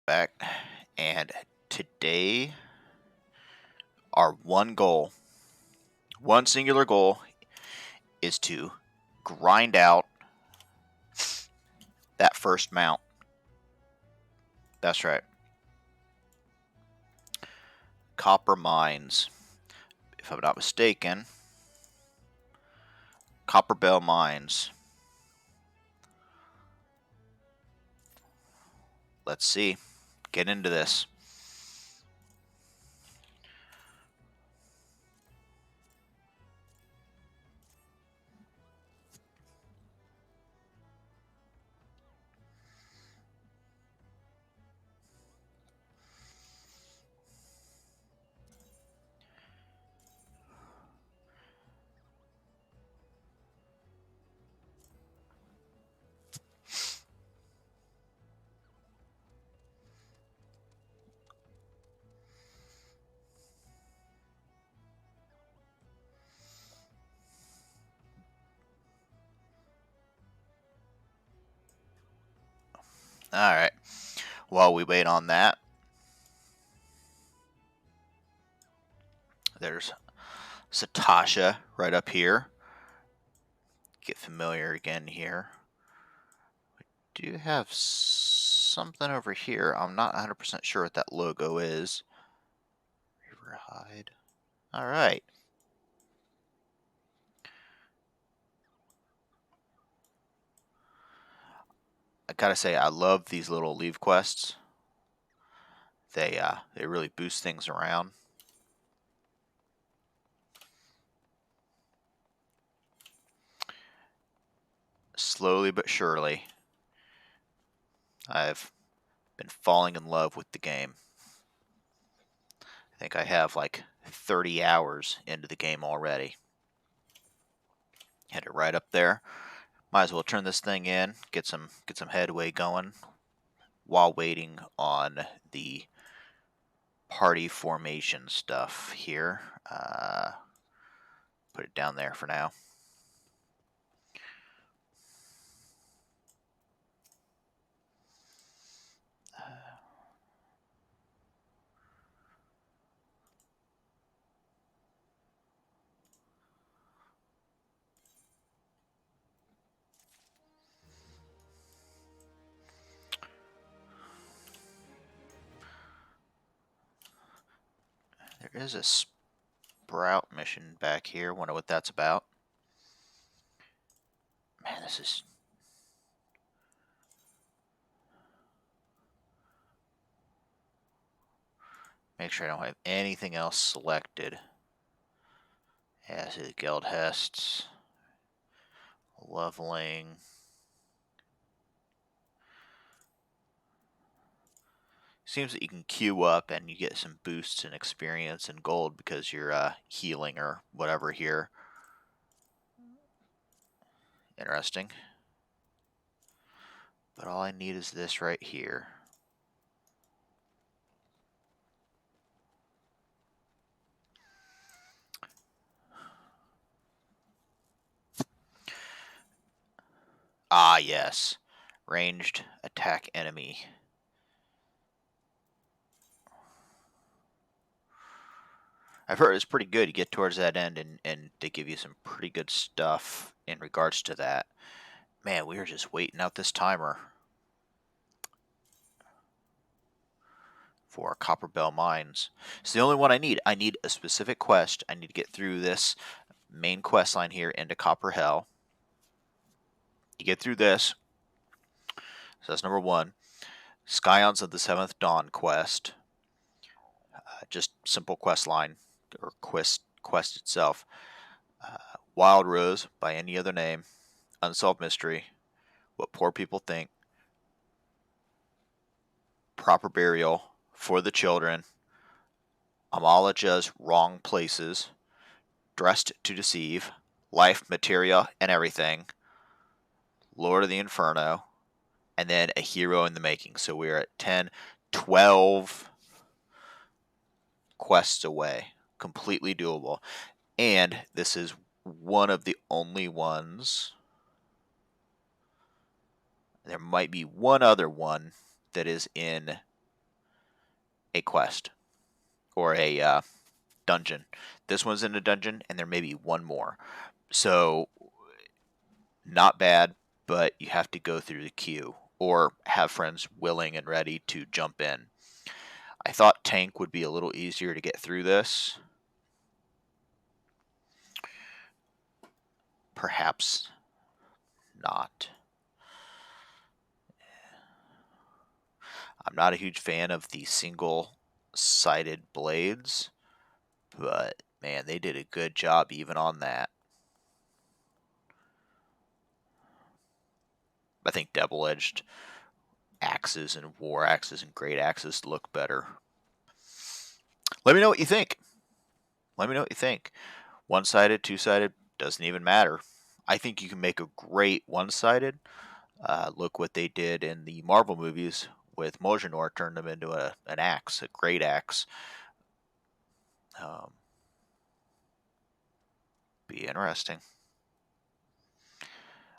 Back, and today our one singular goal is to grind out that first mount. That's right. Copper mines. If I'm not mistaken, Copper Bell mines. Let's see. Get into this. Alright. While we wait on that, there's Satasha right up here. Get familiar again here. We do have something over here. I'm not 100% sure what that logo is. Riverhide. Alright. I gotta say, I love these little leave quests. They really boost things around. Slowly but surely, I've been falling in love with the game. I think I have like 30 hours into the game already. Had it right up there. Might as well turn this thing in, get some headway going while waiting on the party formation stuff here. Put it down there for now. There is a sprout mission back here. Wonder what that's about. Man, this is... Make sure I don't have anything else selected. Yeah, see the guild hests. Leveling. Seems that you can queue up and you get some boosts in experience and gold because you're healing or whatever here. Interesting. But all I need is this right here. Ah, yes. Ranged attack enemy. I've heard it's pretty good. You get towards that end and they give you some pretty good stuff in regards to that. Man, we are just waiting out this timer for Copper Bell Mines. It's the only one I need. I need a specific quest. I need to get through this main quest line here into Copper Hell. You get through this. So that's number one. Scions of the Seventh Dawn quest. Just simple quest line or quest itself. Wild Rose by any other name. Unsolved Mystery. What Poor People Think. Proper Burial for the Children. Amalaja's Wrong Places. Dressed to Deceive. Life, Materia, and Everything. Lord of the Inferno. And then A Hero in the Making. So we're at 10, 12 quests away. Completely doable. And this is one of the only ones. There might be one other one that is in a quest or a dungeon. This one's in a dungeon, and there may be one more. So, not bad, but you have to go through the queue or have friends willing and ready to jump in. I thought tank would be a little easier to get through this. Perhaps not. I'm not a huge fan of the single-sided blades, but man, they did a good job even on that. I think double-edged axes and war axes and great axes look better. Let me know what you think. Let me know what you think. One-sided, two-sided, doesn't even matter. I think you can make a great one-sided. Look what they did in the Marvel movies with Mjolnir, turned them into an axe, a great axe. Be interesting.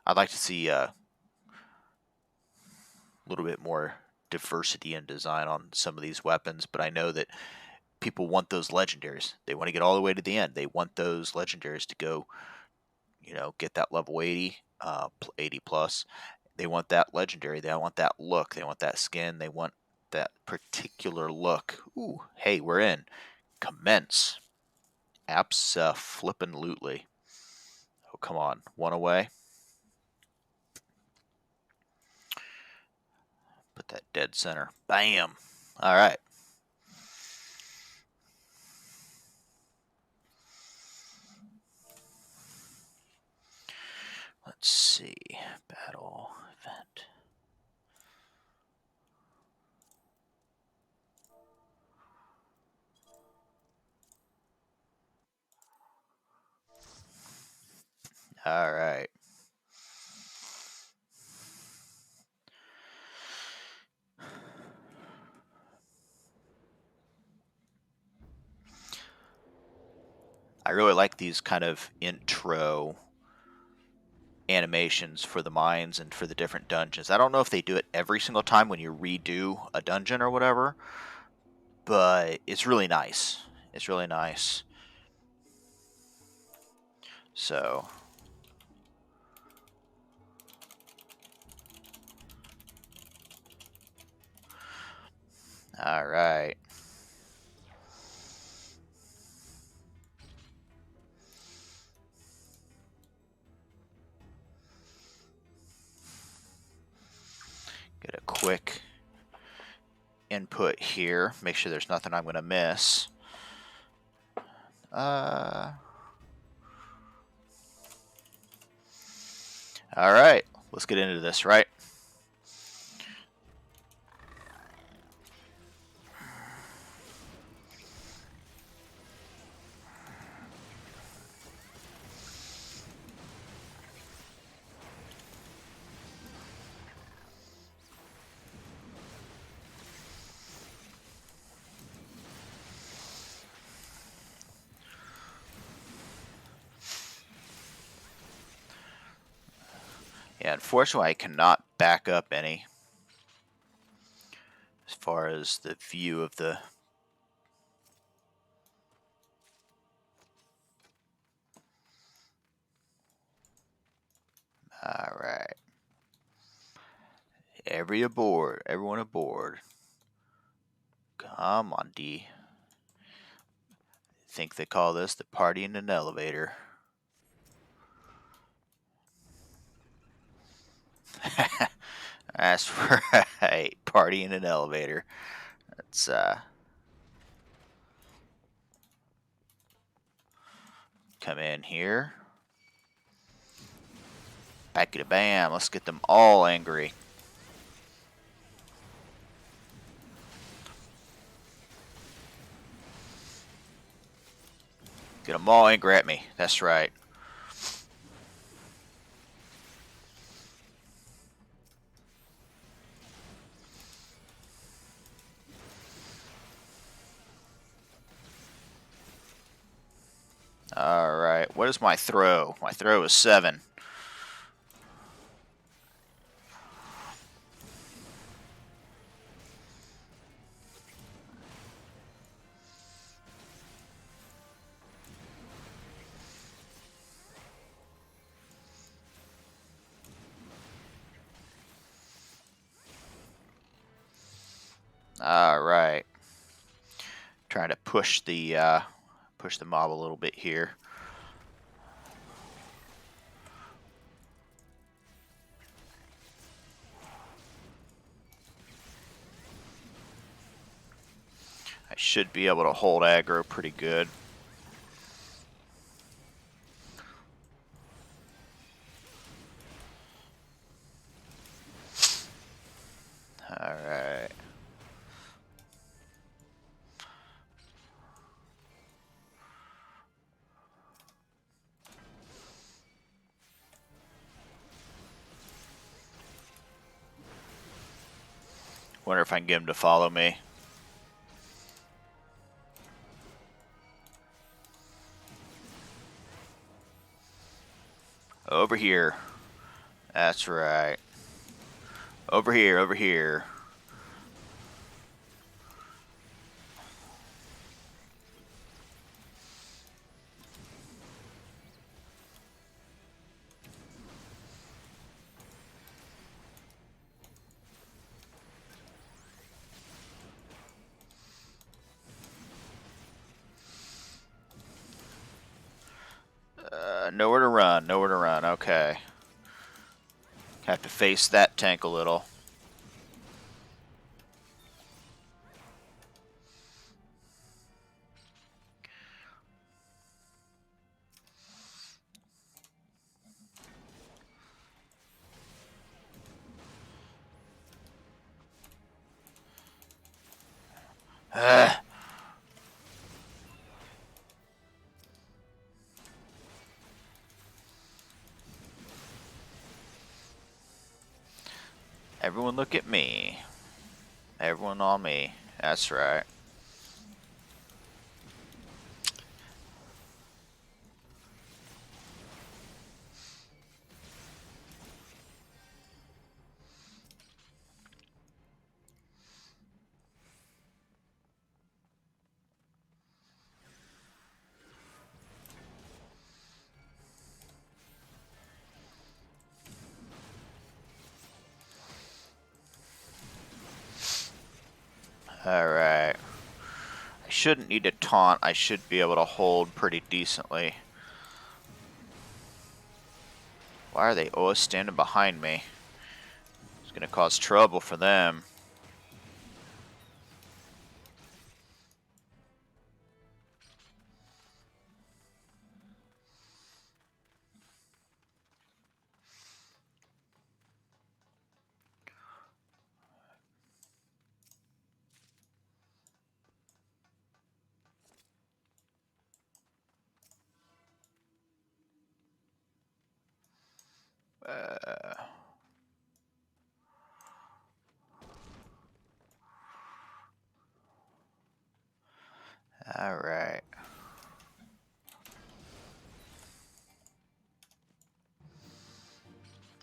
I'd like to see a little bit more diversity in design on some of these weapons, but I know that people want those legendaries. They want to get all the way to the end. They want those legendaries to go, get that level 80, 80 plus. They want that legendary. They want that look. They want that skin. They want that particular look. Ooh, hey, we're in. Commence. Abso-flippin-lutely. Oh, come on. One away. Put that dead center. Bam. All right. Let's see. Battle event. All right. I really like these kind of intro animations for the mines and for the different dungeons. I don't know if they do it every single time when you redo a dungeon or whatever, but it's really nice. It's really nice. So, all right. Get a quick input here. Make sure there's nothing I'm going to miss. All right. Let's get into this, right? Yeah, unfortunately, I cannot back up any as far as the view of the... All right. Everyone aboard. Come on, D. I think they call this the party in an elevator. That's right. Party in an elevator. Let's come in here. Back it, bam. Let's get them all angry. Get them all angry at me. That's right. All right. What is my throw? My throw is 7. All right. Trying to push the mob a little bit here. I should be able to hold aggro pretty good. All right. Wonder if I can get him to follow me. Over here. That's right. Over here, over here. Nowhere to run, nowhere to run. Okay. Have to face that tank a little. Ugh. Everyone look at me. Everyone on me. That's right. Alright. I shouldn't need to taunt. I should be able to hold pretty decently. Why are they always standing behind me? It's going to cause trouble for them. Alright.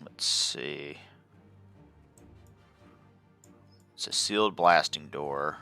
Let's see. It's a sealed blasting door.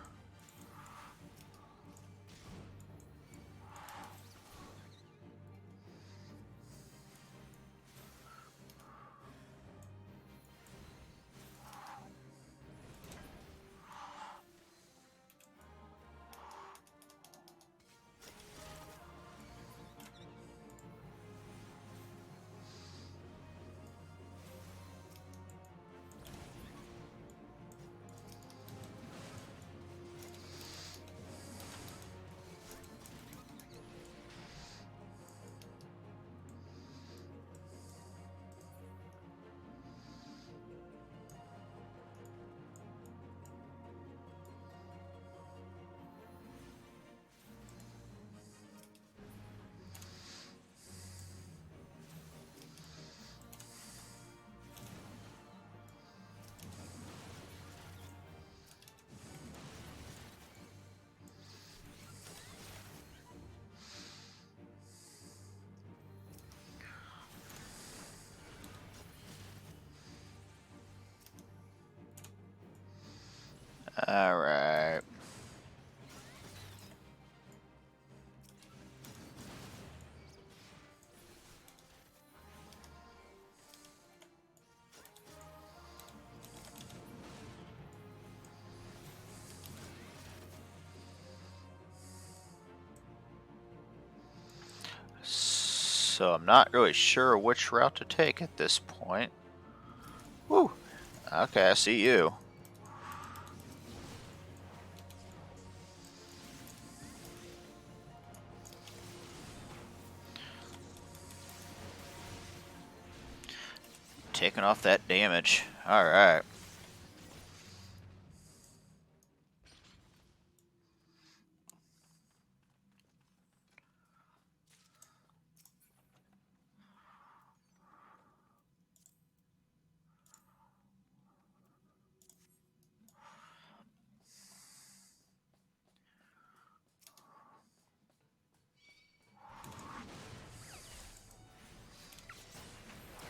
So I'm not really sure which route to take at this point. Woo! Okay, I see you. Taking off that damage. Alright.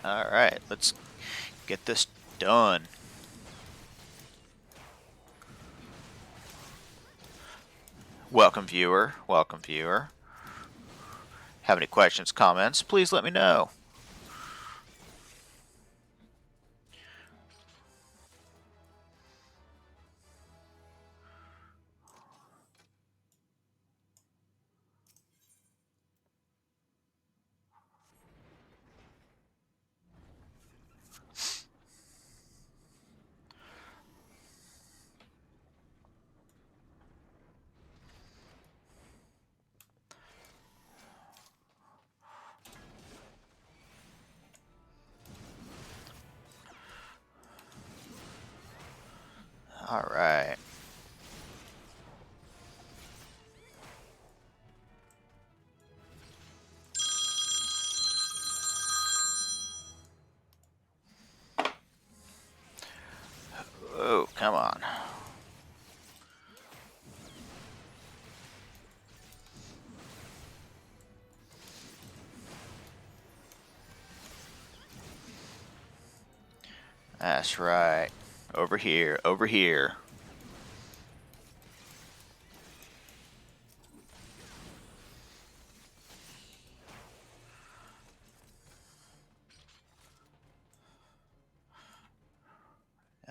Alright, let's get this done. Welcome, viewer. Welcome, viewer. Have any questions, comments, please let me know. Alright. Oh, come on. That's right. Over here, over here.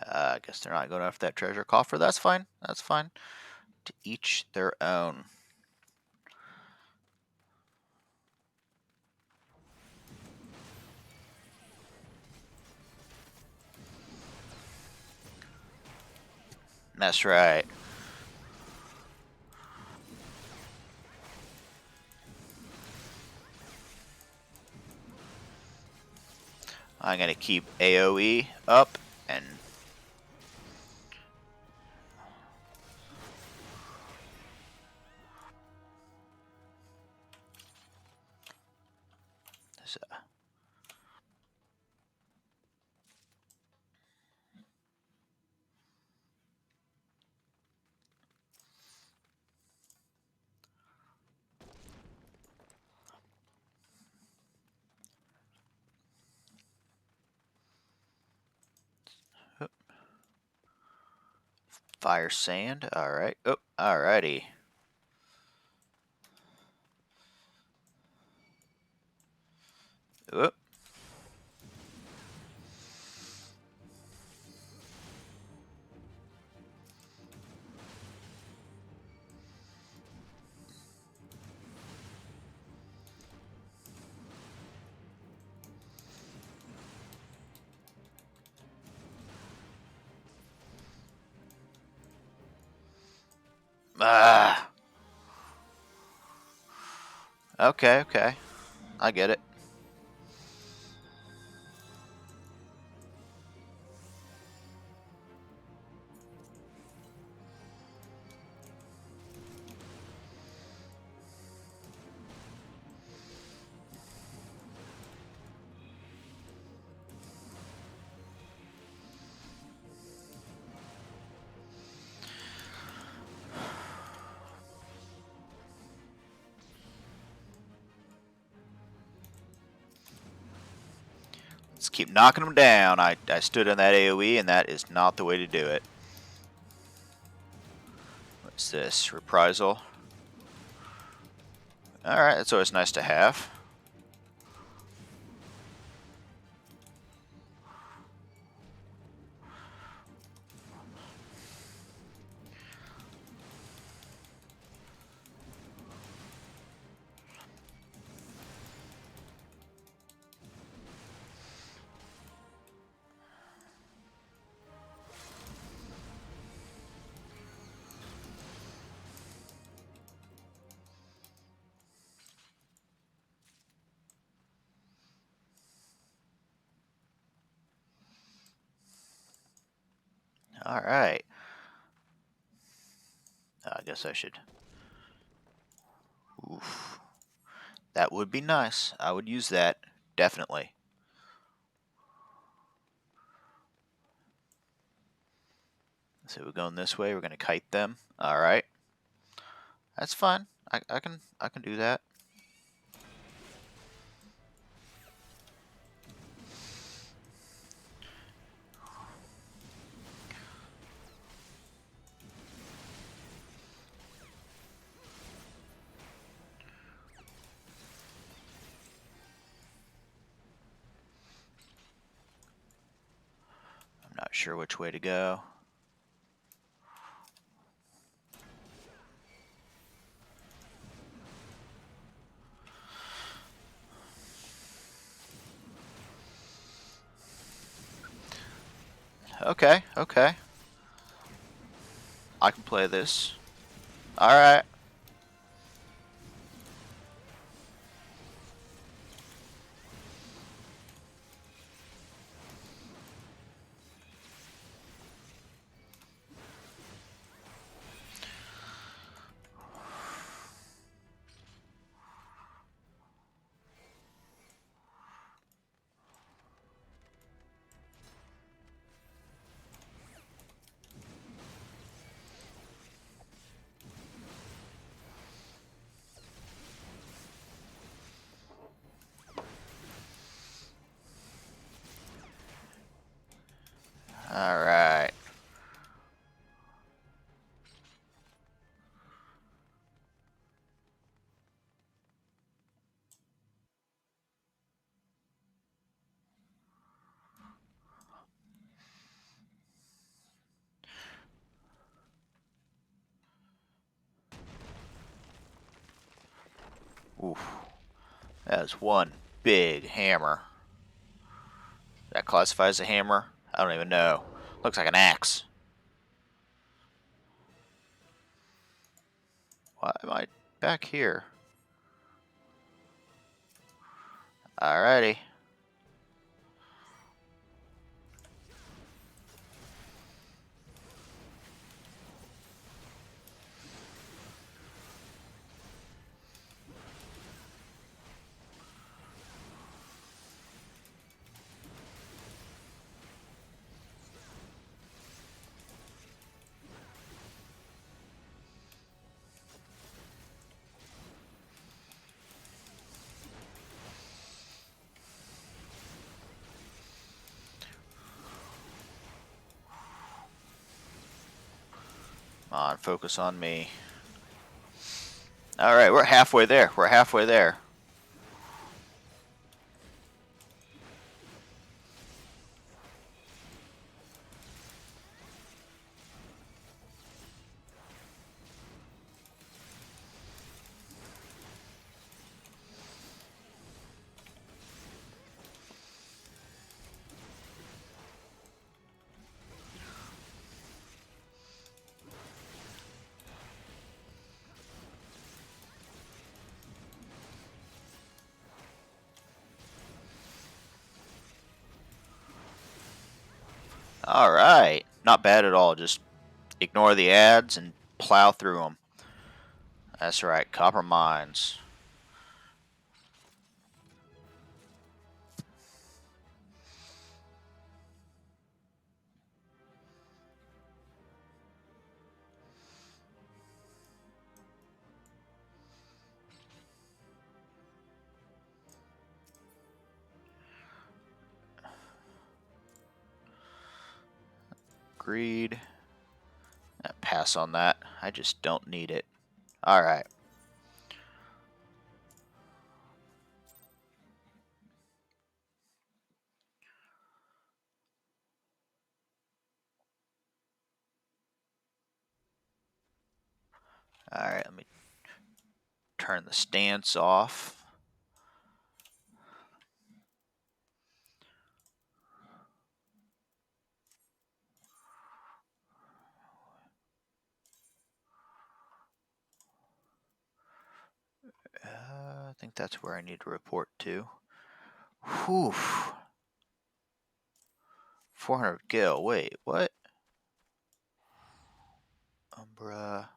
I guess they're not going after that treasure coffer. That's fine. That's fine. To each their own. That's right. I'm going to keep AoE up and fire sand. Alright. Oh, alrighty. Oh. Ah. Okay, okay. I get it. Let's keep knocking them down. I stood on that AoE, and that is not the way to do it. What's this? Reprisal. Alright, that's always nice to have. All right. I guess I should. Oof. That would be nice. I would use that. Definitely. So we're going this way. We're going to kite them. All right. That's fine. I can do that. I'm not sure which way to go. Okay, okay. I can play this. Alright. Alright. Oof. That's one big hammer. That classifies as a hammer? I don't even know. Looks like an axe. Why am I back here? Alrighty. Come on, focus on me. Alright, we're halfway there. We're halfway there. Alright. Not bad at all. Just ignore the ads and plow through them. That's right. Copper mines. Greed. Pass on that. I just don't need it. Alright. Alright, let me turn the stance off. I think that's where I need to report to. Whew. 400 gil. Wait, what? Bruh.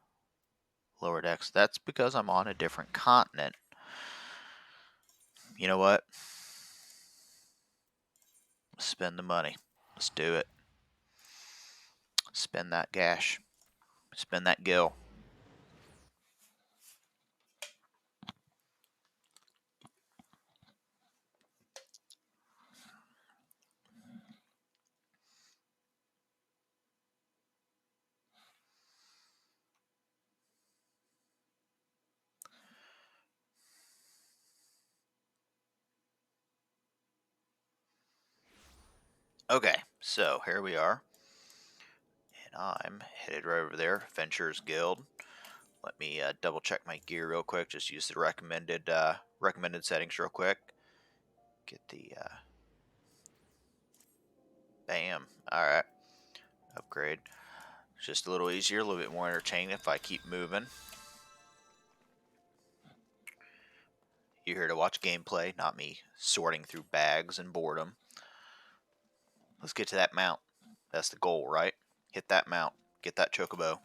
Lower decks. That's because I'm on a different continent. You know what? Spend the money. Let's do it. Spend that gash. Spend that gil. Okay, so here we are. And I'm headed right over there. Ventures Guild. Let me double check my gear real quick. Just use the recommended settings real quick. Get the bam. Alright. Upgrade. It's just a little easier, a little bit more entertaining if I keep moving. You're here to watch gameplay, not me sorting through bags and boredom. Let's get to that mount. That's the goal, right? Hit that mount. Get that chocobo.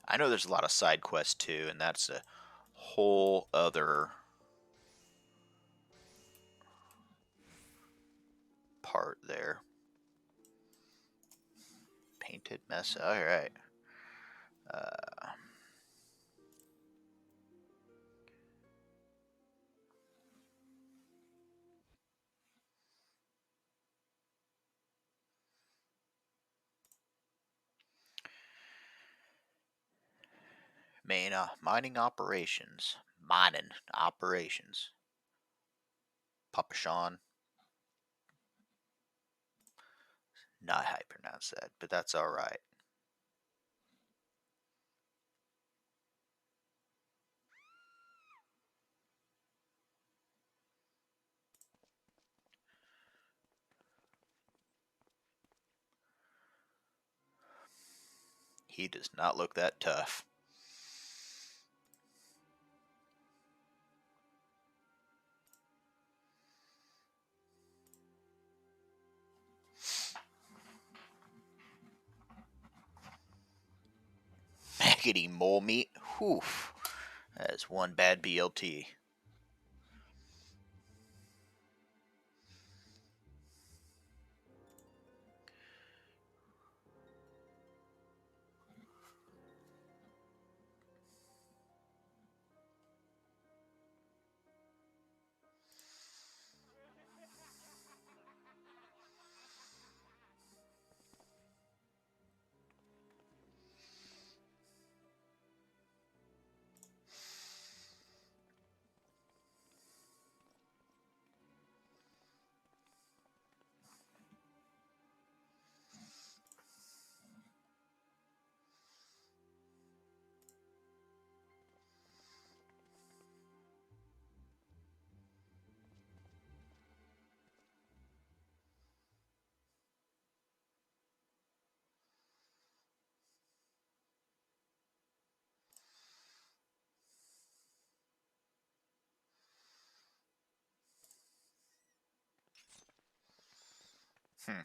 I know there's a lot of side quests too, and that's a whole other part there. Painted mess. Alright. Mining operations. Mining operations. Papa Sean. Not how you pronounce that, but that's alright. He does not look that tough. Maggoty mole meat. Whew. That is one bad BLT. Hmm.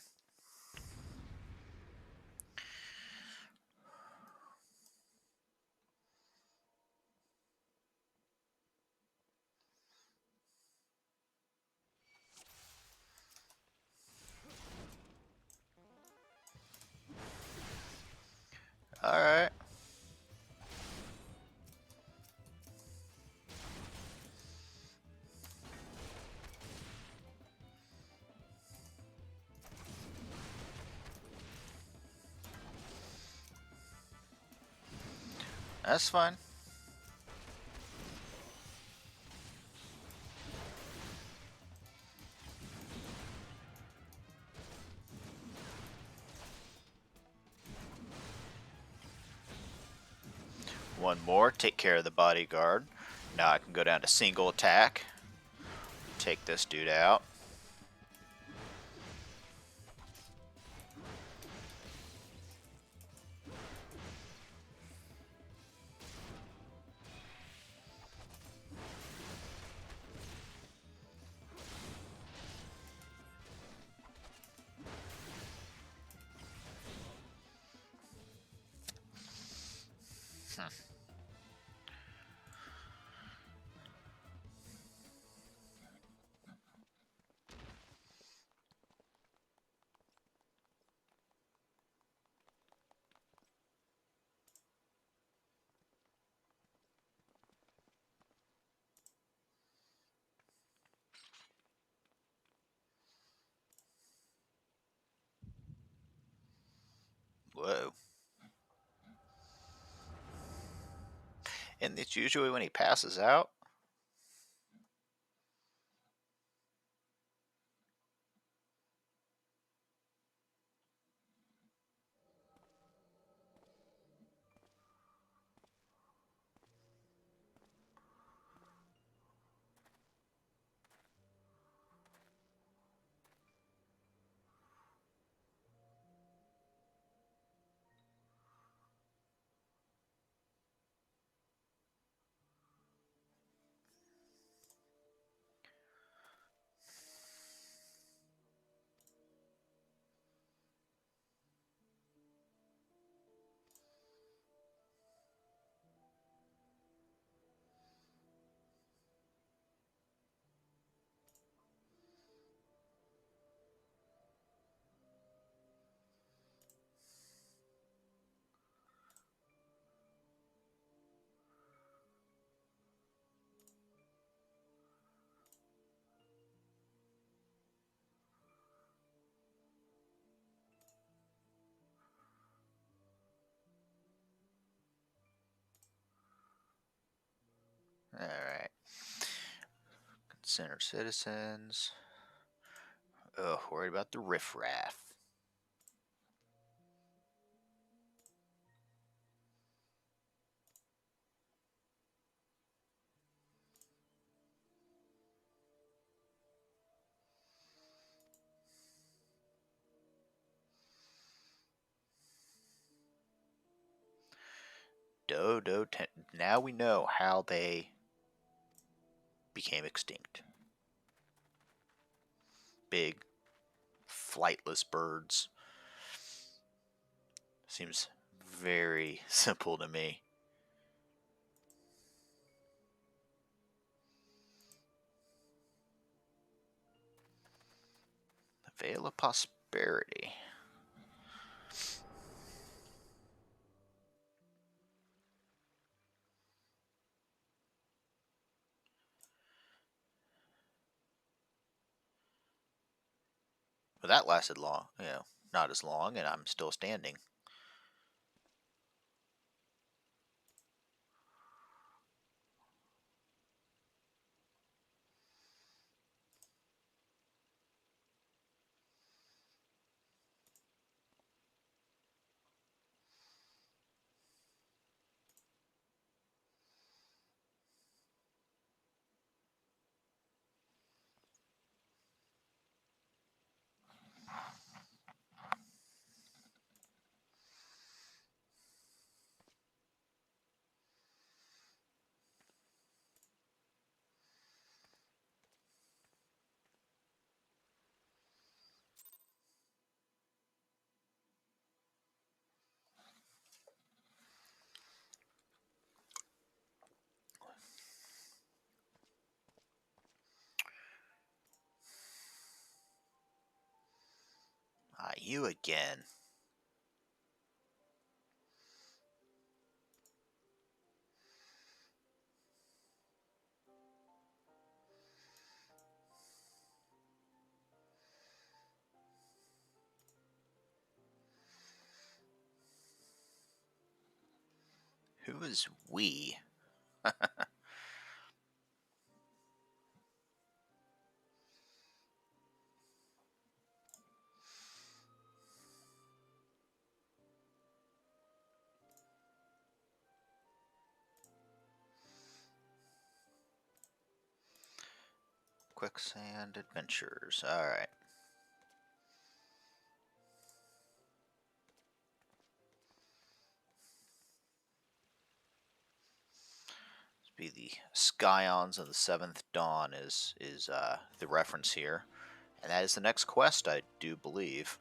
Alright. That's fine. One more. Take care of the bodyguard. Now I can go down to single attack. Take this dude out. Hmm. Whoa. And it's usually when he passes out. All right. Center citizens. Oh, worried about the riffraff. Dodo. Now we know how they became extinct. Big, flightless birds. Seems very simple to me. The Veil of Prosperity. Well, that lasted long. Not as long, and I'm still standing. You again. Who is we? Quicksand Adventures. Alright. Be the Scions of the Seventh Dawn is the reference here, and that is the next quest, I do believe.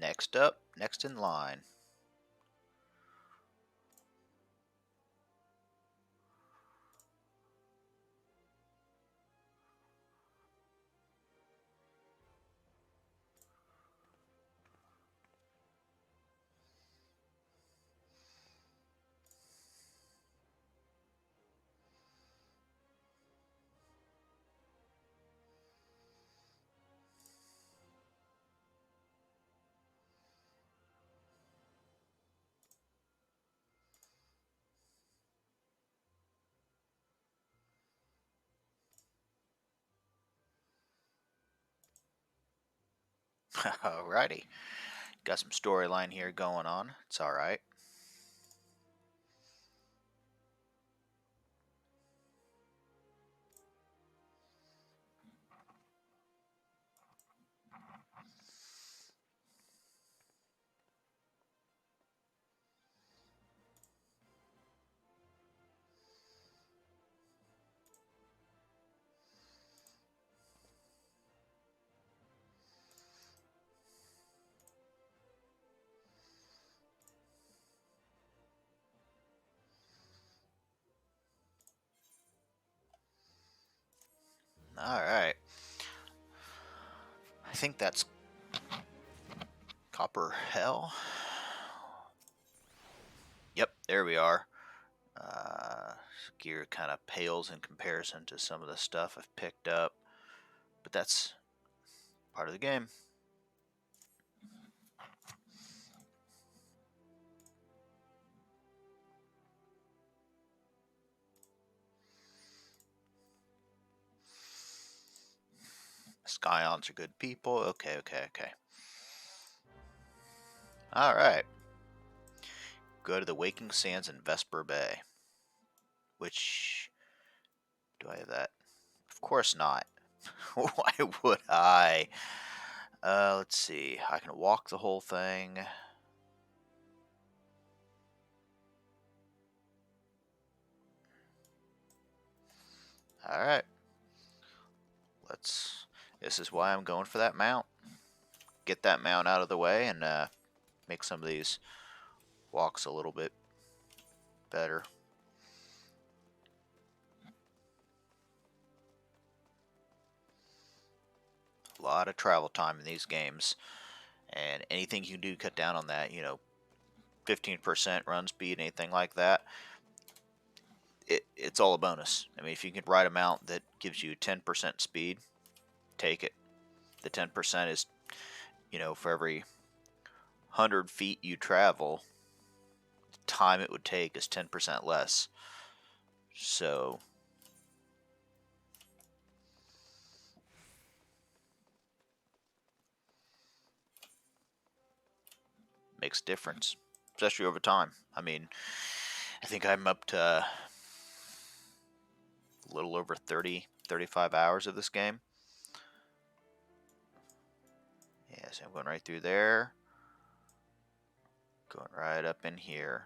Next up, next in line. Alrighty. Got some storyline here going on. It's alright. Alright. I think that's Copper Hell. Yep, there we are. Gear kind of pales in comparison to some of the stuff I've picked up, but that's part of the game. Scions are good people. Okay. Alright. Go to the Waking Sands in Vesper Bay. Which... do I have that? Of course not. Why would I? Let's see. I can walk the whole thing. Alright. This is why I'm going for that mount. Get that mount out of the way and make some of these walks a little bit better. A lot of travel time in these games, and anything you can do to cut down on that, 15% run speed, anything like that, it's all a bonus. I mean, if you can ride a mount that gives you 10% speed, take it. The 10% is, for every 100 feet you travel, the time it would take is 10% less. So makes a difference, especially over time. I mean, I think I'm up to a little over 35 hours of this game. Yeah, so I'm going right through there. Going right up in here.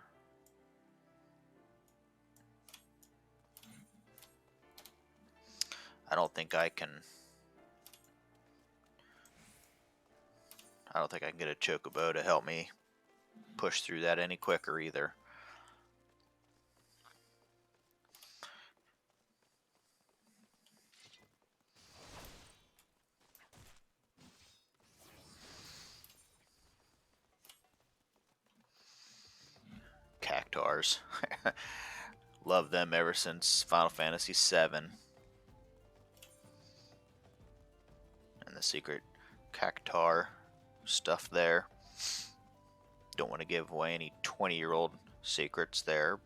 I don't think I can get a chocobo to help me push through that any quicker either. Cactars. Love them ever since Final Fantasy VII. And the secret Cactar stuff there. Don't want to give away any 20-year-old secrets there.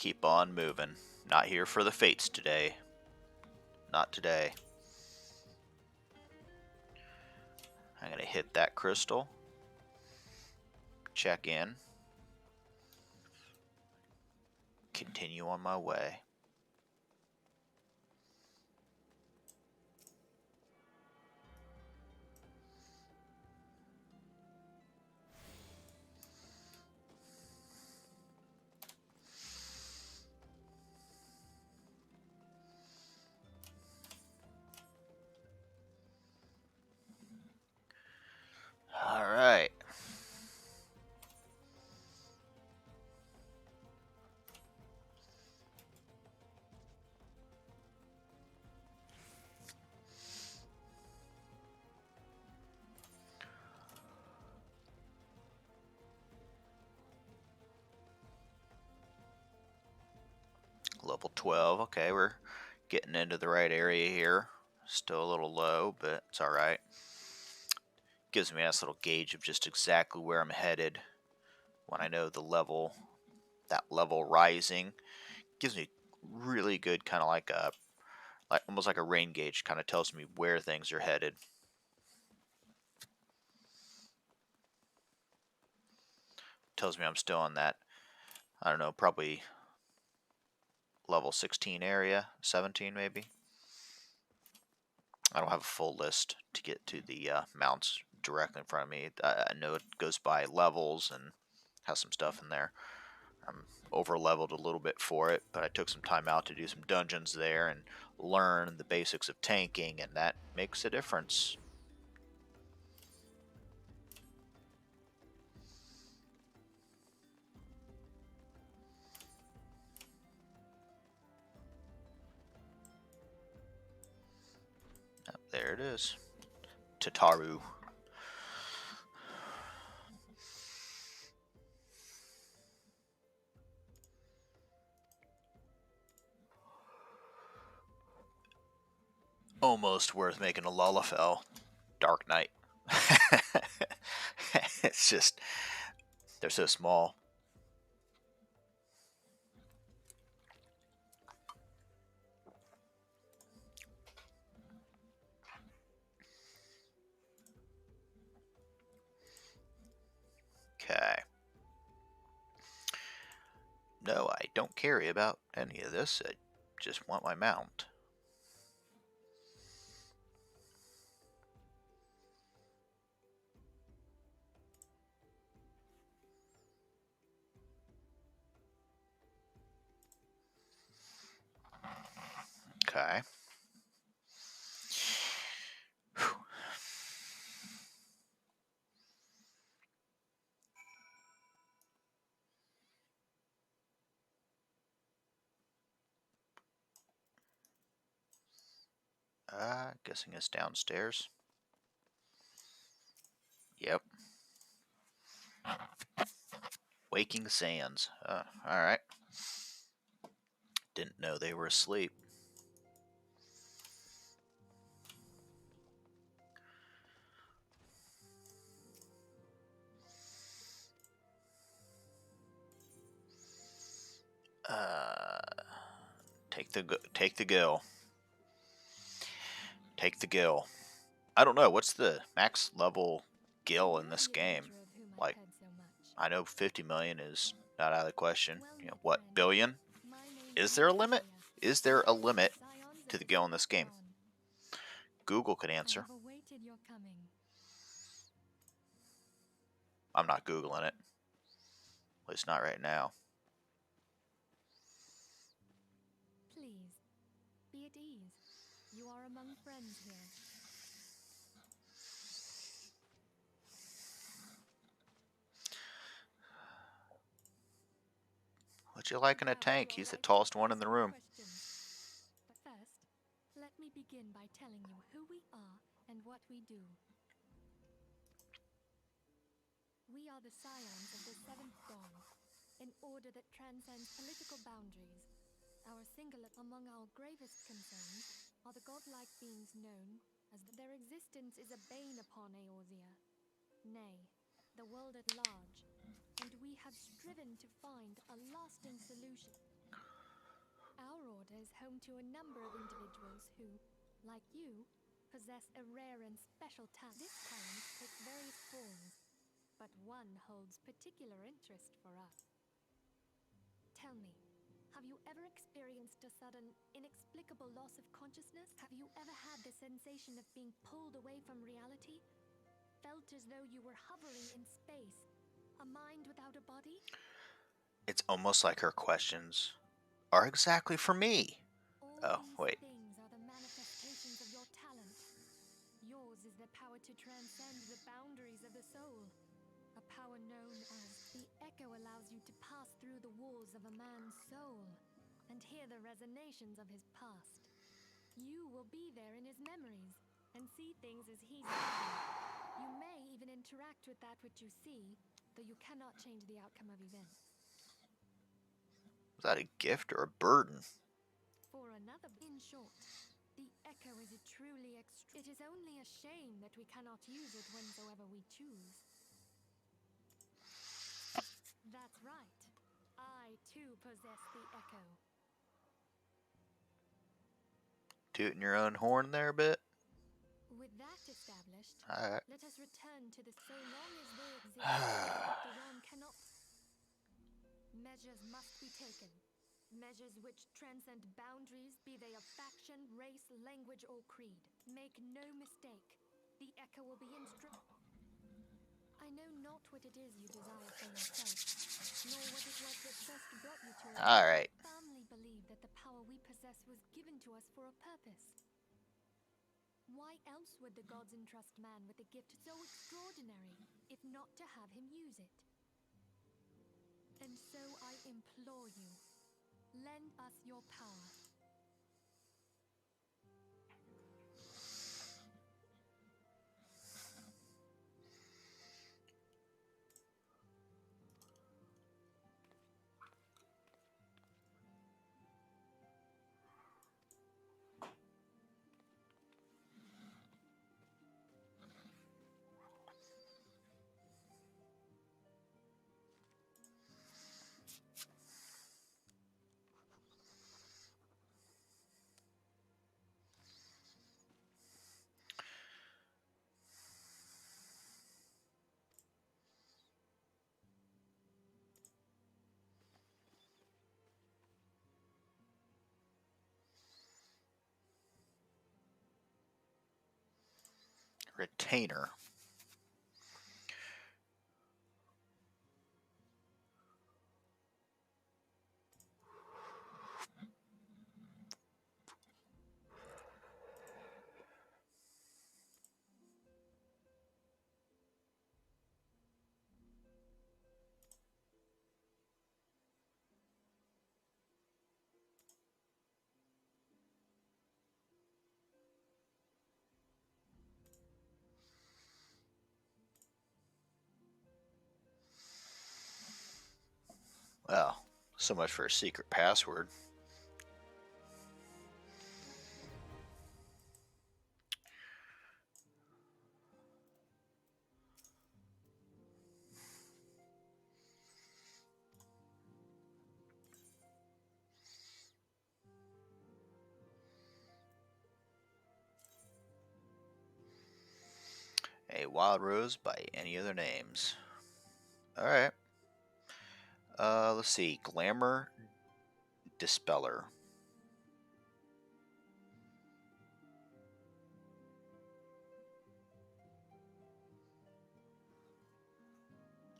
keep on moving. Not here for the fates today. Not today. I'm going to hit that crystal. Check in. Continue on my way. All right. Level 12. Okay, we're getting into the right area here. Still a little low, but it's all right. Gives me a nice little gauge of just exactly where I'm headed when I know the level, that level rising. Gives me really good kind of like almost like a rain gauge, kind of tells me where things are headed. Tells me I'm still on that, I don't know, probably level 16 area, 17 maybe. I don't have a full list to get to the mounts directly in front of me. I know it goes by levels and has some stuff in there. I'm over leveled a little bit for it, but I took some time out to do some dungeons there and learn the basics of tanking, and that makes a difference. Oh, there it is. Tataru. Almost worth making a Lullafell. Dark Knight. It's just, they're so small. Okay. No, I don't care about any of this. I just want my mount. Okay. Guessing it's downstairs. Yep. Waking Sands. Alright. Didn't know they were asleep. Take the gill. Take the gill. I don't know, what's the max level gill in this game? Like, I know 50 million is not out of the question. You know, what, billion? Is there a limit? Is there a limit to the gill in this game? Google could answer. I'm not Googling it. At least not right now. Please, be at ease. You are among friends here. What you like in a tank? He's the tallest one in the room. But first, let me begin by telling you who we are and what we do. We are the scions of the Seventh Dawn, an order that transcends political boundaries. Among our gravest concerns are the godlike beings known as their existence is a bane upon Eorzea, nay, the world at large, and we have striven to find a lasting solution. Our order is home to a number of individuals who, like you, possess a rare and special talent. This talent takes various forms, but one holds particular interest for us. Tell me, have you ever experienced a sudden, inexplicable loss of consciousness? Have you ever had the sensation of being pulled away from reality? Felt as though you were hovering in space, a mind without a body? It's almost like her questions are exactly for me. All Oh, these wait. things are the manifestations of your talent. Yours is the power to transcend the boundaries of the soul. A power known as the echo allows you to pass through the walls of a man's soul and hear the resonations of his past. You will be there in his memories and see things as he sees them. You may even interact with that which you see, though you cannot change the outcome of events. Was that a gift or a burden? For another, in short, the echo is a truly it is only a shame that we cannot use it whensoever we choose. That's right. I too possess the echo. Tooting your own horn there a bit? With that established, Alright. let us return to the so long as they exist, the realm cannot. Measures must be taken. Measures which transcend boundaries, be they of faction, race, language, or creed. Make no mistake, the echo will be I know not what it is you desire for yourself, nor what it was that first brought you to it. Alright. I firmly believe that the power we possess was given to us for a purpose. Why else would the gods entrust man with a gift so extraordinary, if not to have him use it? And so I implore you, lend us your power. Retainer. Well, so much for a secret password. A wild rose by any other names. Alright. Let's see. Glamour Dispeller.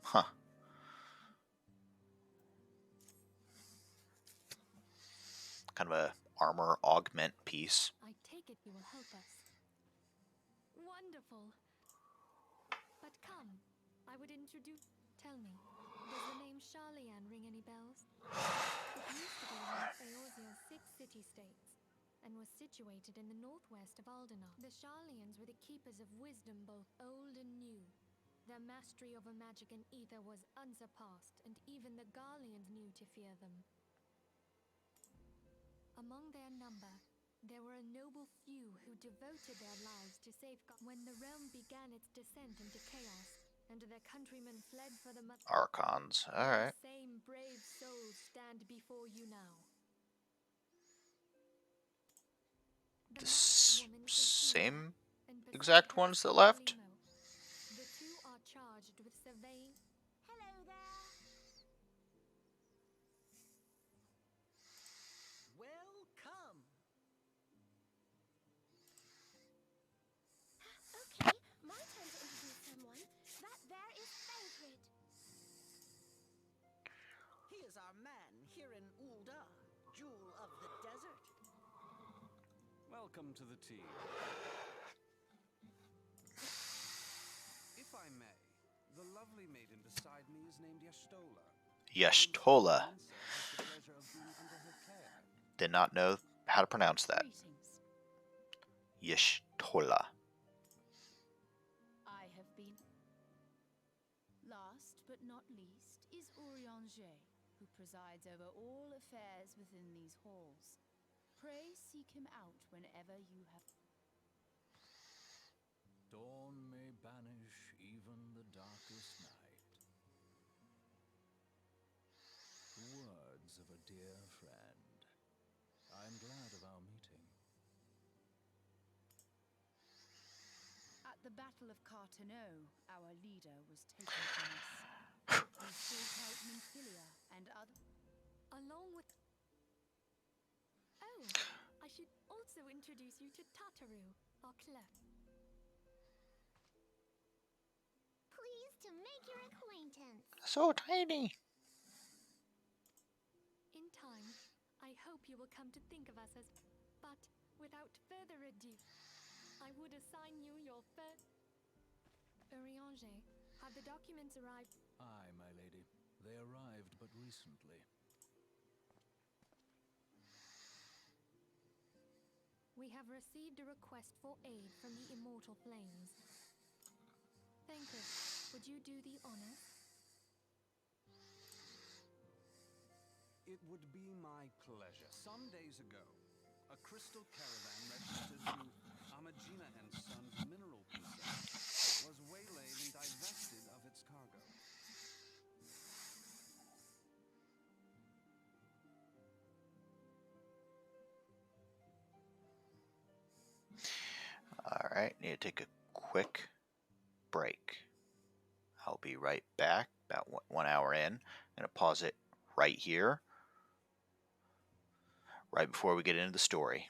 Huh. Kind of a armor augment piece. I take it you will help us. Wonderful. But come, I would introduce. Tell me, does the name Sharlayan ring any bells? It used to be one of Eorzea's 6 city-states, and was situated in the northwest of Aldernoth. The Sharlayans were the keepers of wisdom both old and new. Their mastery over magic and ether was unsurpassed, and even the Garleans knew to fear them. Among their number, there were a noble few who devoted their lives to safeguard. When the realm began its descent into chaos, and their countrymen fled for the Archons. Alright. the same brave souls stand before you now. the last woman is same Sina, and beside exact her ones is that left? Limo. The two are charged with surveying. Hello there. Welcome. Okay, my turn to introduce someone. That there is Favorite. He is our man here in Ulda, Jewel of the Desert. Welcome to the team. If I may, the lovely maiden beside me is named Yashtola. Yashtola. Has the pleasure of being under her care. Did not know how to pronounce that. Greetings. Yashtola. I have been. Last but not least is Urianger, who presides over all affairs within these halls. Pray seek him out whenever you have. Dawn may banish even the darkest night. The words of a dear friend. I'm glad of our meeting. At the Battle of Carteneau, our leader was taken from us. We sought out Nymphilia and other. Along with... Oh, I should also introduce you to Tataru, our clef. Pleased to make your acquaintance. So tiny. In time, I hope you will come to think of us as... But without further ado, I would assign you your first... Urianger, have the documents arrived? Aye, my lady. They arrived but recently. We have received a request for aid from the Immortal Flames. Thancred, would you do the honors? It would be my pleasure. Some days ago, a crystal caravan registered to Amagina and Sons mineral concern was waylaid and divested of its cargo. Alright, need to take a quick break. I'll be right back, about 1 hour in. I'm going to pause it right here, right before we get into the story.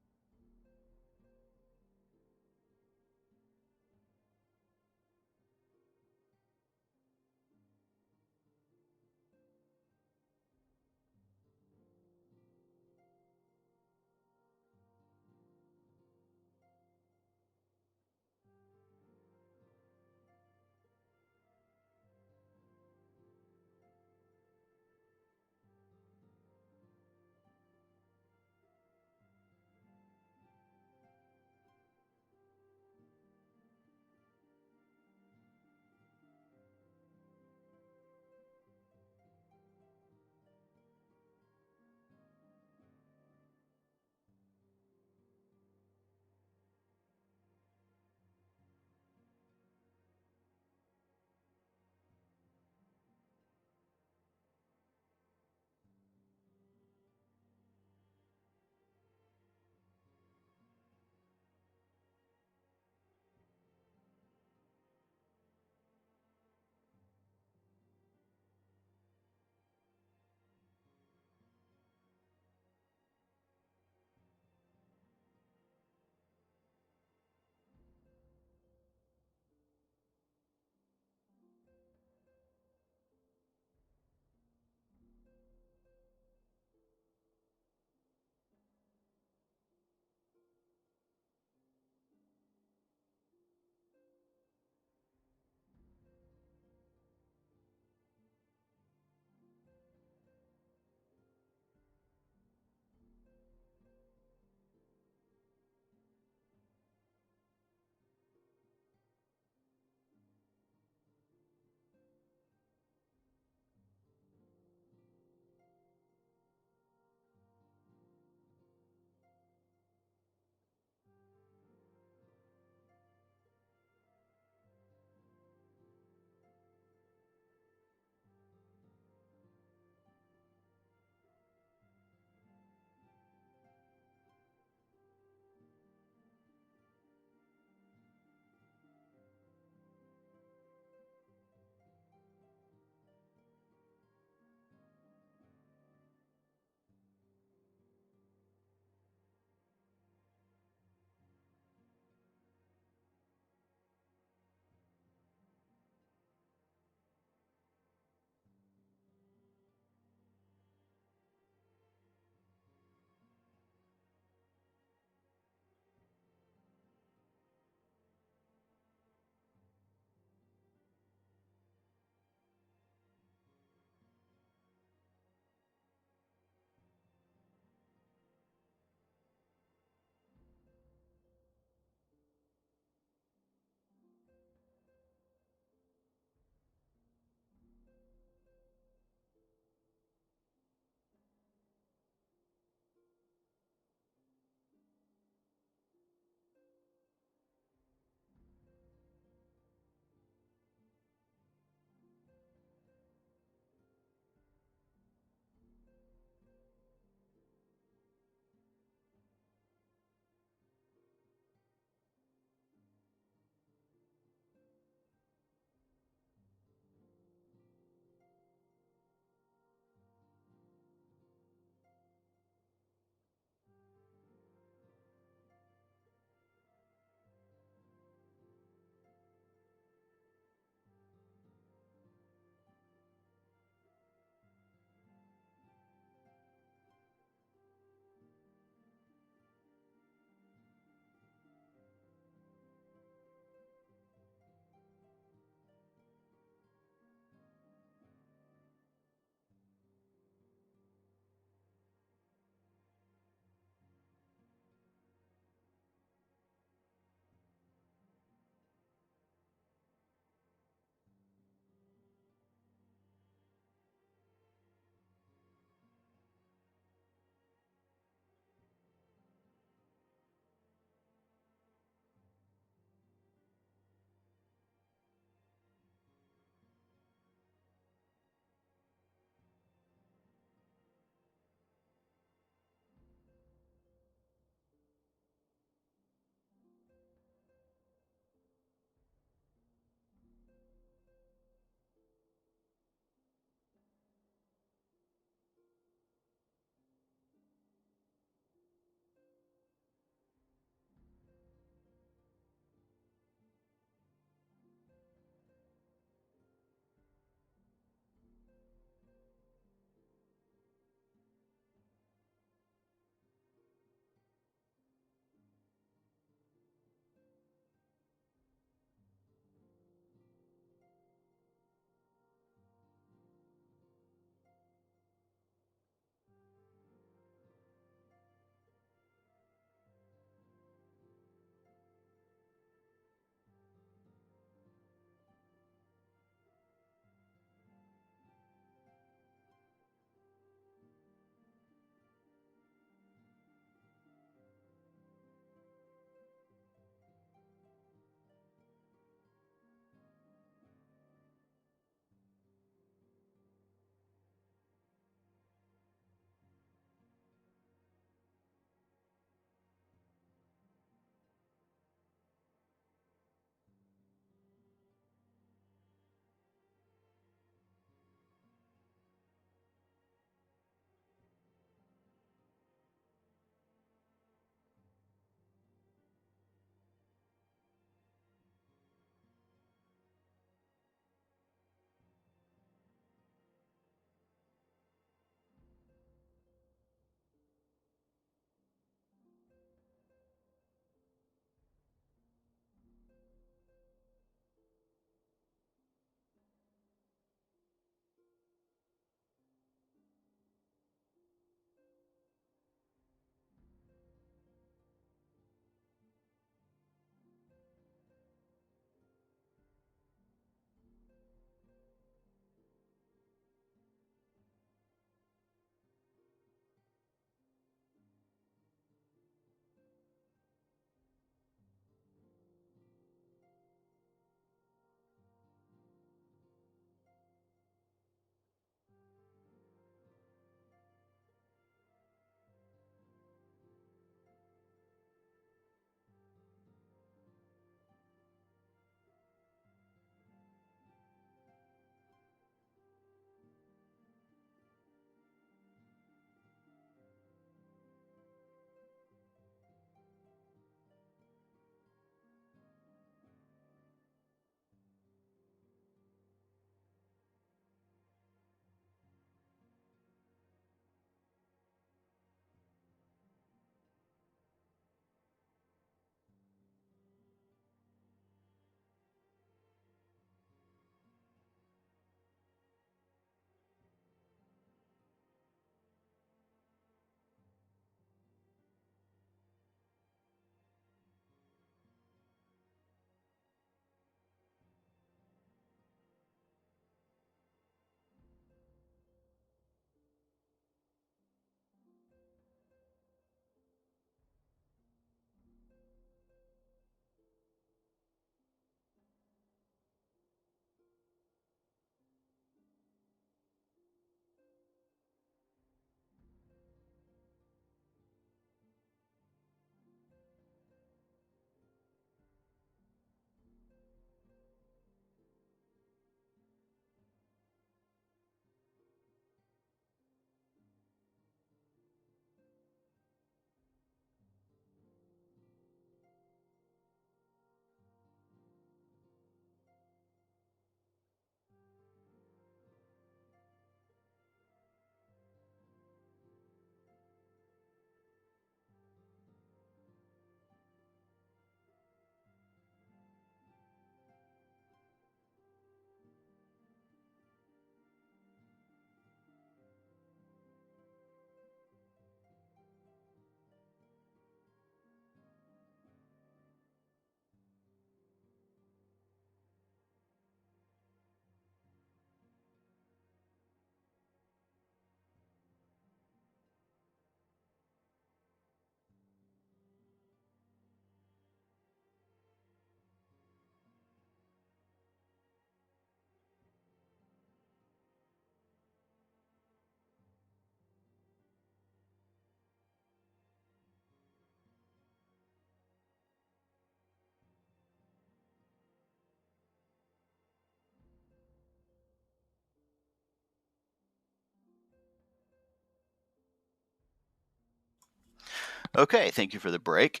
Okay, thank you for the break.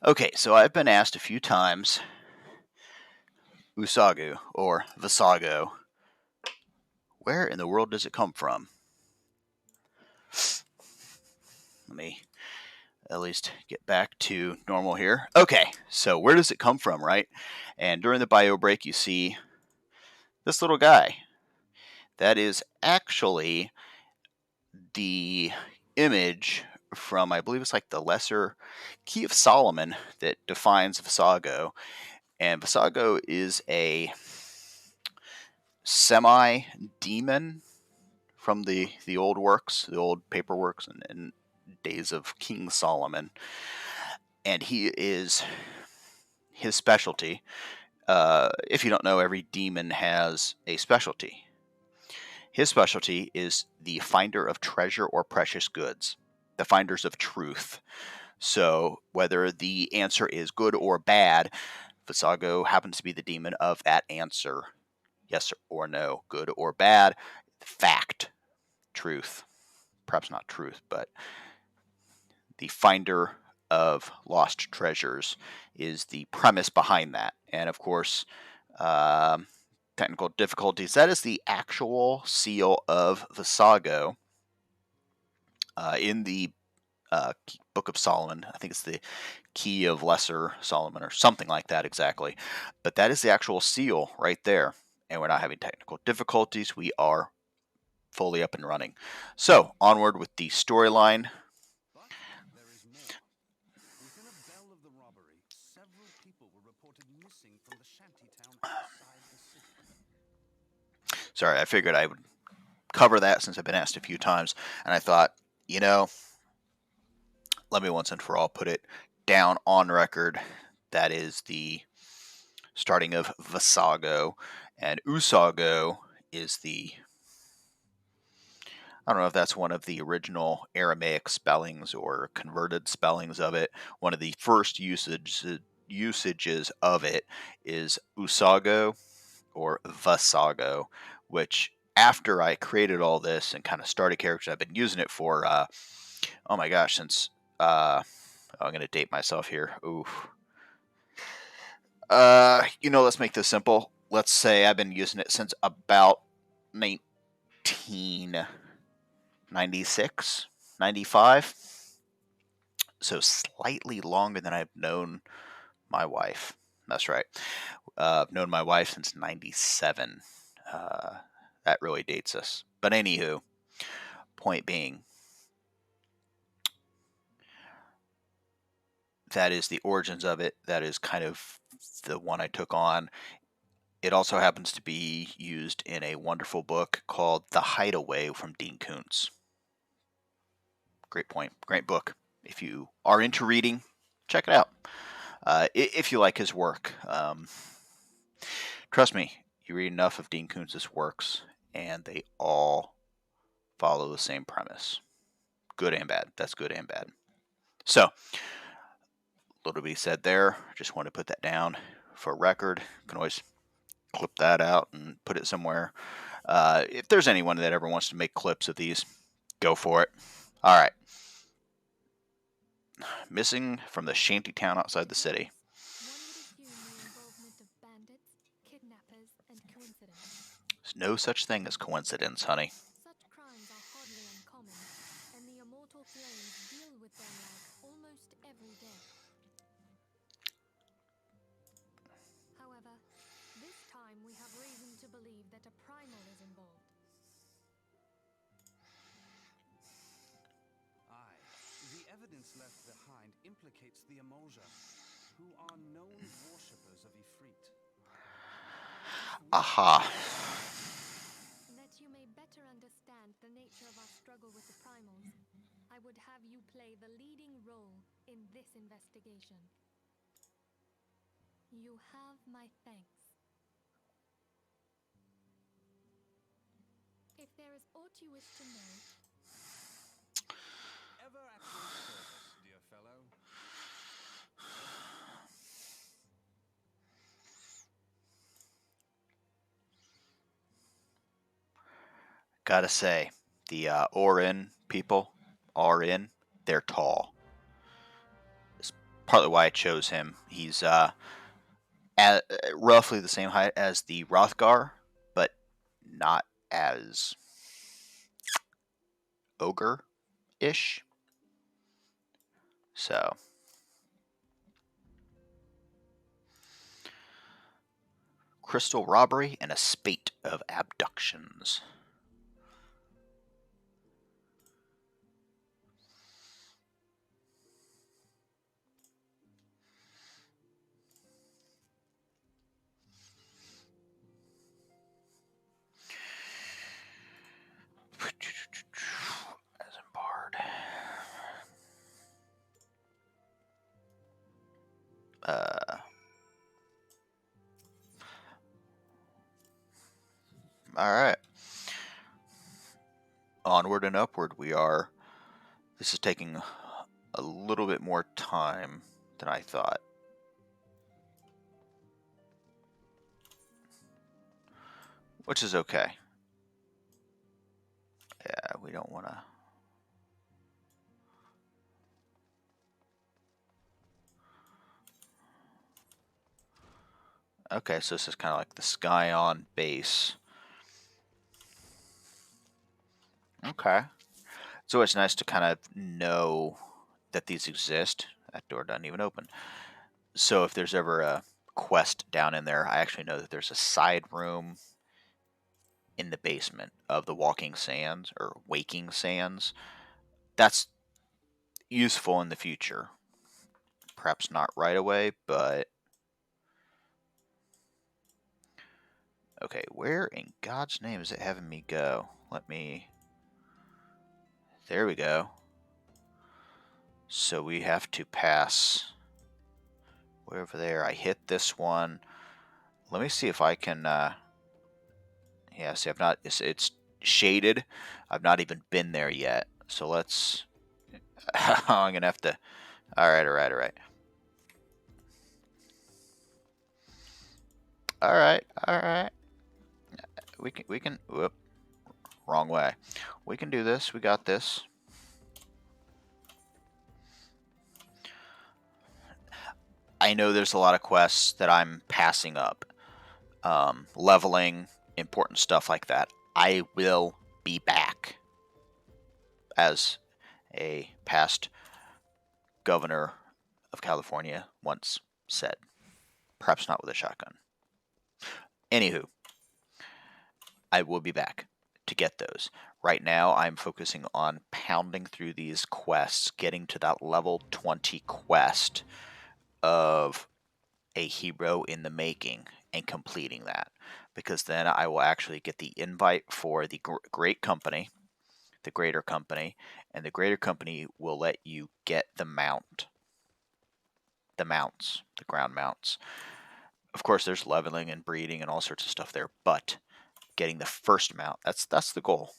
Okay, so I've been asked a few times, Usagu or Visago, where in the world does it come from? Let me at least get back to normal here. Okay, so where does it come from, right? And during the bio break, you see this little guy. That is actually the image from, I believe it's like the Lesser Key of Solomon that defines Visago. And Visago is a semi-demon from the old works, the old paperworks and days of King Solomon. And he is his specialty. If you don't know, every demon has a specialty. His specialty is the finder of treasure or precious goods, the finders of truth. So whether the answer is good or bad, Visago happens to be the demon of that answer. Yes or no, good or bad, fact, truth. Perhaps not truth, but the finder of lost treasures is the premise behind that. And of course, technical difficulties. That is the actual seal of Visago in the Book of Solomon. I think it's the Key of Lesser Solomon or something like that exactly. But that is the actual seal right there. And we're not having technical difficulties. We are fully up and running. So, onward with the storyline. But there is more. Within a bell of the robbery, several people were reported missing from the shantytown outside the city. Sorry, I figured I would cover that since I've been asked a few times. And I thought, let me once and for all put it down on record. That is the starting of Visago. And Usago is I don't know if that's one of the original Aramaic spellings or converted spellings of it. One of the first usages of it is Usago or Vasago, which after I created all this and kind of started characters, I've been using it for, oh my gosh, since, I'm going to date myself here. Ooh. Let's make this simple. Let's say I've been using it since about 1996, 95. So slightly longer than I've known my wife. That's right. I've known my wife since 97. That really dates us. But anywho, point being, that is the origins of it. That is kind of the one I took on. It also happens to be used in a wonderful book called The Hideaway from Dean Koontz. Great point. Great book. If you are into reading, check it out. If you like his work, trust me, you read enough of Dean Koontz's works, and they all follow the same premise. Good and bad. That's good and bad. So, a little bit said there. Just want to put that down for record. You can always clip that out and put it somewhere. If there's anyone that ever wants to make clips of these, go for it. All right. Missing from the shanty town outside the city. One would assume the involvement of bandits, kidnappers, and coincidence. There's no such thing as coincidence, honey. Such crimes are hardly uncommon, and the immortal flames deal with them like almost every day. However, this time we have reason to believe that a primal is involved. Aye, the evidence left behind implicates the Emolja, who are known worshippers of Ifrit. Aha. That you may better understand the nature of our struggle with the primals, I would have you play the leading role in this investigation. You have my thanks. If there is aught you wish to know, Ever at your service, dear fellow. Gotta say, the Orin people, Orin, they're tall. It's partly why I chose him. He's at roughly the same height as the Rothgar, but not as ogre-ish. So, crystal robbery and a spate of abductions. As in Bard. Alright. Onward and upward we are. This is taking a little bit more time than I thought. Which is okay. Yeah, we don't want to... Okay, so this is kind of like the Scion base. Okay. So it's nice to kind of know that these exist. That door doesn't even open. So if there's ever a quest down in there, I actually know that there's a side room in the basement of the Walking Sands, or Waking Sands. That's useful in the future. Perhaps not right away, but... Okay, where in God's name is it having me go? Let me... There we go. So we have to pass... Way over there. I hit this one. Let me see if I can... Yeah, see, I've not... It's shaded. I've not even been there yet. So let's... I'm gonna have to... Alright. Alright. We can... Whoop. Wrong way. We can do this. We got this. I know there's a lot of quests that I'm passing up. Leveling, important stuff like that. I will be back. As a past governor of California once said. Perhaps not with a shotgun. Anywho, I will be back to get those. Right now, I'm focusing on pounding through these quests, getting to that level 20 quest of a hero in the making and completing that. Because then I will actually get the invite for the great company, the greater company, and the greater company will let you get the mount. The mounts, the ground mounts. Of course, there's leveling and breeding and all sorts of stuff there, but getting the first mount, that's the goal.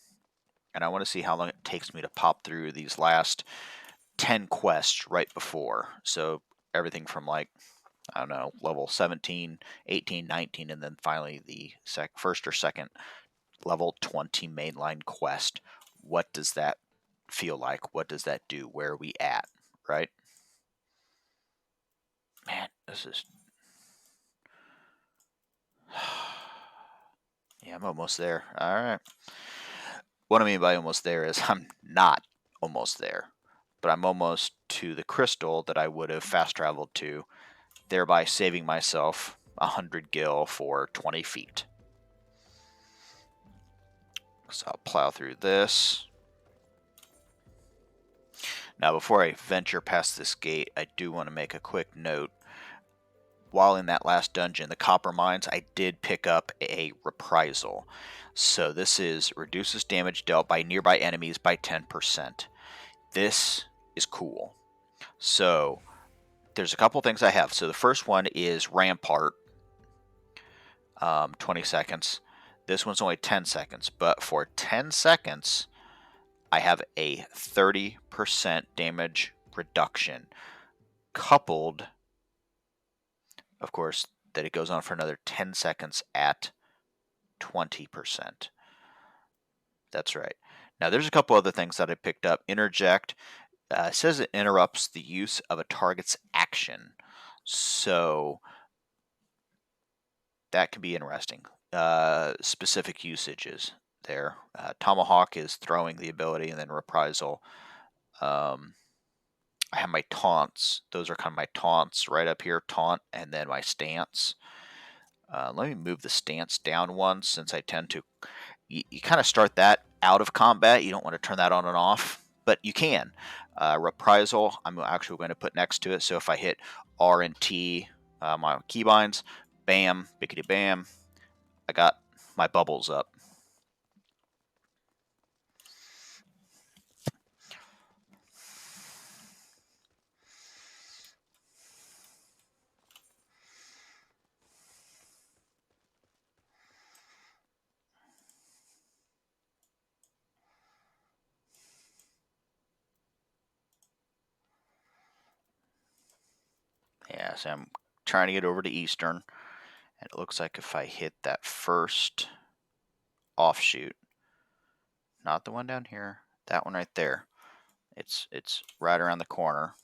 And I want to see how long it takes me to pop through these last 10 quests right before. So everything from like, I don't know, level 17, 18, 19, and then finally the first or second level 20 mainline quest. What does that feel like? What does that do? Where are we at? Right? Man, this is... Yeah, I'm almost there. Alright. What I mean by almost there is I'm not almost there. But I'm almost to the crystal that I would have fast traveled to, thereby saving myself 100 gil for 20 feet. So I'll plow through this. Now, before I venture past this gate, I do want to make a quick note. While in that last dungeon, the copper mines, I did pick up a reprisal. So this is reduces damage dealt by nearby enemies by 10%. This is cool. So there's a couple things I have. So the first one is Rampart, 20 seconds. This one's only 10 seconds, but for 10 seconds, I have a 30% damage reduction, coupled, of course, that it goes on for another 10 seconds at 20%. That's right. Now, there's a couple other things that I picked up. Interject It says it interrupts the use of a target's action. So that could be interesting. Specific usages there. Tomahawk is throwing the ability, and then Reprisal. I have my taunts. Those are kind of my taunts right up here. Taunt, and then my stance. Let me move the stance down once, since I tend to. You kind of start that out of combat. You don't want to turn that on and off, but you can. Reprisal, I'm actually going to put next to it. So if I hit R and T, my keybinds, bam, bickety bam, I got my bubbles up. Yeah, so I'm trying to get over to Eastern, and it looks like if I hit that first offshoot, not the one down here, that one right there, it's right around the corner.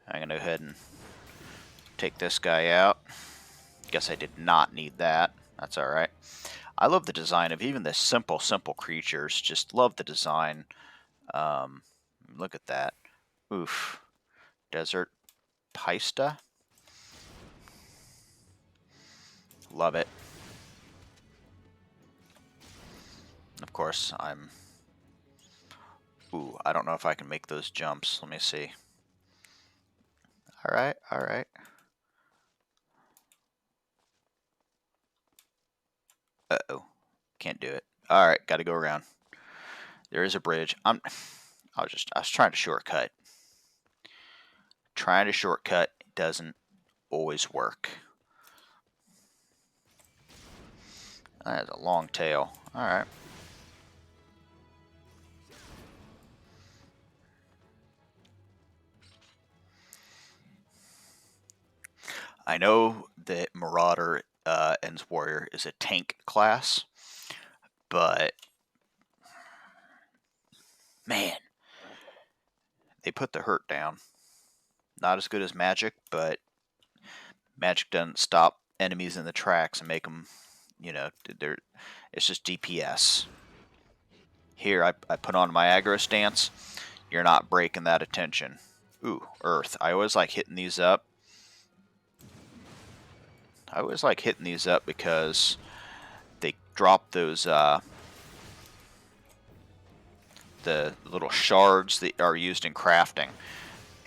I'm going to go ahead and take this guy out. Guess I did not need that. That's alright. I love the design of even the simple creatures. Just love the design. Look at that. Oof. Desert Pista. Love it. Of course, I'm... Ooh, I don't know if I can make those jumps. Let me see. Alright, alright. Uh-oh. Can't do it. Alright, gotta go around. There is a bridge. I was trying to shortcut. Trying to shortcut doesn't always work. That has a long tail. Alright. I know that Marauder Ends Warrior is a tank class, but man, they put the hurt down. Not as good as Magic, but Magic doesn't stop enemies in the tracks and make them, you know, it's just DPS. Here, I put on my aggro stance. You're not breaking that attention. Ooh, Earth. I always like hitting these up. Because they drop those, the little shards that are used in crafting.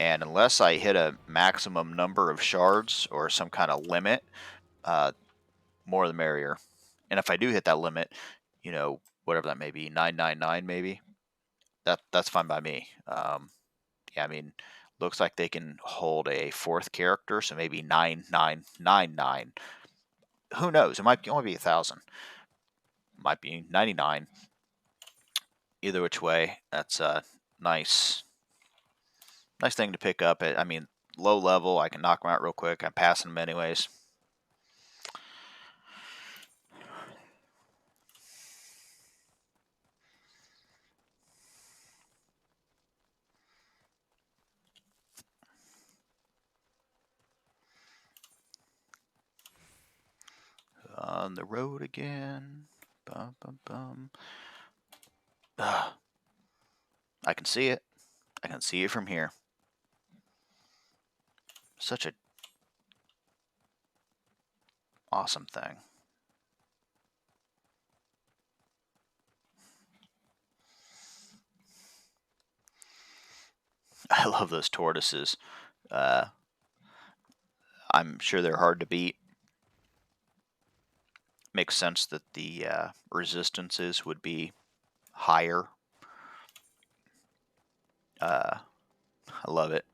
And unless I hit a maximum number of shards or some kind of limit, more the merrier. And if I do hit that limit, you know, whatever that may be, 999 maybe, that's fine by me. Yeah, I mean, looks like they can hold a fourth character, so maybe 9999. Who knows? It might only be 1,000. Might be 99. Either which way, that's a nice thing to pick up. I mean, low level, I can knock them out real quick. I'm passing them anyways. On the road again. Bum, bum, bum. I can see it. I can see it from here. Such a awesome thing. I love those tortoises. I'm sure they're hard to beat. Makes sense that the resistances would be higher. I love it.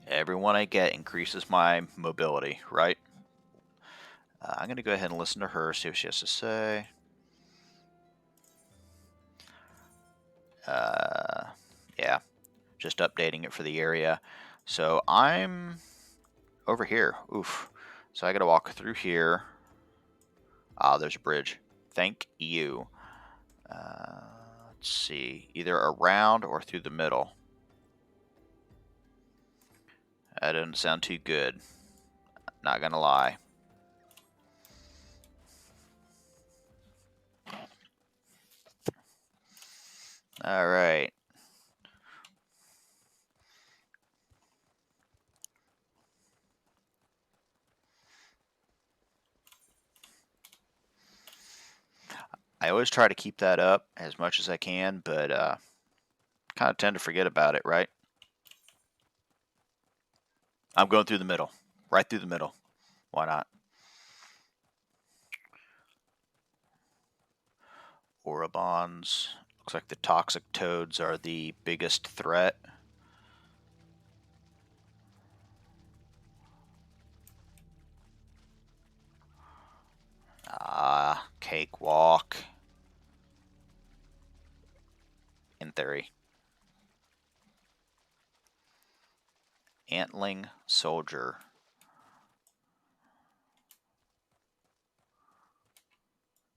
Every one I get increases my mobility, right? I'm going to go ahead and listen to her, see what she has to say. Yeah, just updating it for the area. So I'm over here. Oof. So I gotta walk through here. Ah, there's a bridge. Thank you. Let's see. Either around or through the middle. That doesn't sound too good. Not gonna lie. Alright. I always try to keep that up as much as I can, but kind of tend to forget about it, right? I'm going through the middle. Right through the middle. Why not? Orobons. Looks like the toxic toads are the biggest threat. Ah, cakewalk. In theory. Antling soldier.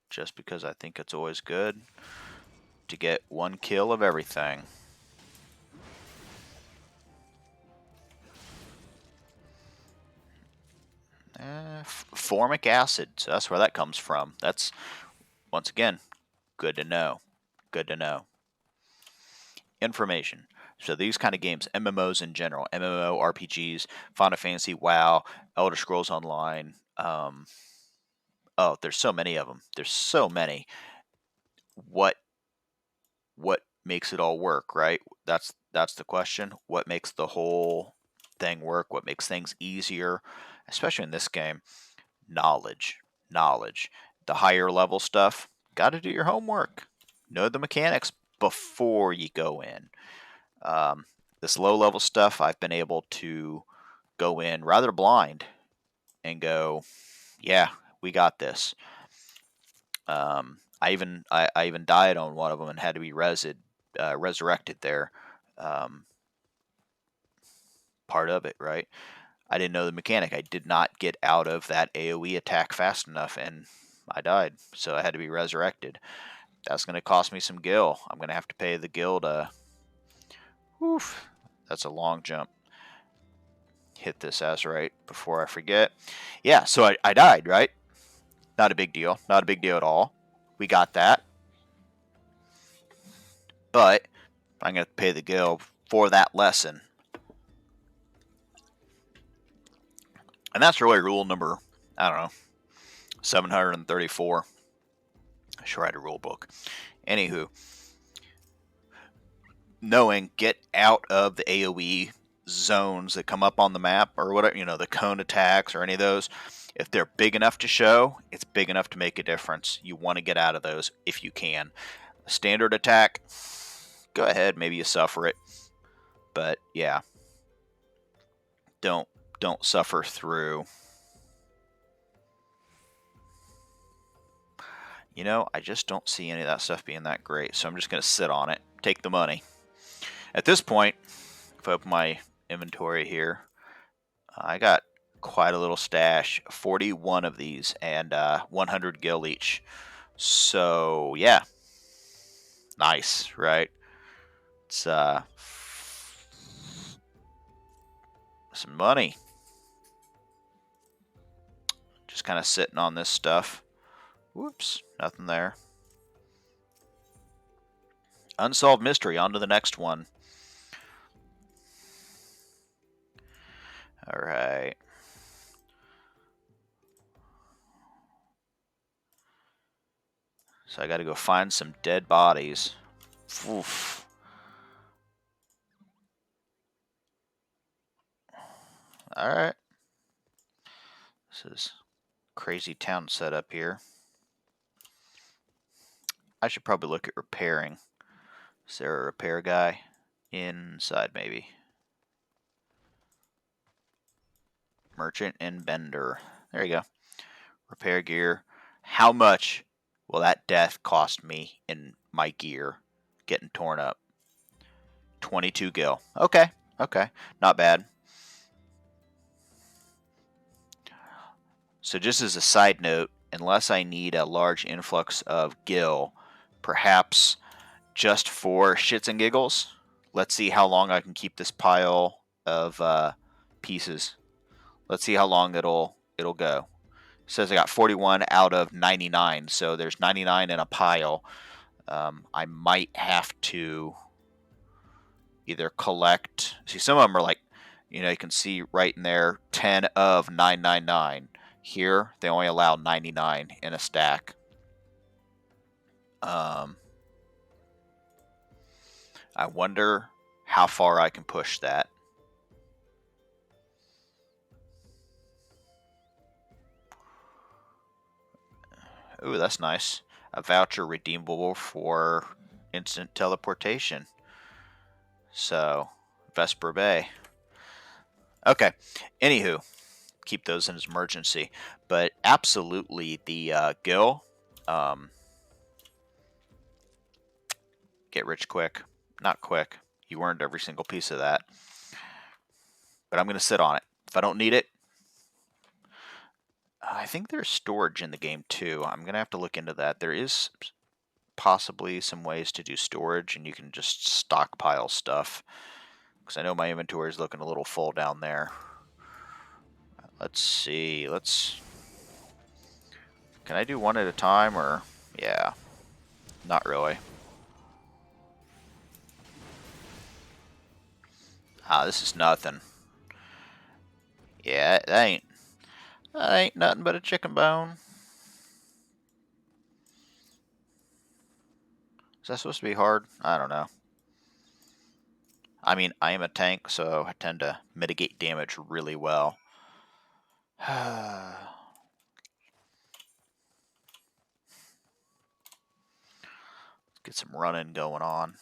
Just because I think it's always good to get one kill of everything. Formic acid, so that's where that comes from. That's, once again, good to know. Good to know. Information. So these kind of games, MMOs in general, MMO, RPGs, Final Fantasy, WoW, Elder Scrolls Online. Oh, there's so many of them. There's so many. What makes it all work, right? That's the question. What makes the whole thing work? What makes things easier? Especially in this game, knowledge. The higher level stuff, got to do your homework. Know the mechanics before you go in. This low level stuff, I've been able to go in rather blind and go, yeah, we got this. I even died on one of them and had to be resurrected there. Part of it, right? I didn't know the mechanic. I did not get out of that AoE attack fast enough, and I died. So I had to be resurrected. That's going to cost me some gil. I'm going to have to pay the gil to... Oof, that's a long jump. Hit this ass right before I forget. Yeah, so I died, right? Not a big deal. Not a big deal at all. We got that. But I'm going to pay the gil for that lesson. And that's really rule number, I don't know, 734. I should write a rule book. Anywho, knowing get out of the AoE zones that come up on the map or whatever, the cone attacks or any of those. If they're big enough to show, it's big enough to make a difference. You want to get out of those if you can. A standard attack, go ahead, maybe you suffer it. But yeah, don't suffer through. I just don't see any of that stuff being that great, so I'm just going to sit on it, take the money. At this point, if I open my inventory here, I got quite a little stash, 41 of these, and 100 gil each. So, yeah. Nice, right? It's some money. Just kind of sitting on this stuff. Whoops, nothing there. Unsolved mystery, on to the next one. Alright. So I gotta go find some dead bodies. Oof. Alright. This is crazy town setup here. I should probably look at repairing. Is there a repair guy? Inside, maybe. Merchant and vendor. There you go. Repair gear. How much will that death cost me in my gear getting torn up? 22 gil. Okay. Not bad. So just as a side note, unless I need a large influx of gil, perhaps just for shits and giggles, let's see how long I can keep this pile of pieces. Let's see how long it'll go. It says I got 41 out of 99, so there's 99 in a pile. I might have to either collect. See, some of them are like, you can see right in there, 10 of 999. Here, they only allow 99 in a stack. I wonder how far I can push that. Ooh, that's nice. A voucher redeemable for instant teleportation. So, Vesper Bay. Okay. Anywho, keep those in as emergency. But absolutely, the Gil, get rich quick. Not quick. You earned every single piece of that. But I'm going to sit on it. If I don't need it, I think there's storage in the game too. I'm going to have to look into that. There is possibly some ways to do storage, and you can just stockpile stuff. Because I know my inventory is looking a little full down there. Let's see. Can I do one at a time, or... Yeah. Not really. This is nothing. Yeah, that ain't nothing but a chicken bone. Is that supposed to be hard? I don't know. I mean, I am a tank, so I tend to mitigate damage really well. Get some running going on.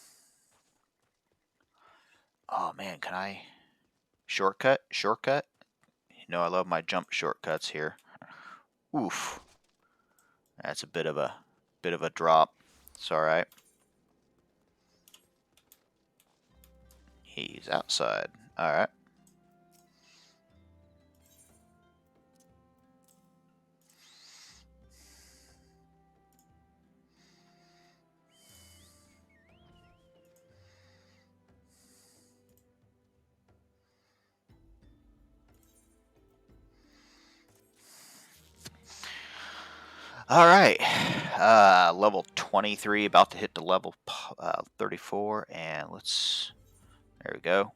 Oh man, can I... Shortcut? Shortcut? You know I love my jump shortcuts here. Oof. That's a bit of a drop. It's alright. He's outside. Alright. Alright. Level 23, about to hit the level 34, and let's... There we go.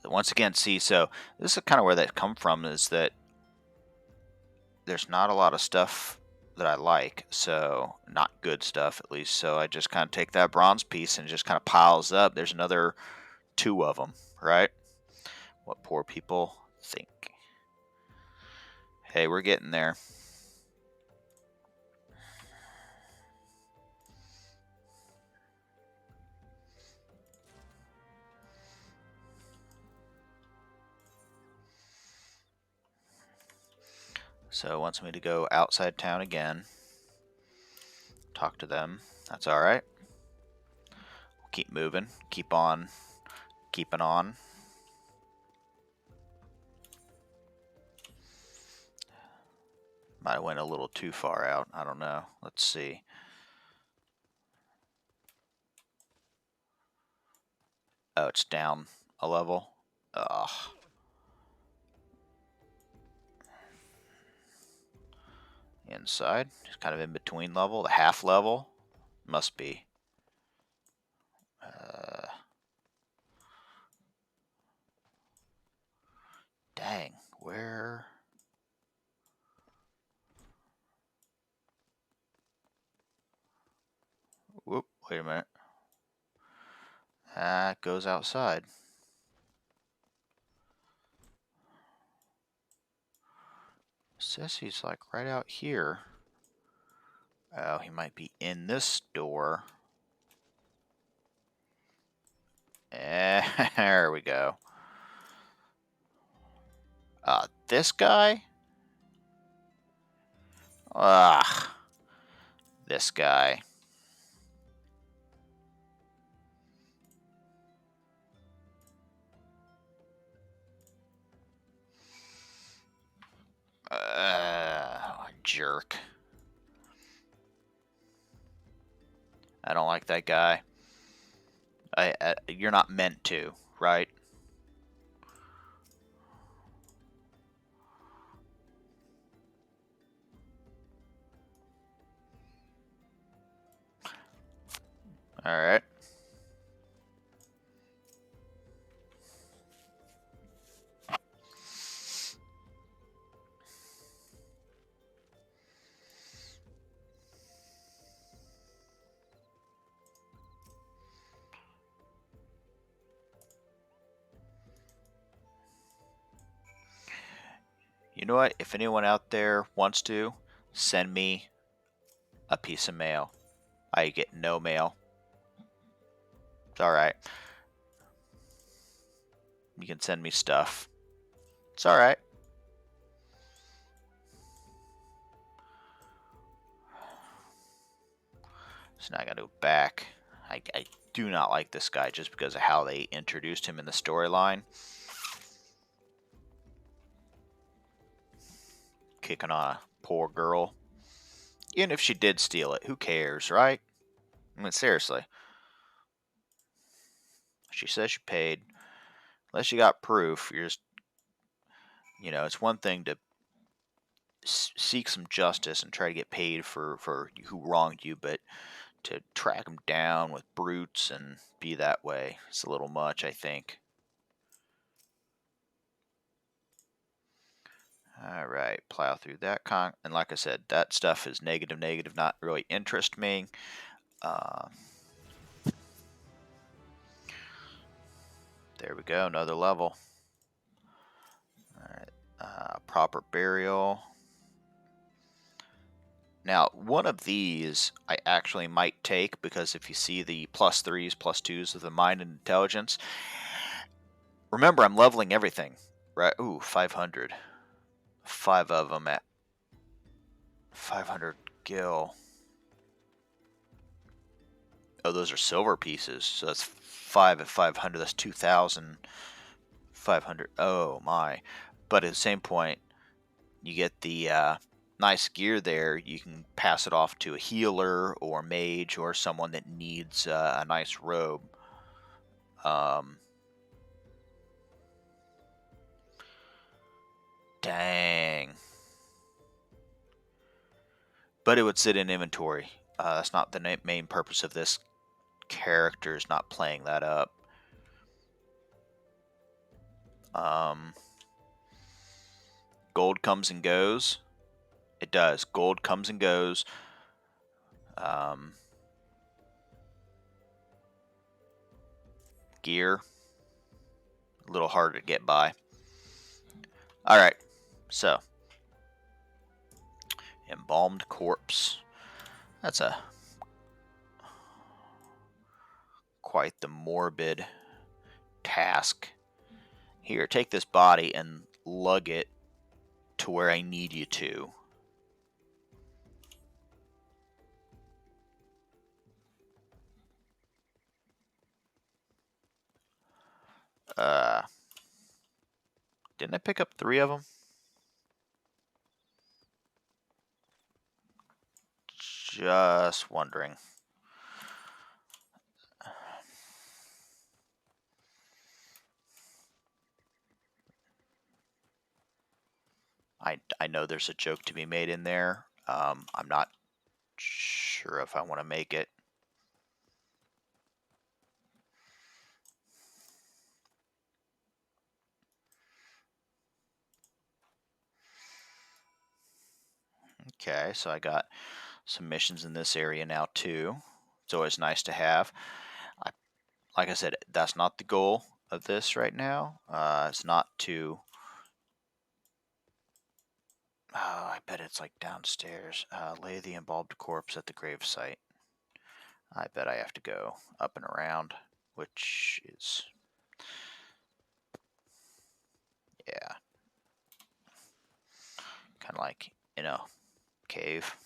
Once again, see, so this is kind of where that come from, is that there's not a lot of stuff that I like, so not good stuff at least, so I just kind of take that bronze piece and it just kind of piles up. There's another 2 of them, right? What poor people think. Hey, we're getting there. So it wants me to go outside town again. Talk to them. That's alright. We'll keep moving. Keep on keeping on. Might have went a little too far out. I don't know. Let's see. Oh, it's down a level. Ugh. Inside. Just kind of in between level. The half level. Must be. Dang. Where... Whoop. Wait a minute. That goes outside. Says he's like right out here. Oh, he might be in this door. There we go. This guy? Ugh. This guy. jerk. I don't like that guy. You're not meant to, right? Alright. You know what? If anyone out there wants to, send me a piece of mail. I get no mail. It's alright. You can send me stuff. It's alright. So now I gotta go back. I do not like this guy just because of how they introduced him in the storyline. Kicking on a poor girl. Even if she did steal it, who cares, right? I mean, seriously. She says she paid. Unless you got proof, you're just, it's one thing to seek some justice and try to get paid for who wronged you, but to track them down with brutes and be that way, it's a little much, I think. Alright, plow through that and like I said, that stuff is negative, not really interest me. There we go, another level. Alright, proper burial. Now, one of these I actually might take, because if you see the +3s, +2s of the mind and intelligence, remember I'm leveling everything, right? Ooh, 500. 5 of them at 500 gil. Oh, those are silver pieces, so that's 5 at 500, that's 2,500. Oh my. But at the same point, you get the nice gear there. You can pass it off to a healer or mage or someone that needs a nice robe. Dang. But it would sit in inventory. That's not the main purpose of this character, is not playing that up. Gold comes and goes. It does. Gold comes and goes. Gear, a little harder to get by. Alright, so embalmed corpse. That's quite the morbid task. Here, take this body and lug it to where I need you to. Didn't I pick up 3 of them? Just wondering. I know there's a joke to be made in there. I'm not sure if I want to make it. Okay, so I got some missions in this area now too. It's always nice to have. Like I said, that's not the goal of this right now. It's not to... Oh, I bet it's like downstairs. Lay the embalmed corpse at the grave site. I bet I have to go up and around, which is... Yeah. Kind of like, cave.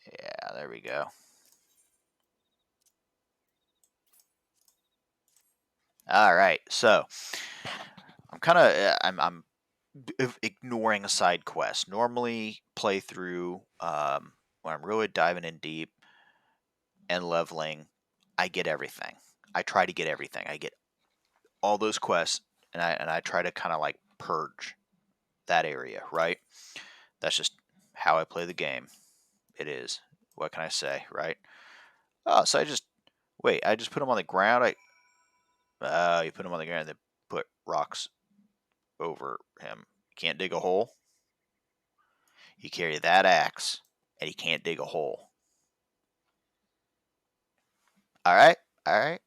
Yeah, there we go. All right, so I'm kind of I'm ignoring a side quest. Normally, play through when I'm really diving in deep and leveling, I get everything. I try to get everything. I get all those quests, and I try to kind of like purge that area, right? That's just how I play the game. It is. What can I say, right? Oh, so I just wait. I just put them on the ground. You put them on the ground, and then put rocks over him. Can't dig a hole. You carry that axe, and he can't dig a hole. All right, all right.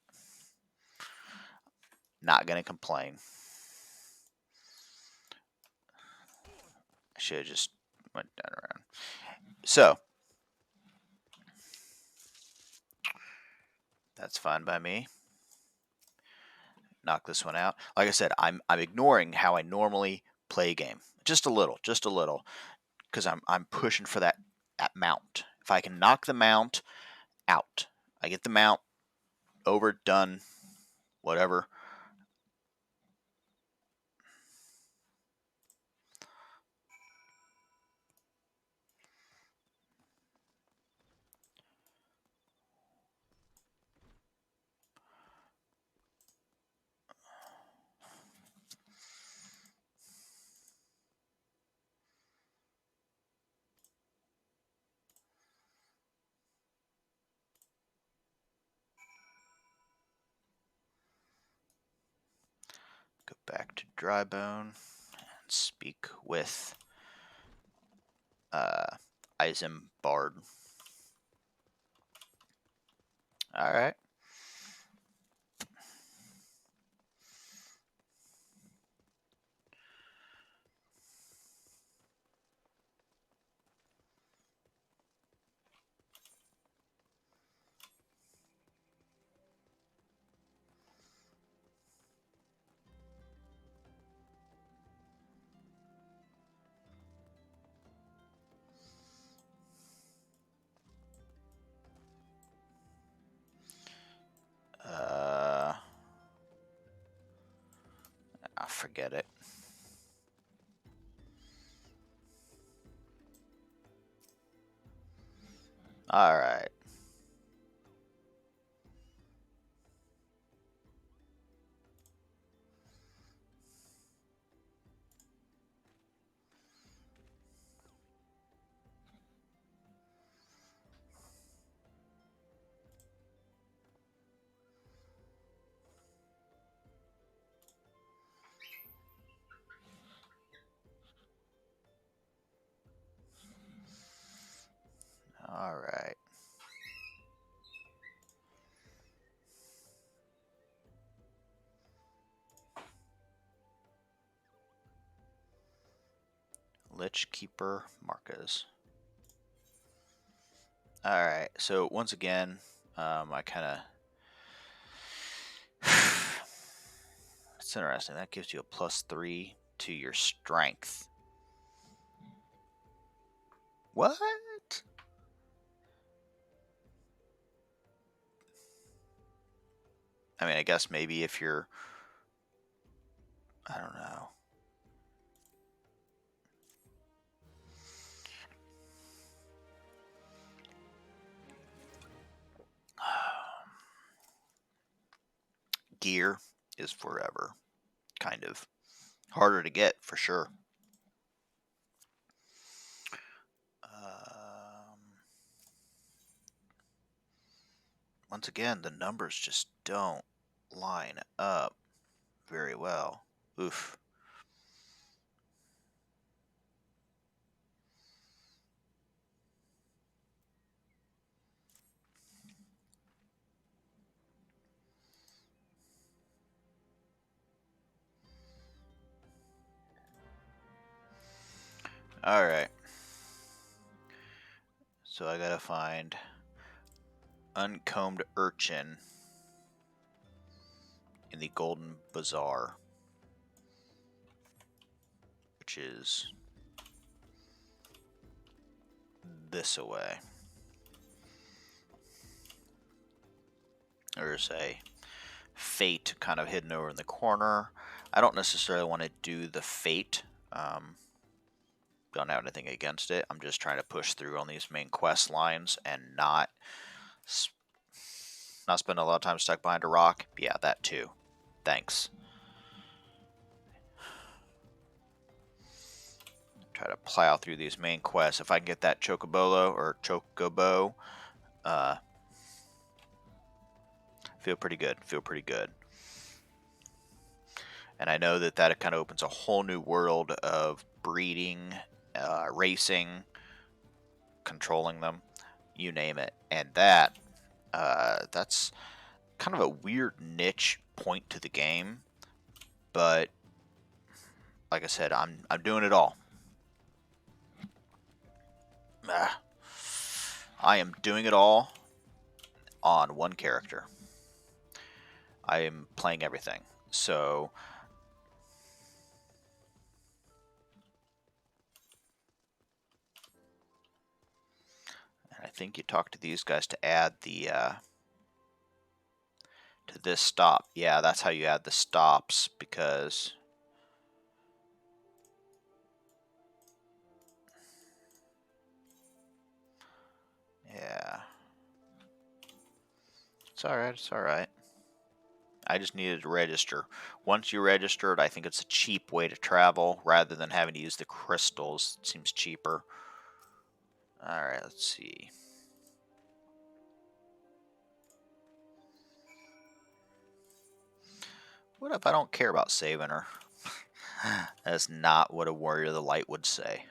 Not gonna complain. I should have just went down around. So that's fine by me. Knock this one out. Like I said, I'm ignoring how I normally play a game. Just a little, because I'm pushing for that mount. If I can knock the mount out, I get the mount over, done, whatever. Go back to Drybone and speak with Isambard. All right. I forget it. All right. All right. Lich Keeper Marcus. All right. So once again, I kind of. It's interesting. That gives you a +3 to your strength. What? I mean, I guess maybe if you're. I don't know. Gear is forever. Kind of. Harder to get, for sure. Once again, the numbers just don't line up very well. Oof. Alright. So I gotta find Uncombed Urchin in the Golden Bazaar, which is this away. There's a Fate kind of hidden over in the corner. I don't necessarily want to do the Fate Don't have anything against it. I'm just trying to push through on these main quest lines and not spend a lot of time stuck behind a rock. Yeah, that too. Thanks. Try to plow through these main quests. If I can get that Chocobolo or Chocobo, feel pretty good. Feel pretty good. And I know that that kind of opens a whole new world of breeding, racing, controlling them, you name it. And that's kind of a weird niche point to the game, but like I said, I'm doing it all. I am doing it all on one character. I am playing everything. So I think you talk to these guys to add the to this stop. Yeah, that's how you add the stops, because yeah. It's alright, it's alright. I just needed to register. Once you registered, I think it's a cheap way to travel rather than having to use the crystals. It seems cheaper. Alright, let's see. What if I don't care about saving her? That's not what a Warrior of the Light would say.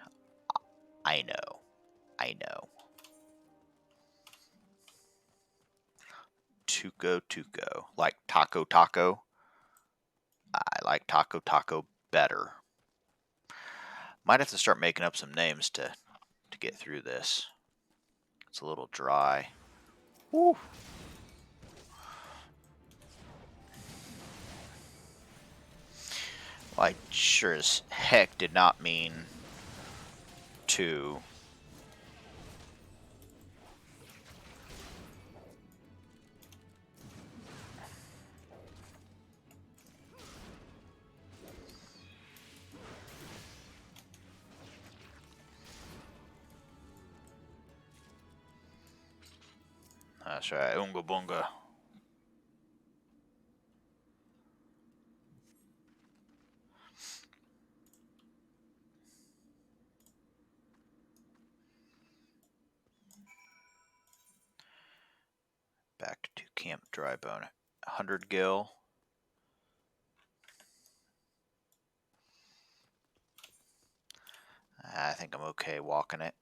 I know. I know. Tuco. Like Taco. I like Taco better. Might have to start making up some names to get through this. It's a little dry. Woo. Well, I sure as heck did not mean to... That's right, Unga Bunga. Back to Camp Drybone. 100 gil. I think I'm okay walking it.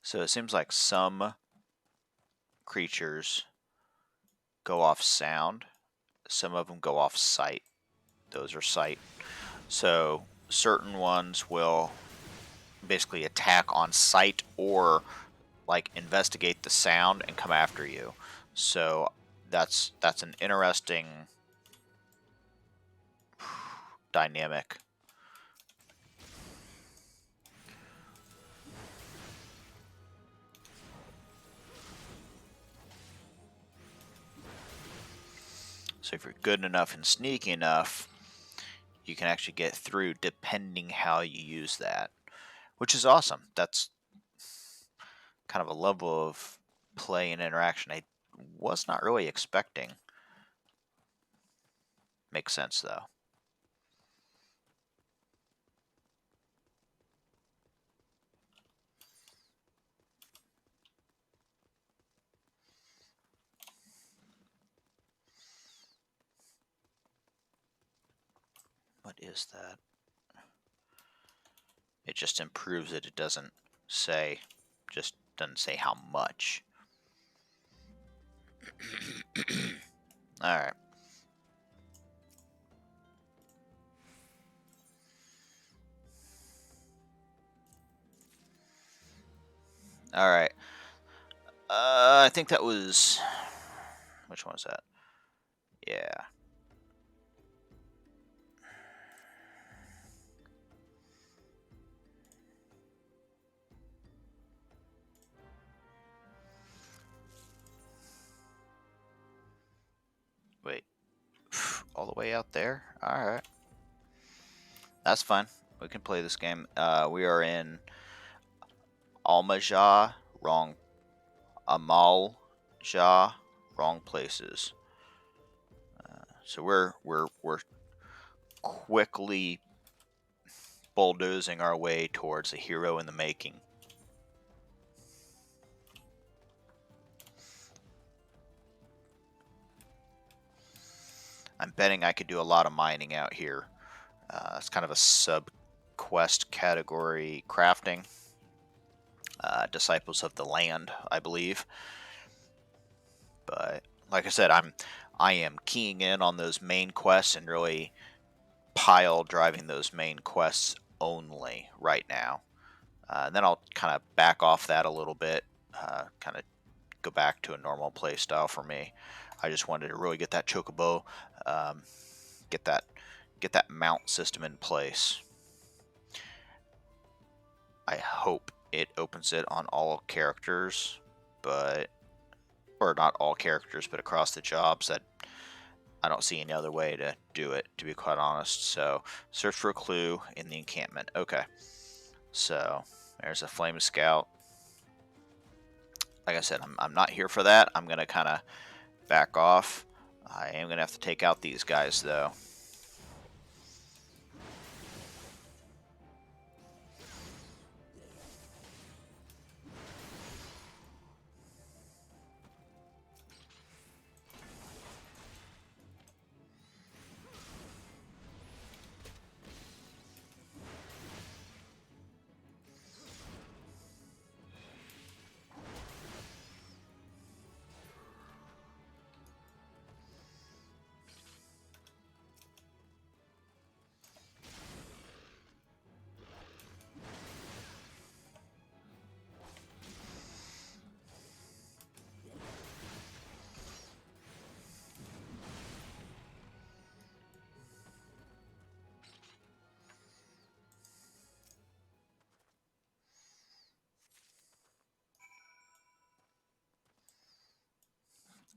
So it seems like some creatures go off sound. Some of them go off sight. Those are sight. So certain ones will basically attack on sight or like investigate the sound and come after you. So that's an interesting dynamic. So if you're good enough and sneaky enough, you can actually get through depending how you use that, which is awesome. That's kind of a level of play and interaction I was not really expecting. Makes sense though. What is that? It just improves it. It doesn't say, just doesn't say how much. Alright. Alright. I think that was... Which one was that? Yeah. all the way out there. All right. That's fine. We can play this game. We are in Almaja, wrong. Amalja, wrong places. So we're quickly bulldozing our way towards a hero in the making. I'm betting I could do a lot of mining out here. It's kind of a sub-quest category, crafting. Disciples of the Land, I believe. But like I said, I am keying in on those main quests and really pile driving those main quests only right now. And then I'll kind of back off that a little bit, kind of go back to a normal play style for me. I just wanted to really get that chocobo, um, get that mount system in place. I hope it opens it on all characters, or not all characters, but across the jobs. That I don't see any other way to do it, to be quite honest. So search for a clue in the encampment. Okay, so there's a flame scout. Like I said, I'm not here for that. I'm gonna kind of back off. I am gonna have to take out these guys though.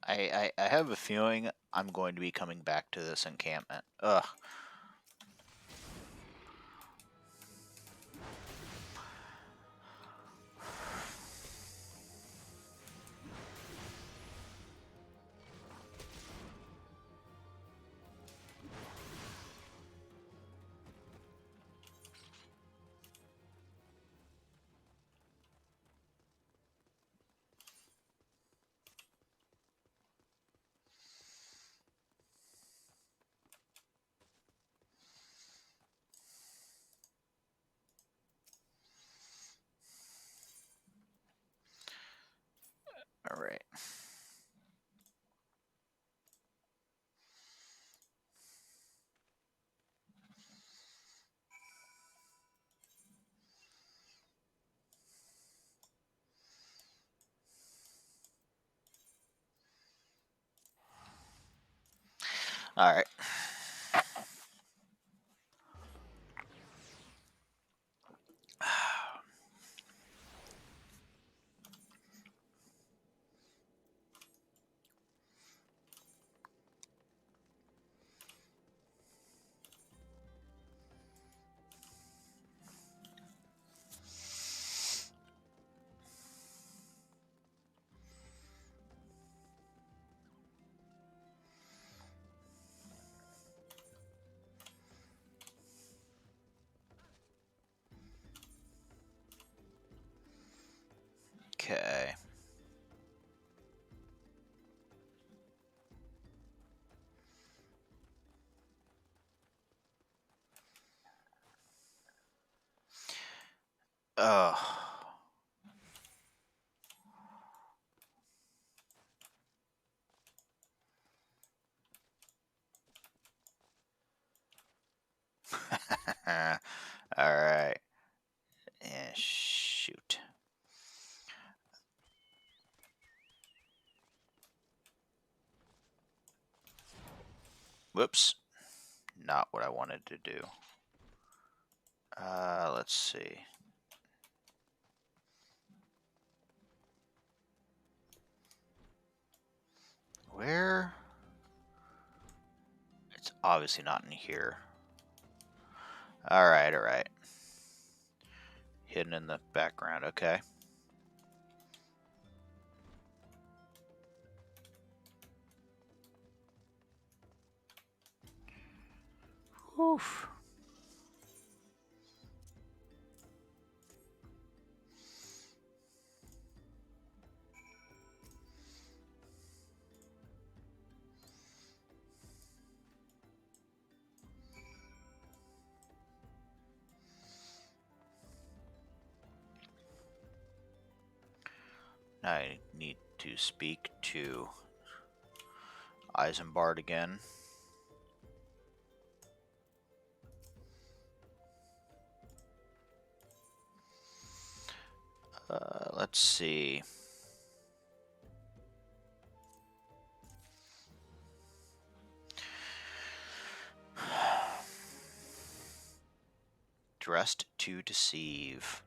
I have a feeling I'm going to be coming back to this encampment. Ugh. All right. All right. Okay. Oh. All right. Shoot. Whoops. Not what I wanted to do. Let's see. Where? It's Obviously not in here. Alright, alright. Hidden in the background, okay. Oof. I need to speak to Eisenbart again. Let's see. Dressed to deceive.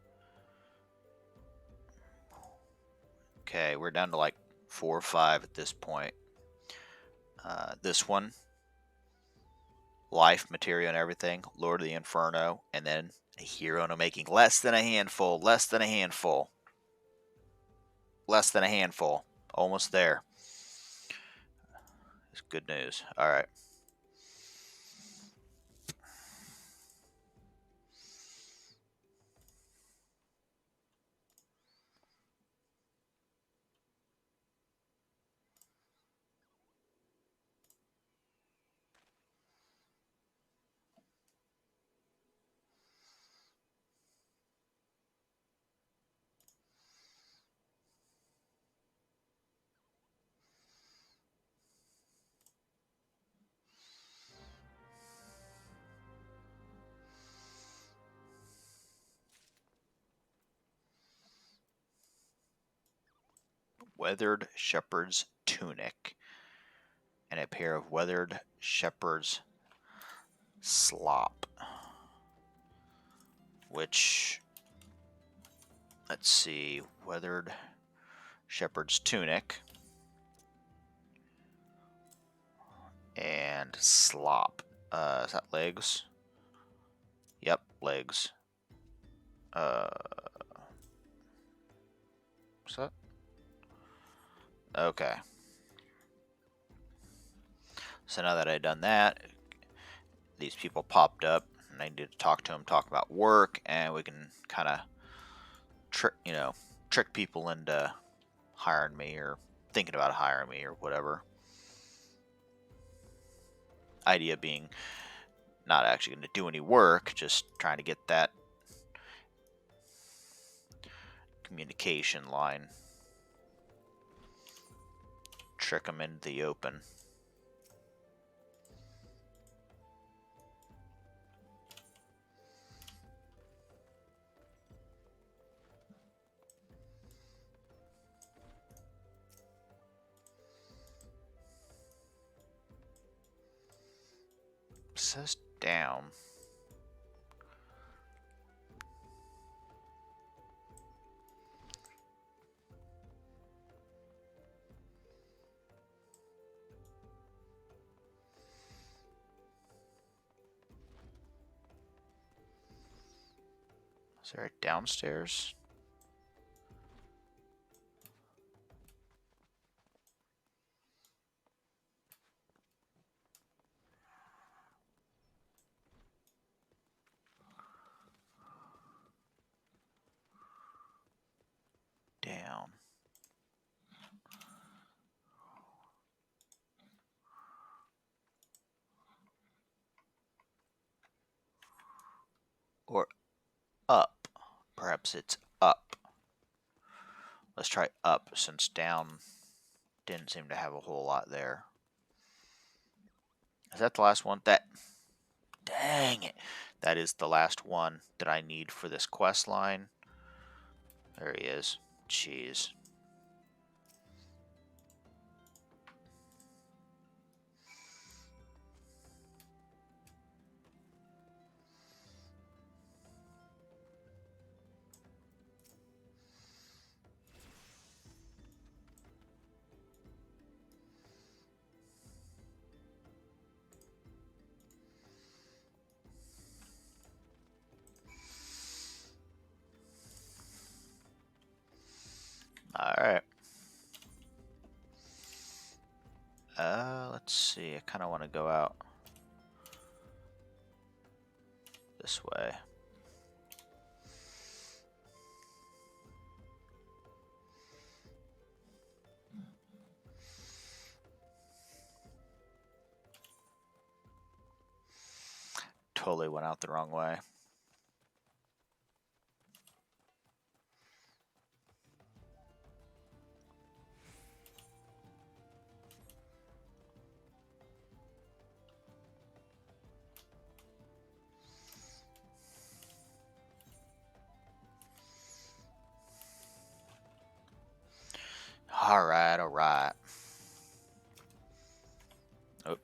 Okay, we're down to like 4 or 5 at this point. This one, life, material, and everything, Lord of the Inferno, and then a hero no making. Less than a handful, less than a handful. Less than a handful. Almost there. It's good news. Alright. Weathered shepherd's tunic and a pair of weathered shepherd's slop, which, let's see, weathered shepherd's tunic and slop. Is that legs? Yep, legs. What's that? Okay. So now that I've done that, these people popped up, and I need to talk to them, talk about work, and we can kind of trick people into hiring me or thinking about hiring me or whatever. Idea being not actually going to do any work, just trying to get that communication line. Trick them into the open. Says down. Is there a downstairs? Down. Or up. Perhaps it's up. Let's try up, since down didn't seem to have a whole lot there. Is that the last one? Dang it. That is the last one that I need for this quest line. There he is. Jeez. see, I kind of want to go out this way. Totally went out the wrong way. All right, all right. Oh.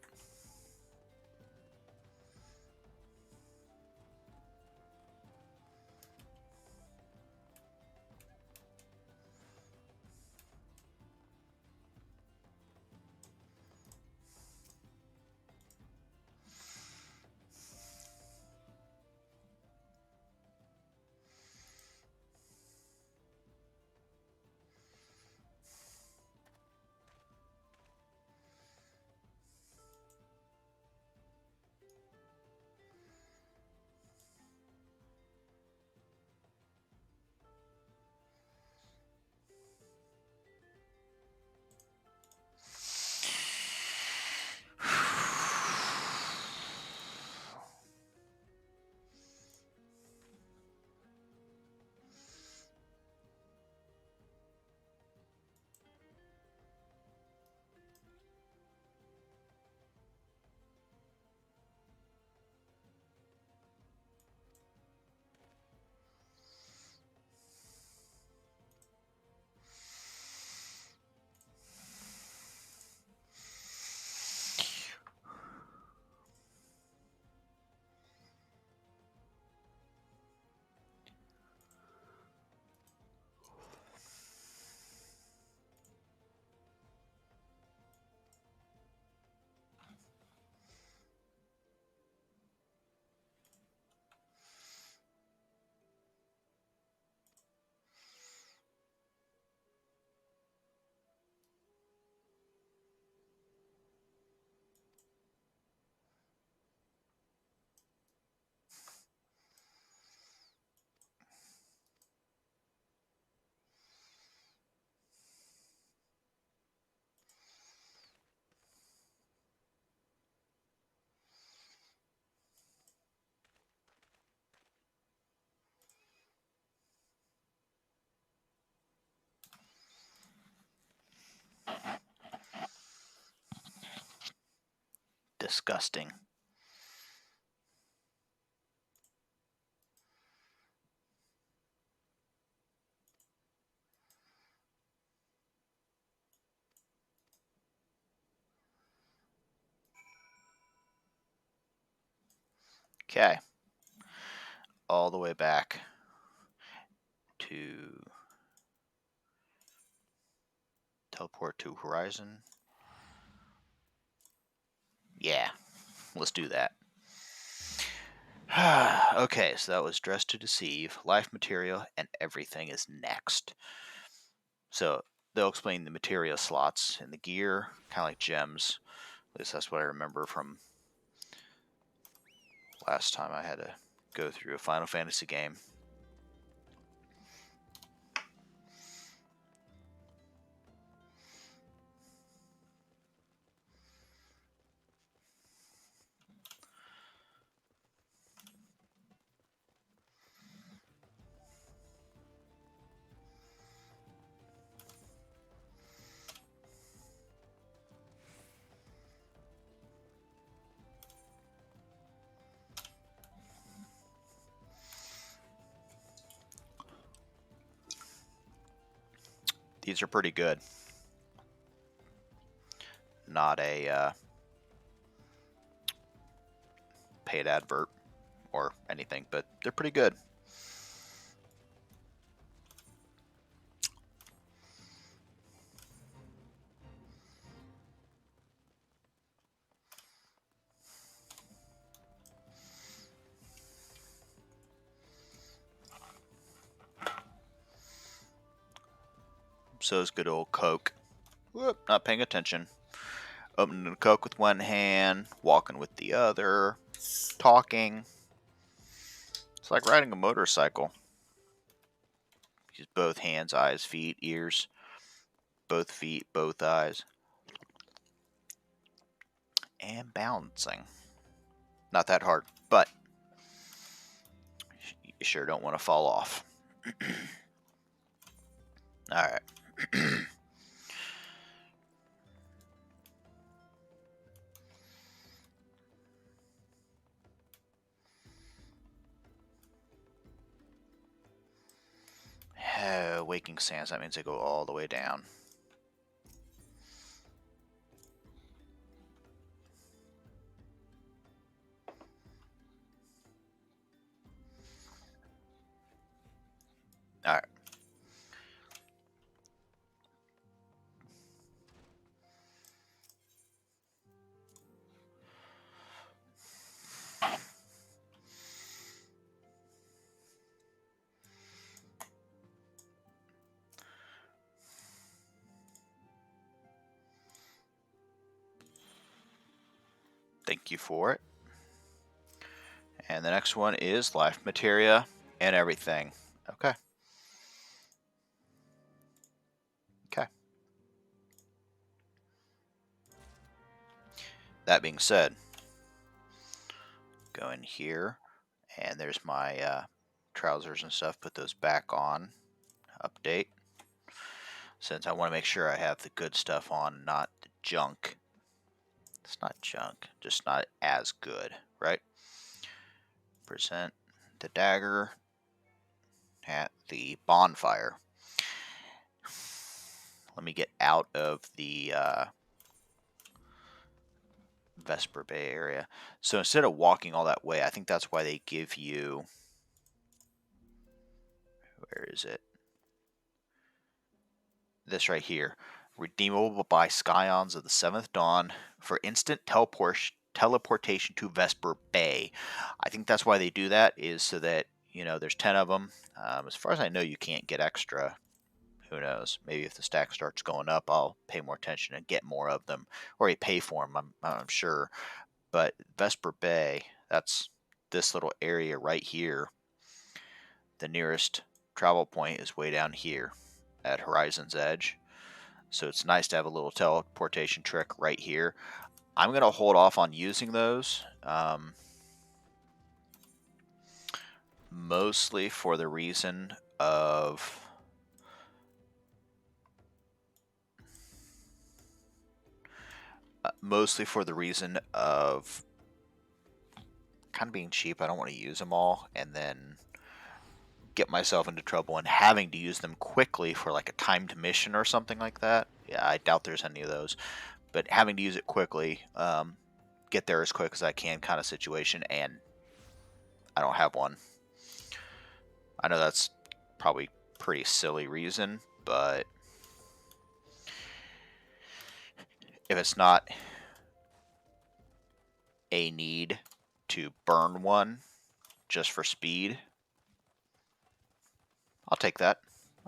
Disgusting. Okay. All the way back to teleport to Horizon. Yeah, let's do that. Okay, so that was Dress to Deceive, Life Material, and Everything is next. So they'll explain the materia slots in the gear, kind of like gems. At least that's what I remember from last time I had to go through a Final Fantasy game. These are pretty good. Not a paid advert or anything, but they're pretty good. So is good old Coke. Whoop, not paying attention. Opening a Coke with one hand, walking with the other, talking. It's like riding a motorcycle. Use both hands, eyes, feet, ears, both feet, both eyes. And balancing. Not that hard, but you sure don't want to fall off. Alright. Waking sands, that means they go all the way down. Alright. Thank you for it. And the next one is life materia and everything. Okay. Okay. That being said, go in here, and there's my trousers and stuff. Put those back on. Update. Since I want to make sure I have the good stuff on, not the junk. It's not junk, just not as good, right? Present the dagger at the bonfire. Let me get out of the Vesper Bay area. So instead of walking all that way, I think that's why they give you... Where is it? This right here. Redeemable by Scions of the 7th Dawn for instant teleportation to Vesper Bay. I think that's why they do that, is so that, you know, there's 10 of them. As far as I know, you can't get extra. Who knows? Maybe if the stack starts going up, I'll pay more attention and get more of them. Or you pay for them, I'm sure. But Vesper Bay, that's this little area right here. The nearest travel point is way down here at Horizon's Edge. So it's nice to have a little teleportation trick right here. I'm going to hold off on using those. Mostly for the reason of... kind of being cheap. I don't want to use them all and then get myself into trouble and having to use them quickly for like a timed mission or something like that. Yeah, I doubt there's any of those. But having to use it quickly, get there as quick as I can kind of situation, and I don't have one. I know that's probably a pretty silly reason, but if it's not a need to burn one just for speed, I'll take that.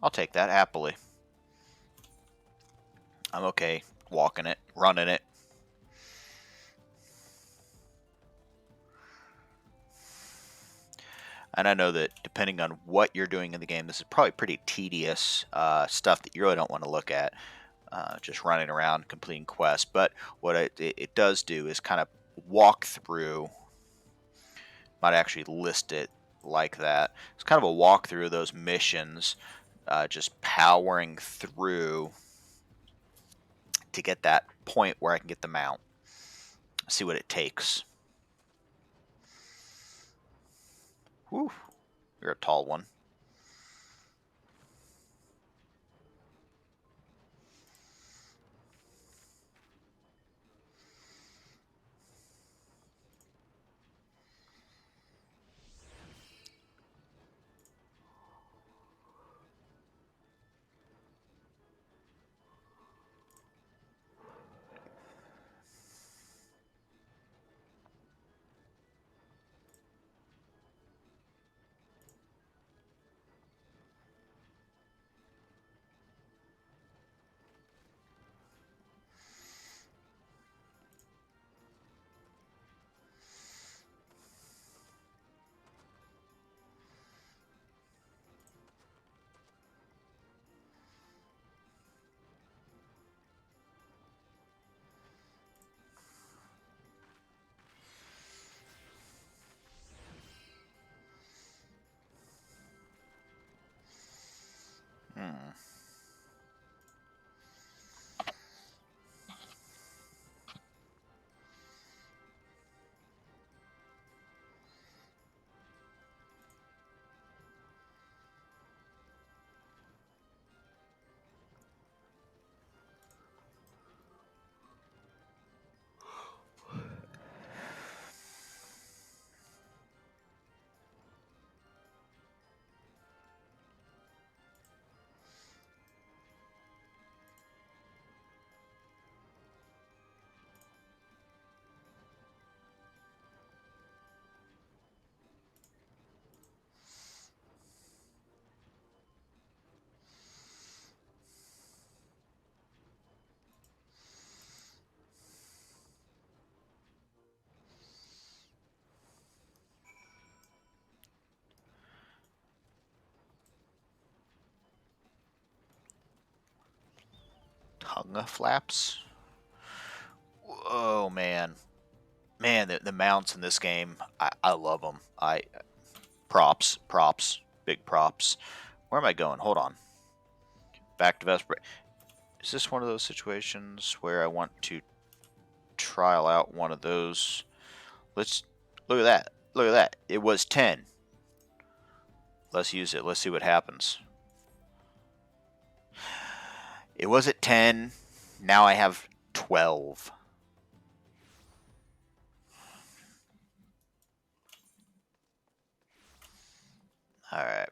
I'll take that happily. I'm okay walking it, running it. And I know that depending on what you're doing in the game, this is probably pretty tedious stuff that you really don't want to look at. Just running around completing quests. But what it does do is kind of walk through. Might actually list it like that. It's kind of a walkthrough of those missions, just powering through to get that point where I can get the mount. See what it takes. Whew, you're a tall one. tongue flaps. Oh man, the mounts in this game, I love them. Props, big props. Where am I going? Hold on. Back to Vesper. Is this one of those situations where I want to trial out one of those? Let's look at that. Look at that. It was 10. Let's use it. Let's see what happens. It was at 10. Now I have 12. All right.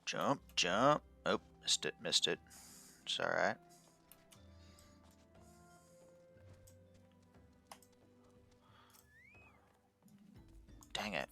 Jump, jump. Oh, missed it. It's all right. Dang it.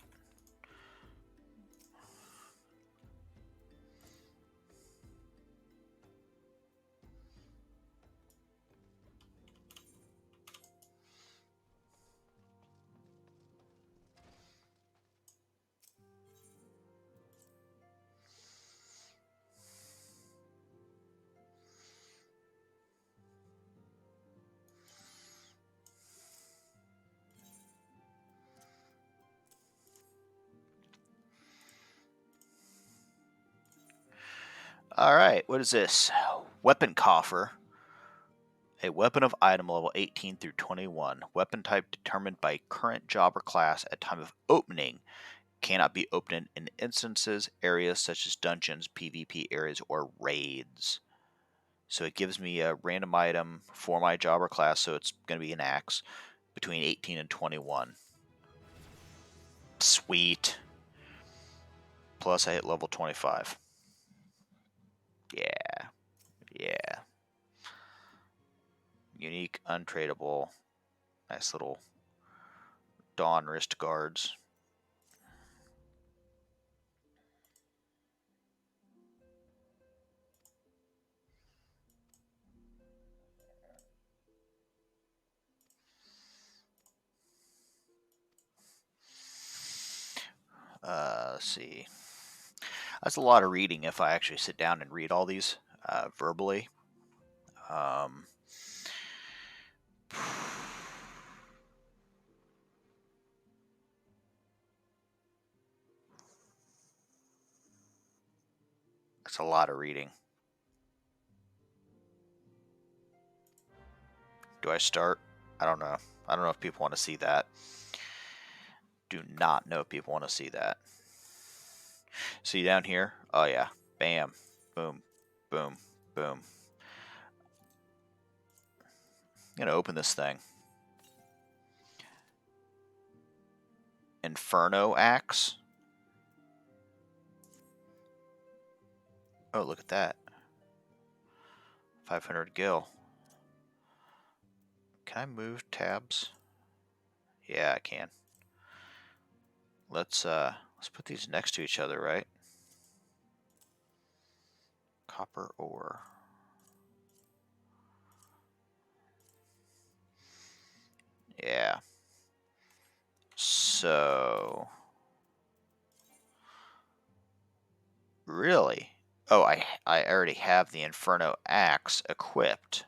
All right, what is this? Weapon coffer. A weapon of item level 18 through 21. Weapon type determined by current job or class at time of opening. Cannot be opened in instances, areas such as dungeons, PvP areas, or raids. So it gives me a random item for my job or class, so it's going to be an axe, between 18 and 21. Sweet. Plus I hit level 25. Yeah. Yeah. Unique, untradeable. Nice little Dawn wrist guards. Let's see. That's a lot of reading if I actually sit down and read all these verbally. That's a lot of reading. Do I start? I don't know. I don't know if people want to see that. Do not know if people want to see that. See down here? Oh yeah. Bam. Boom. Boom. Boom. I'm going to open this thing. Inferno Axe. Oh, look at that. 500 gil. Can I move tabs? Yeah, I can. Let's put these next to each other, right? Copper ore. Yeah. So really? Oh, I already have the Inferno Axe equipped.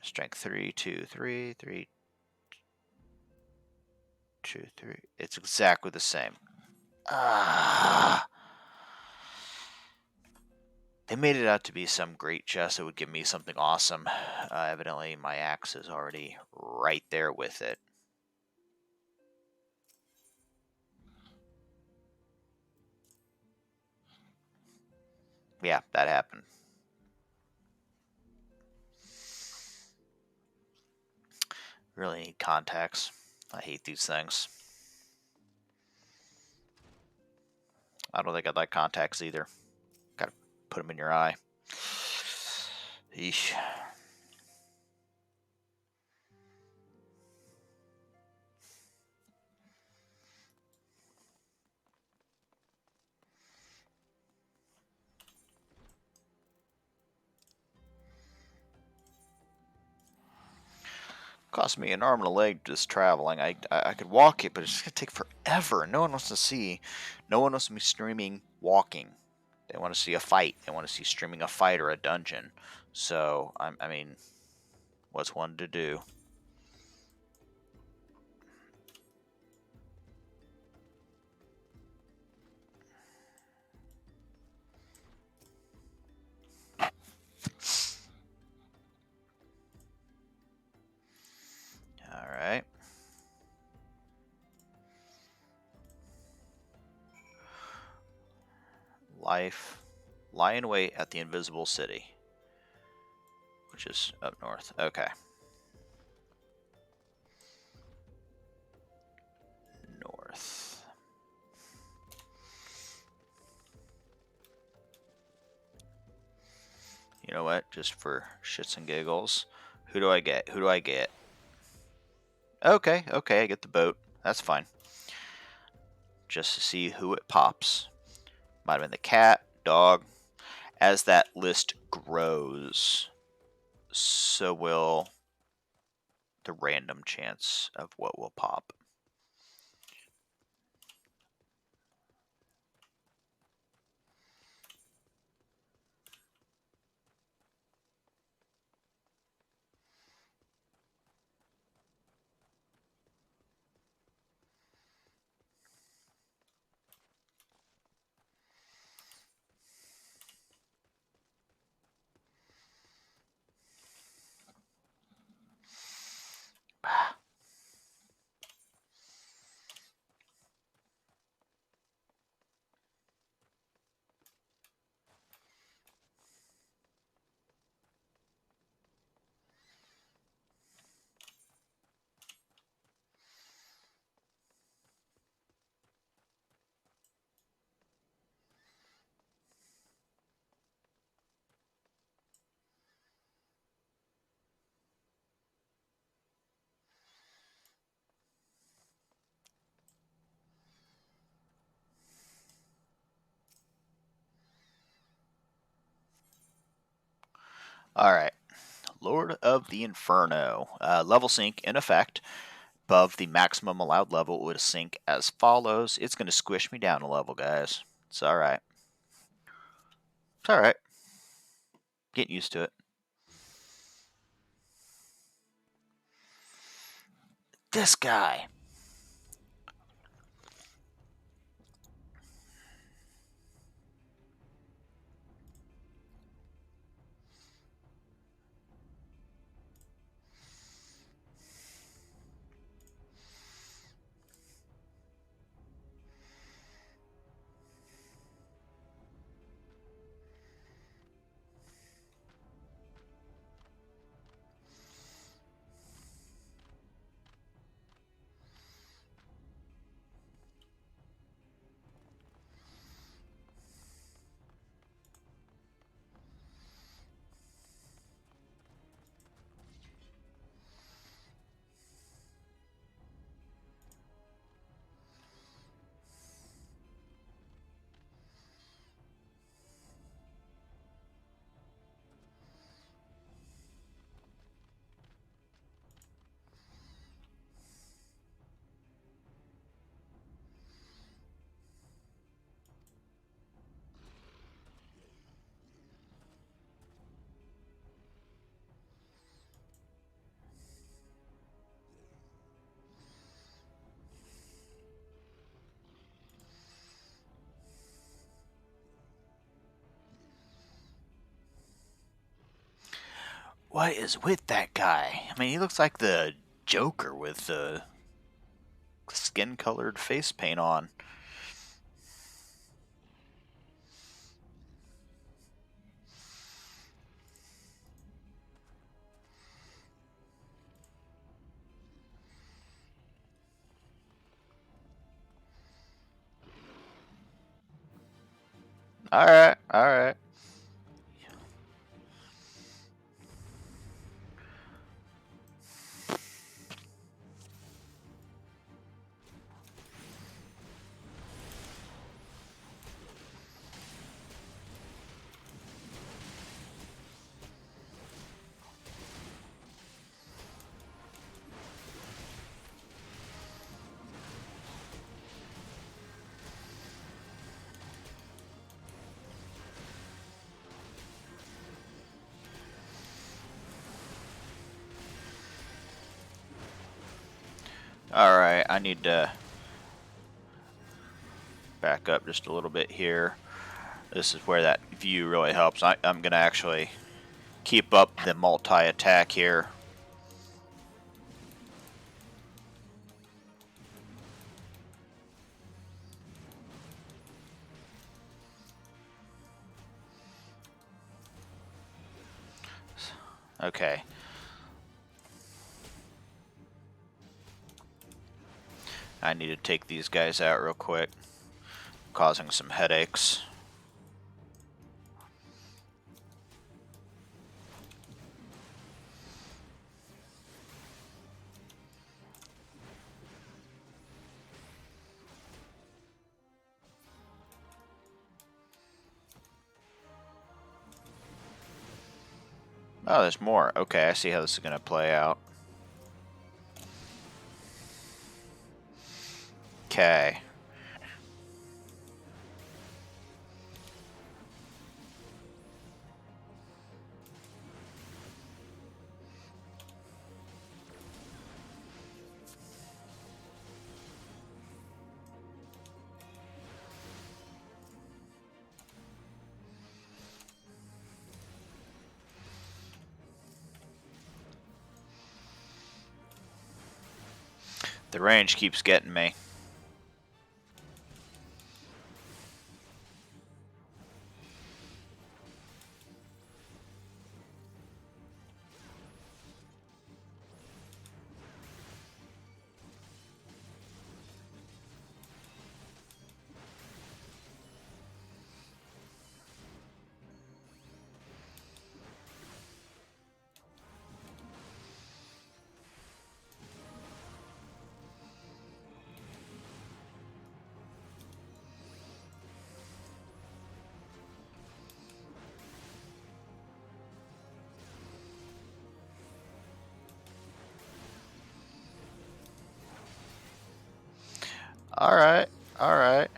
Strength 3, 2, 3, 3, 2, 3. It's exactly the same. They made it out to be some great chest that would give me something awesome. Evidently, my axe is already right there with it. Yeah, that happened. Really need contacts. I hate these things. I don't think I'd like contacts either. Gotta put them in your eye. Eesh. Cost me an arm and a leg just traveling. I could walk it, but it's gonna take forever. No one wants to see. No one wants me streaming walking. They want to see a fight. They want to see streaming a fight or a dungeon. So I mean, what's one to do? All right. Life. Lie in wait at the invisible city, which is up north. Okay. North. You know what? Just for shits and giggles. Who do I get? Who do I get? Okay, okay, I get the boat. That's fine. Just to see who it pops. Might have been the cat, dog. As that list grows, so will the random chance of what will pop. Alright. Lord of the Inferno. Level sync in effect. Above the maximum allowed level, it would sync as follows. It's going to squish me down a level, guys. It's alright. It's alright. Getting used to it. This guy. What is with that guy? I mean, he looks like the Joker with the skin-colored face paint on. Alright, alright. Alright, I need to back up just a little bit here. This is where that view really helps. I'm going to actually keep up the multi-attack here. Okay. I need to take these guys out real quick, causing some headaches. Oh, there's more. Okay, I see how this is going to play out. Okay. The range keeps getting me. Alright, alright.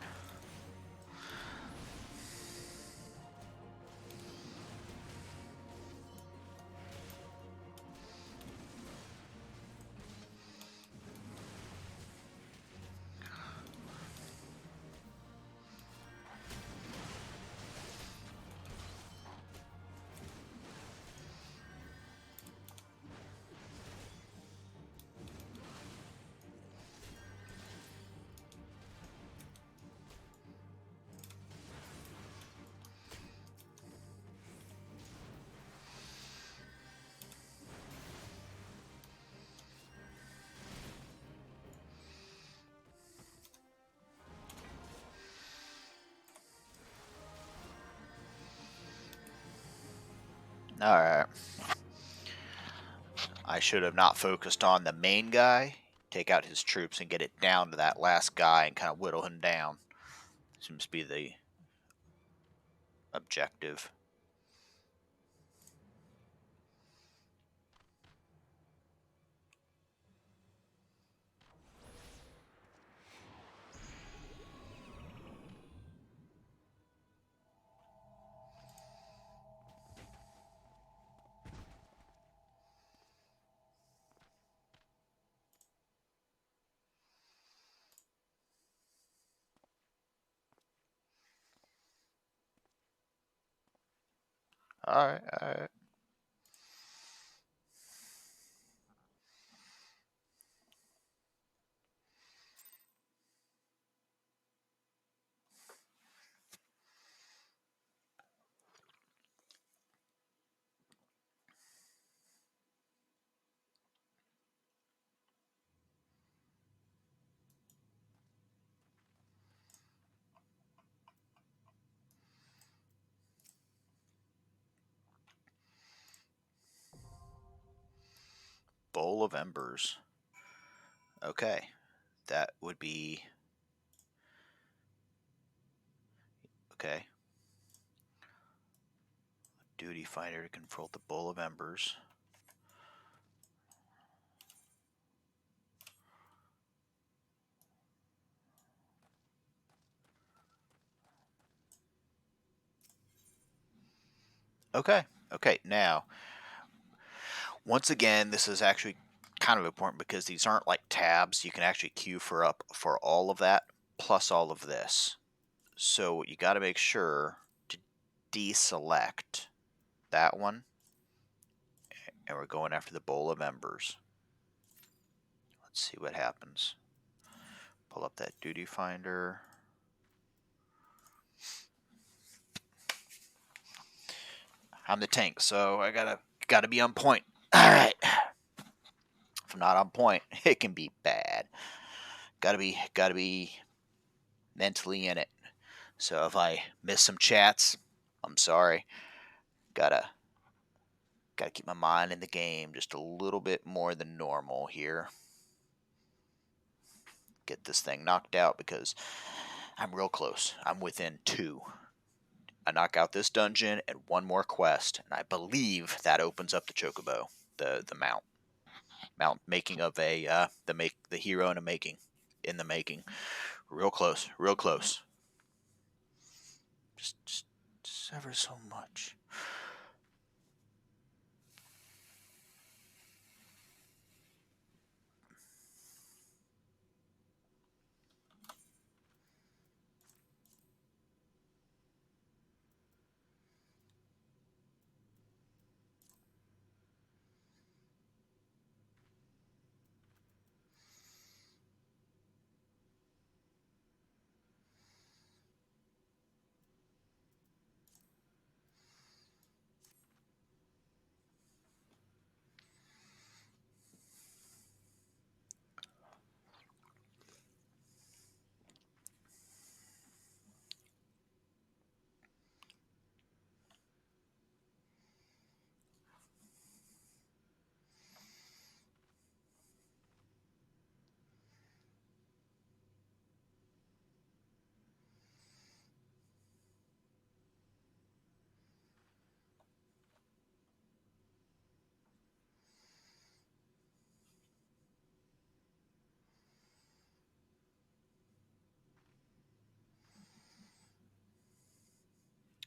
Alright. I should have not focused on the main guy. Take out his troops and get it down to that last guy and kind of whittle him down. Seems to be the objective. Alright, alright. Bowl of Embers. Okay. That would be... Okay. Duty finder to control the Bowl of Embers. Okay. Okay, now, once again, this is actually kind of important because these aren't like tabs. You can actually queue for all of that plus all of this. So you got to make sure to deselect that one, and we're going after the bowl of members. Let's see what happens. Pull up that duty finder. I'm the tank, so I gotta be on point. All right. If I'm not on point, it can be bad. Gotta be mentally in it. So if I miss some chats, I'm sorry. Gotta keep my mind in the game just a little bit more than normal here. Get this thing knocked out because I'm real close. I'm within 2. I knock out this dungeon and one more quest, and I believe that opens up the chocobo, the mount making of a the hero in the making. Real close, real close. Just ever so much.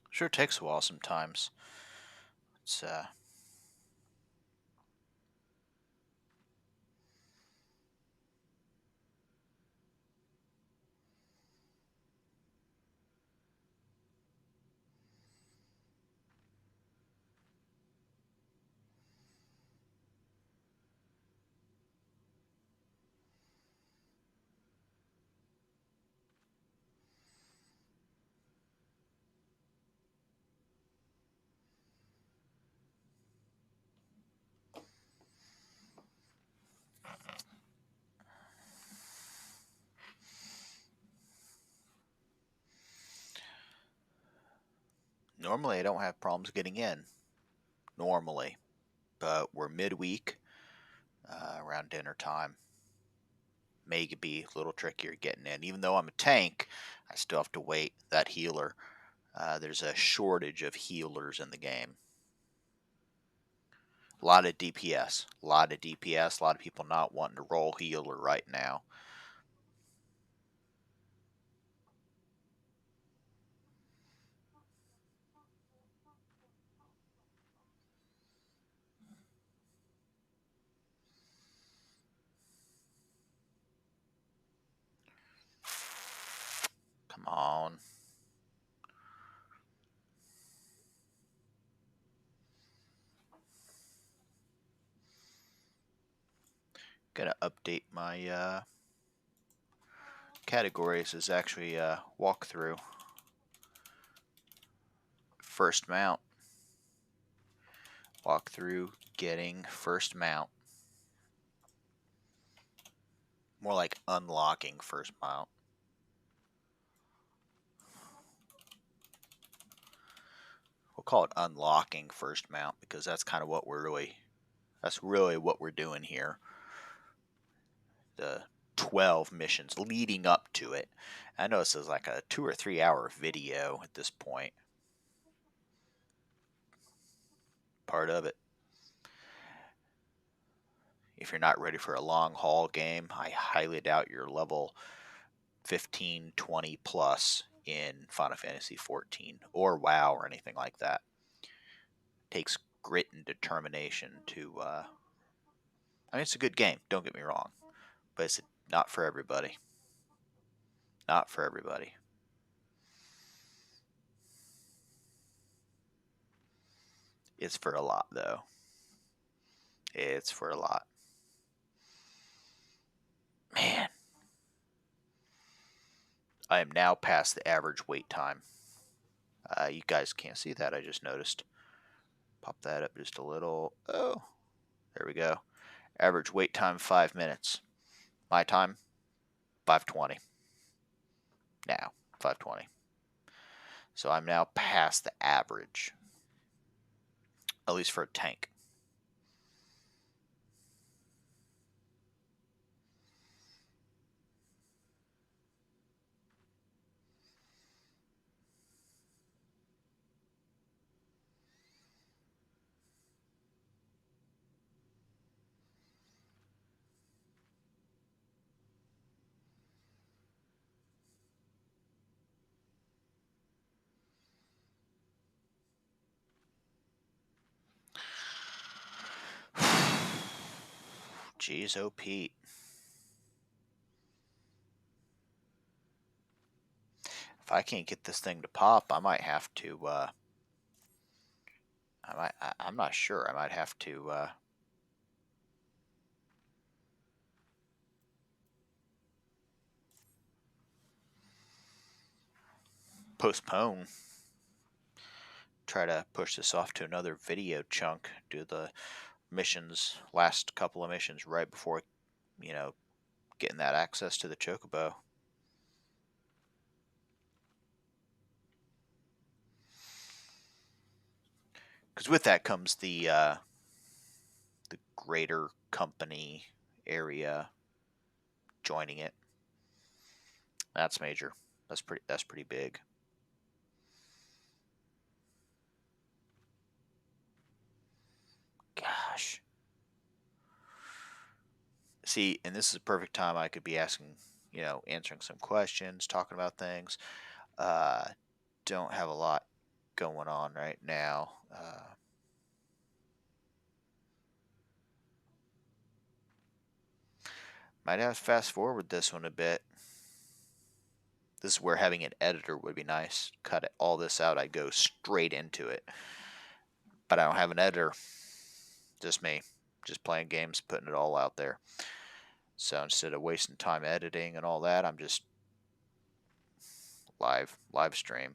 Sure takes a while sometimes. It's normally I don't have problems getting in. Normally, but we're midweek, around dinner time. May be a little trickier getting in. Even though I'm a tank, I still have to wait that healer. There's a shortage of healers in the game. A lot of DPS. A lot of DPS. A lot of people not wanting to roll healer right now. Come on. Gonna update my categories as actually walkthrough. First mount. Walk through getting first mount. More like unlocking first mount. We'll call it unlocking first mount because that's kind of what that's really what we're doing here. The 12 missions leading up to it. I know this is like a 2 or 3 hour video at this point. Part of it. If you're not ready for a long haul game, I highly doubt you're level 15, 20 plus in Final Fantasy XIV or WoW or anything like that. It takes grit and determination to I mean, it's a good game, don't get me wrong, but it's not for everybody. Not for everybody. It's for a lot, though. It's for a lot. Man. I am now past the average wait time. You guys can't see that, I just noticed. Pop that up just a little. Oh, there we go. Average wait time 5 minutes. My time 5:20. Now 5:20. So I'm now past the average, at least for a tank. Jeez, oh Pete. If I can't get this thing to pop, I might have to. I'm not sure. I might have to. Postpone. Try to push this off to another video chunk. Do the missions, last couple of missions, right before, getting that access to the Chocobo. Because with that comes the greater company area joining it. That's major. That's pretty big. Gosh. See, and this is a perfect time I could be asking, answering some questions, talking about things. Don't have a lot going on right now. Might have to fast forward this one a bit. This is where having an editor would be nice. Cut all this out, I'd go straight into it. But I don't have an editor. Just me. Just playing games, putting it all out there. So instead of wasting time editing and all that, I'm just live stream.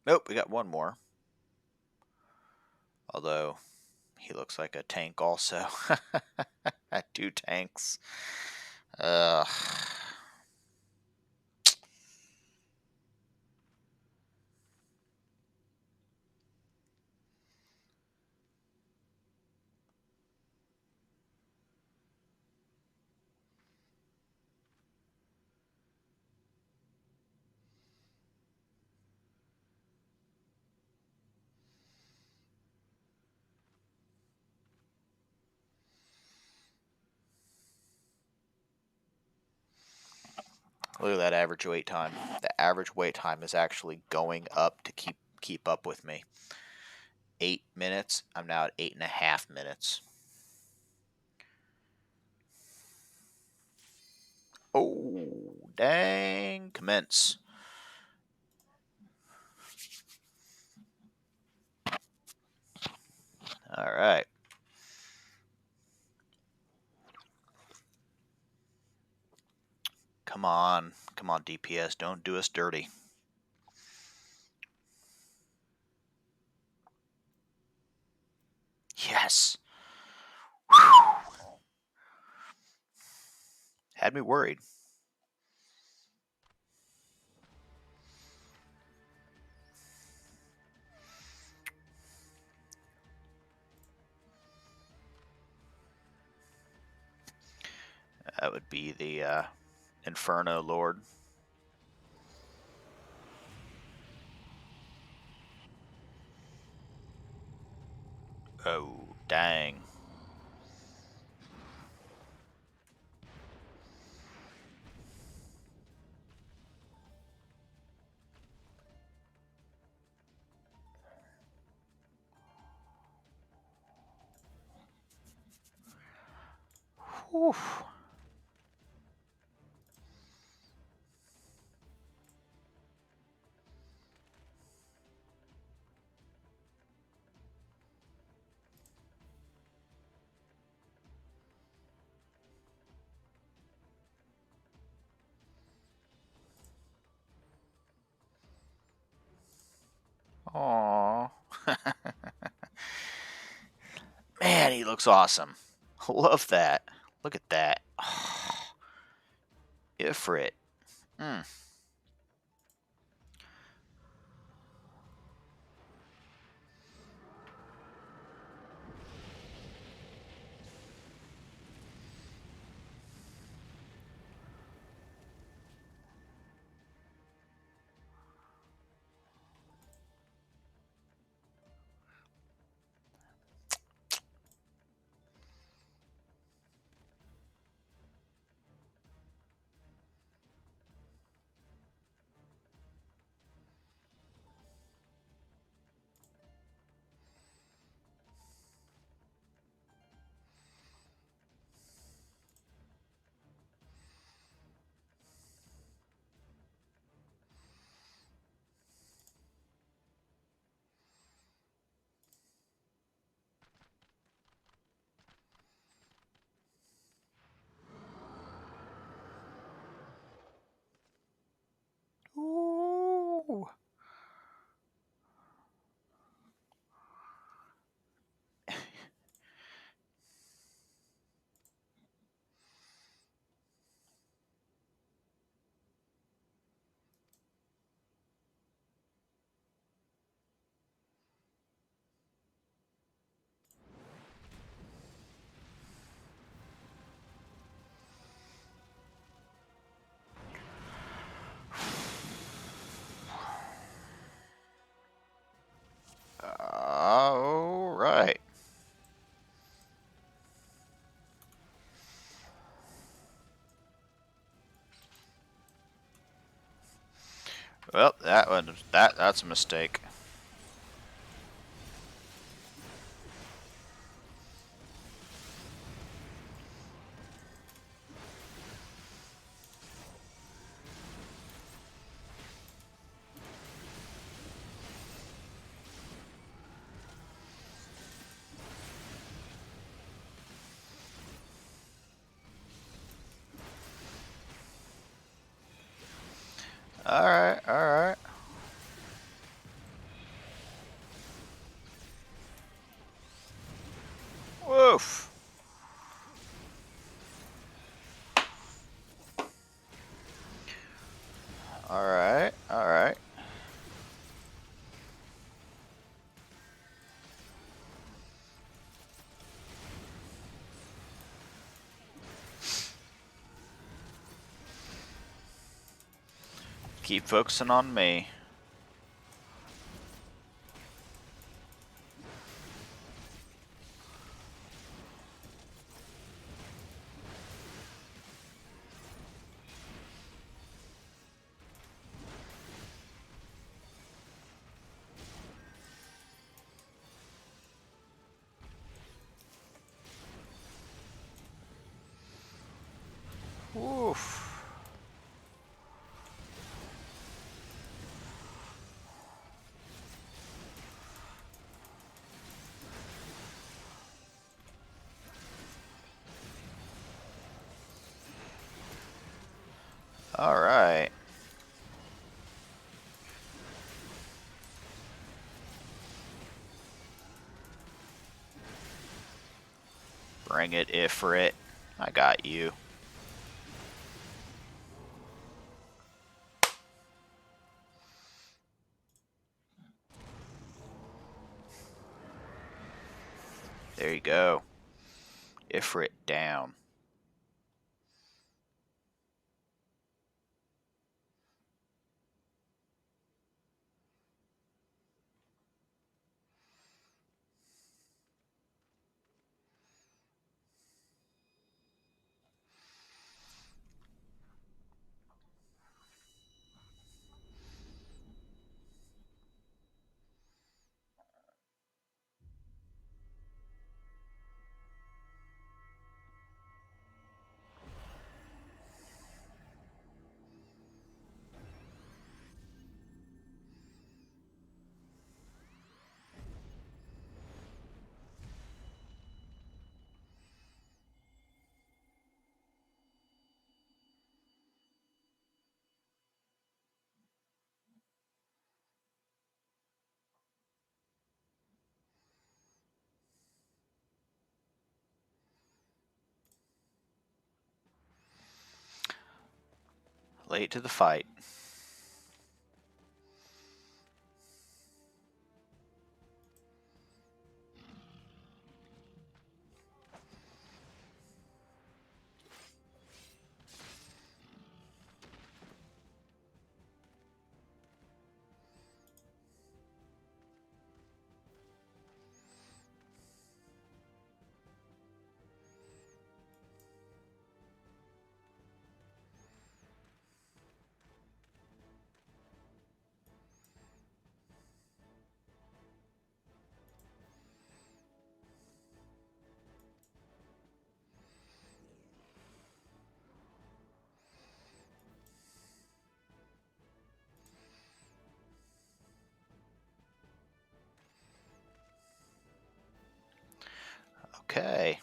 Nope, we got one more. Although he looks like a tank also. 2 tanks. Ugh. Look at that average wait time. The average wait time is actually going up to keep up with me. 8 minutes. I'm now at 8.5 minutes. Oh, dang. Commence. All right. Come on. Come on, DPS. Don't do us dirty. Yes. Whew. Had me worried. That would be the Inferno Lord. Oh, dang. Oof. Aww. Man, he looks awesome. Love that. Look at that. Ifrit. Mm. Ooh. All right. Well, that's a mistake. All right, all right. Woof. All right, all right. Keep focusing on me. Woof. All right. Bring it, Ifrit. I got you. There you go. Ifrit down. Late to the fight. Okay.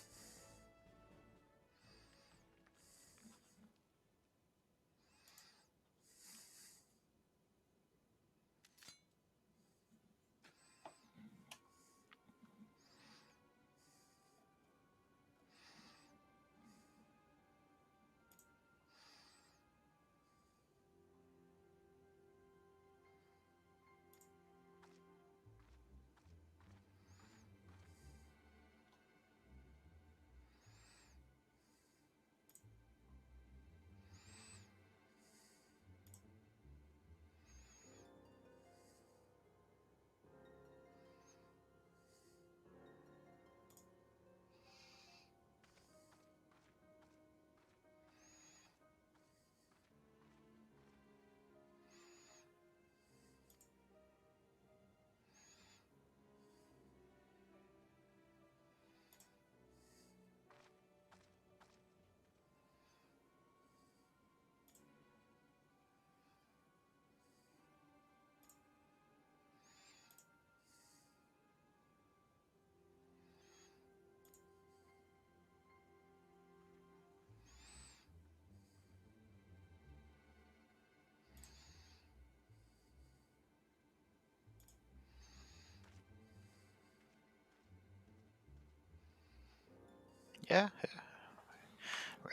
Yeah.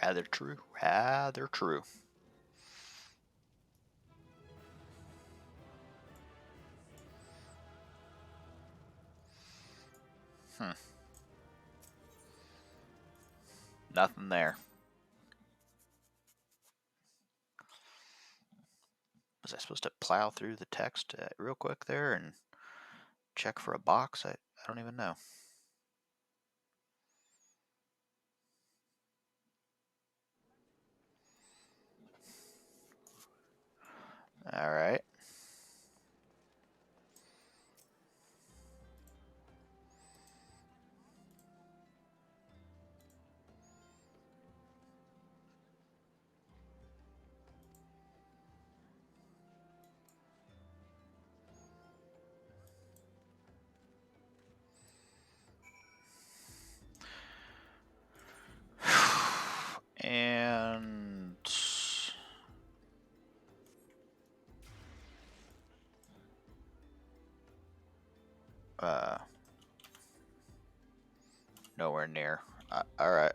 Rather true. Rather true. Nothing there. Was I supposed to plow through the text real quick there and check for a box? I don't even know. All right. And nowhere near. All right,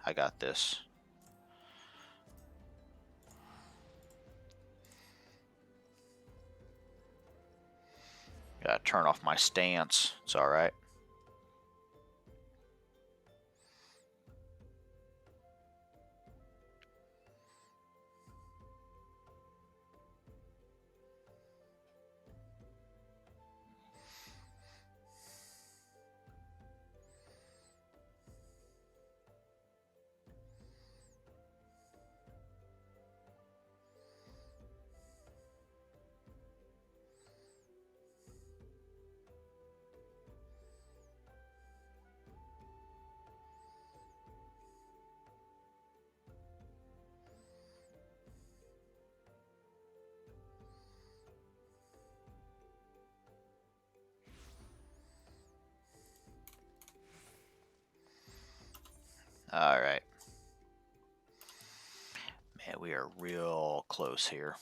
I got this. Gotta turn off my stance. It's all right. All right. Man, we are real close here.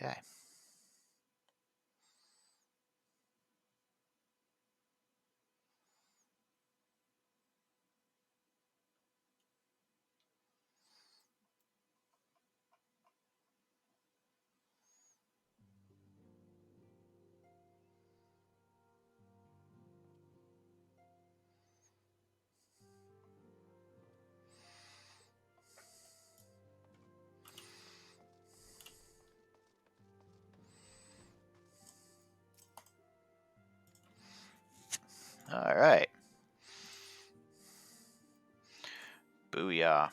Okay. All right. Booyah.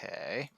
Okay.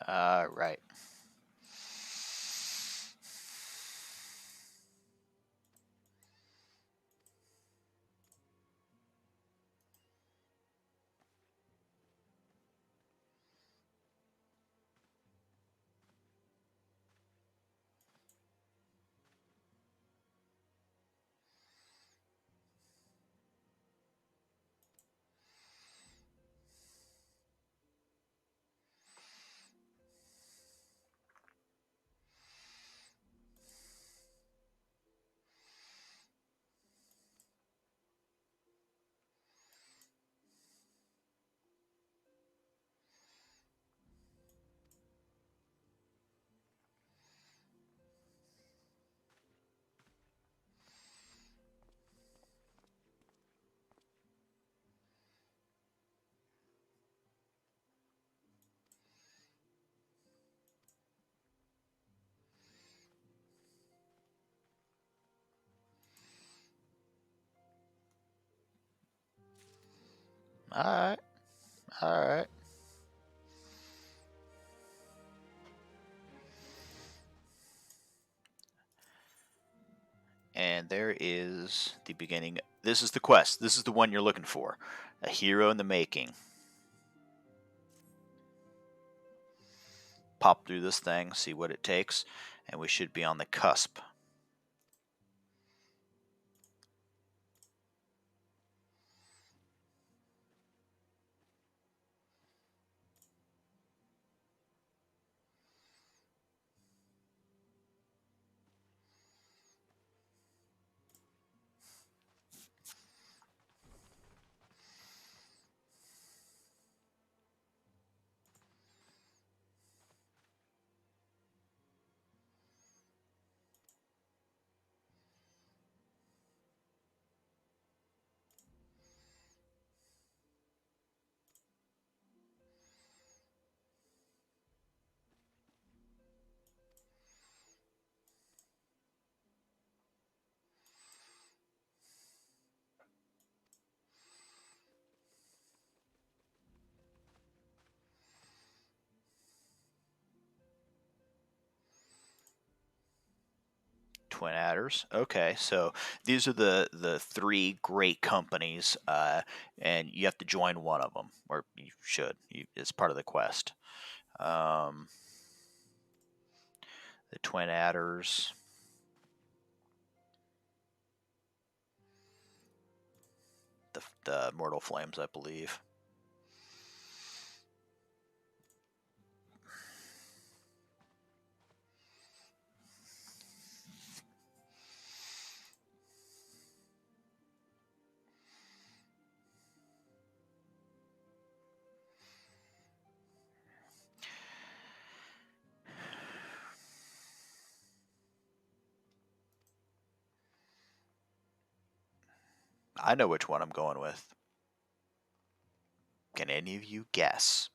All right. All right. All right. And there is the beginning. This is the quest. This is the one you're looking for. A hero in the making. Pop through this thing, see what it takes, and we should be on the cusp. Twin Adders. Okay, so these are the three great companies, and you have to join one of them, or you should. It's part of the quest. The Twin Adders. The Mortal Flames, I believe. I know which one I'm going with. Can any of you guess?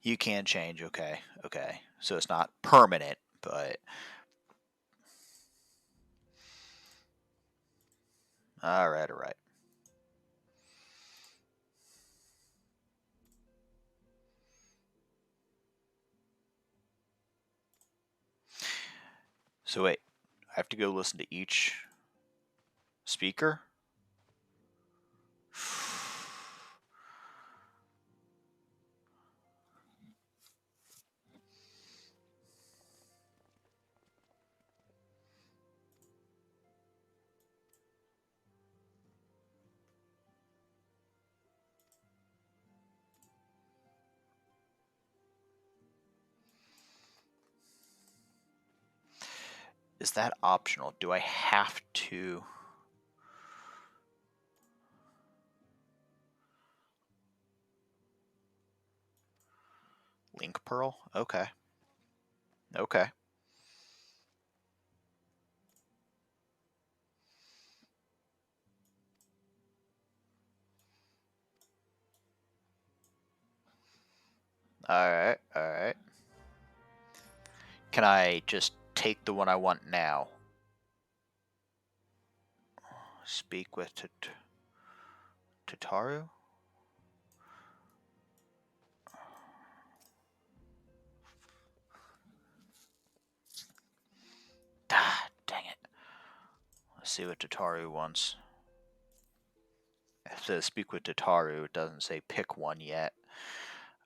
You can change, okay. Okay. So it's not permanent, but alright, alright. So wait, I have to go listen to each speaker? Is that optional? Do I have to? Link Pearl? Okay. Okay. Alright, alright. Can I just take the one I want now? Speak with Tataru? Ah, dang it. Let's see what Tataru wants. It says speak with Tataru. It doesn't say pick one yet.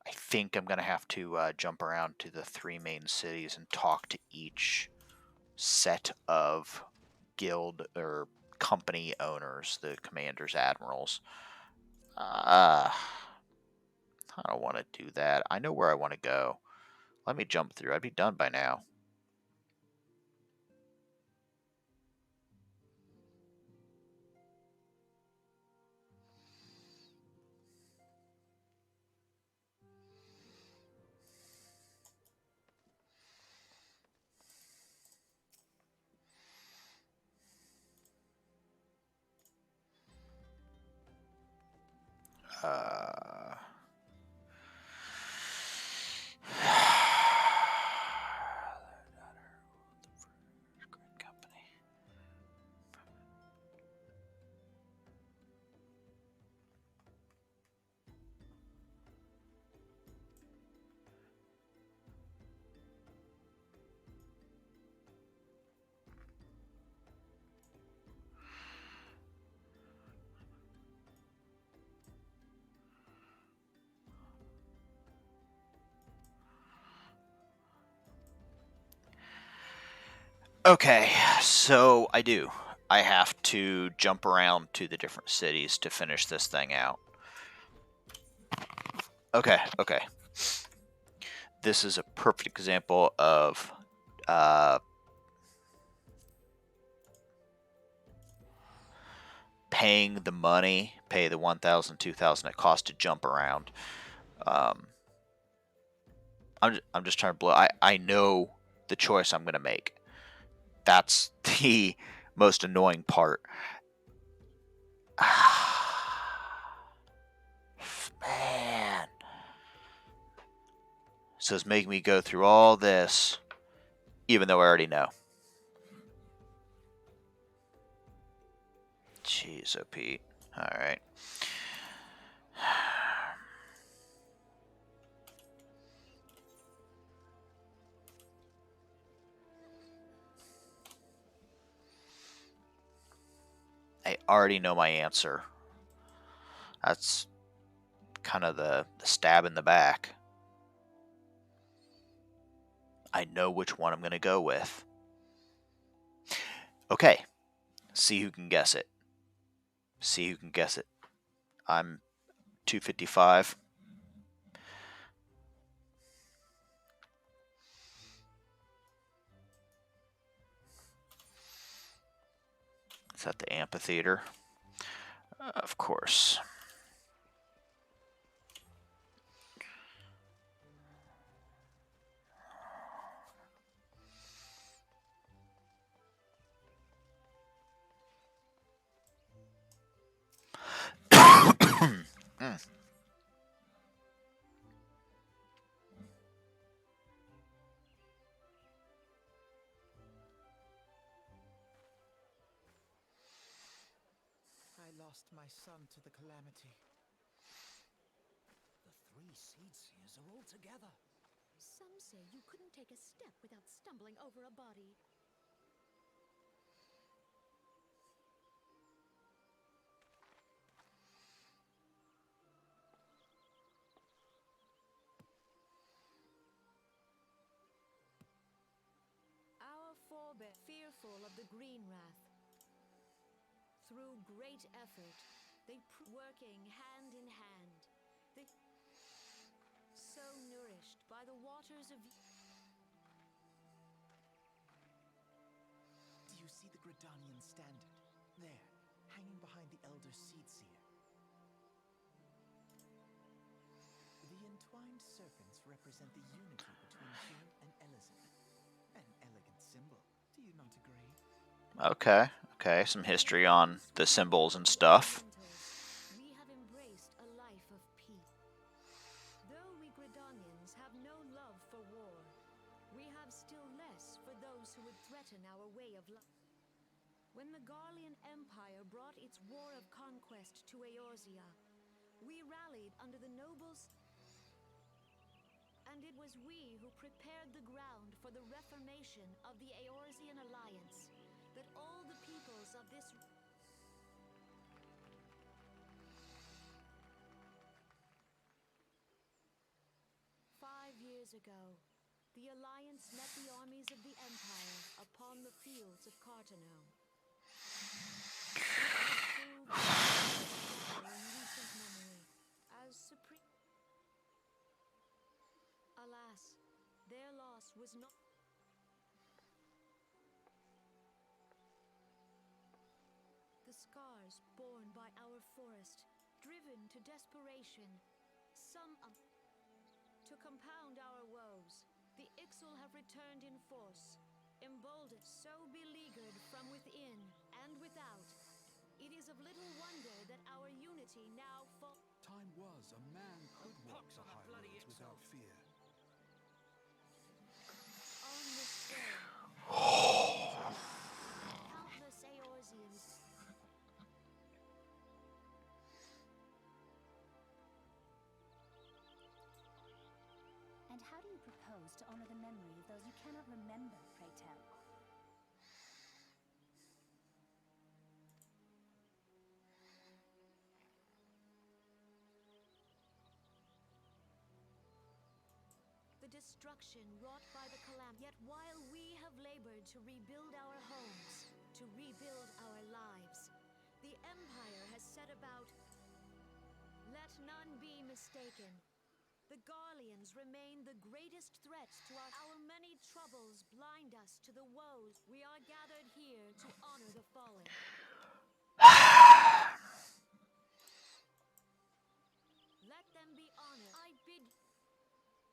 I think I'm going to have to jump around to the three main cities and talk to each set of guild or company owners, the commanders, admirals. I don't want to do that. I know where I want to go. Let me jump through. I'd be done by now. Uh... Okay, so I do. I have to jump around to the different cities to finish this thing out. Okay, okay. This is a perfect example of paying the money, pay the 1,000, 2,000 it costs to jump around. I'm just trying to blow. I know the choice I'm gonna make. That's the most annoying part. Man. So it's making me go through all this, even though I already know. Jeez, oh Pete. Alright. I already know my answer. That's kind of the stab in the back. I know which one I'm going to go with. Okay. See who can guess it. See who can guess it. I'm 255. It's at the amphitheater. Of course. Mm. I lost my son to the calamity. The three seed seers are all together. Some say you couldn't take a step without stumbling over a body. Our forebear, fearful of the green wrath, through great effort, they working hand in hand. They so nourished by the waters of. Do you see the Gridanian standard? There, hanging behind the Elder Seed Seer. The entwined serpents represent the unity between him and Elysin. An elegant symbol, do you not agree? Okay. Okay. Some history on the symbols and stuff. We have embraced a life of peace. Though we Gridanians have no love for war, we have still less for those who would threaten our way of life. When the Garlean Empire brought its war of conquest to Eorzea, we rallied under the nobles, and it was we who prepared the ground for the reformation of the Eorzean Alliance, that all the peoples of this. 5 years ago, the Alliance met the armies of the Empire upon the fields of Cartano. It proved in recent memory as supreme. Alas, their loss was not. The scars borne by our forest, driven to desperation, to compound our woes, the Ixal have returned in force, emboldened, so beleaguered from within and without. It is of little wonder that our unity now Time was a man could walk the highroads without fear. on this day. Countless Eorzeans. And how do you propose to honor the memory of those you cannot remember, pray tell? The destruction wrought by the calamity. Yet while we have labored to rebuild our homes, to rebuild our lives, the Empire has set about. Let none be mistaken. The Garleans remain the greatest threat to our many troubles blind us to the woes. We are gathered here to honor the fallen. Let them be honored. I bid.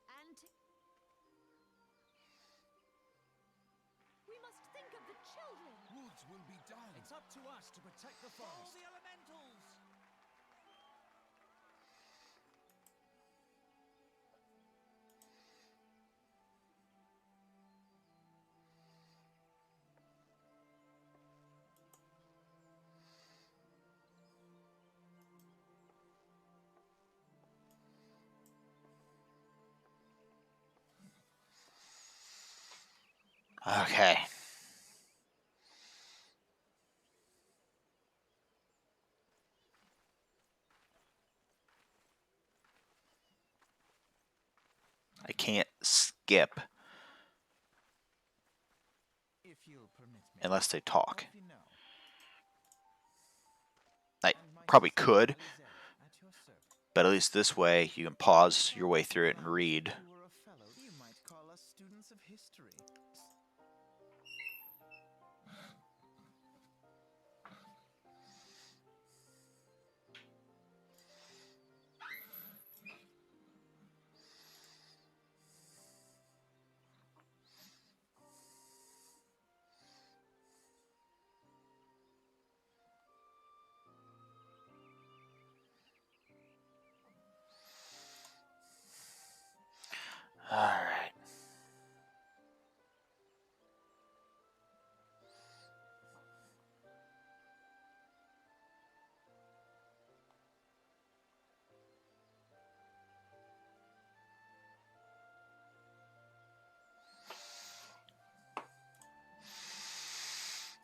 And will be done? It's up to us to protect the All forest. the elementals! Okay. I can't skip If you'll permit me. unless they talk. Off you know. I And my probably sister, could, Alize, at your service. but at least this way you can pause your way through it and Perhaps read. if you were a fellow, you might call us students of history. All right.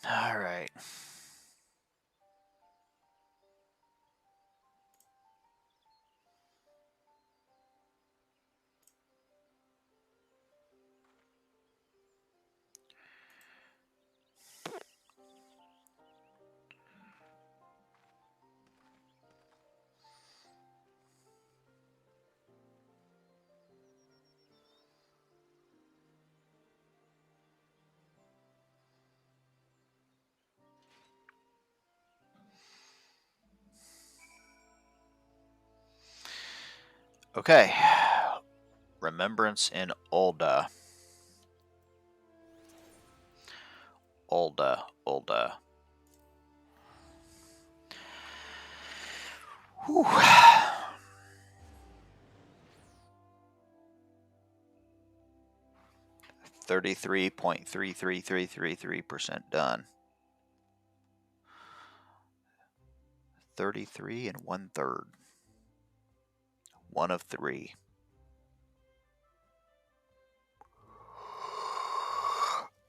All right. Okay. Remembrance in Ulda. Ulda. Whew. 33.33333% done. 33 and 1/3. 1 of 3.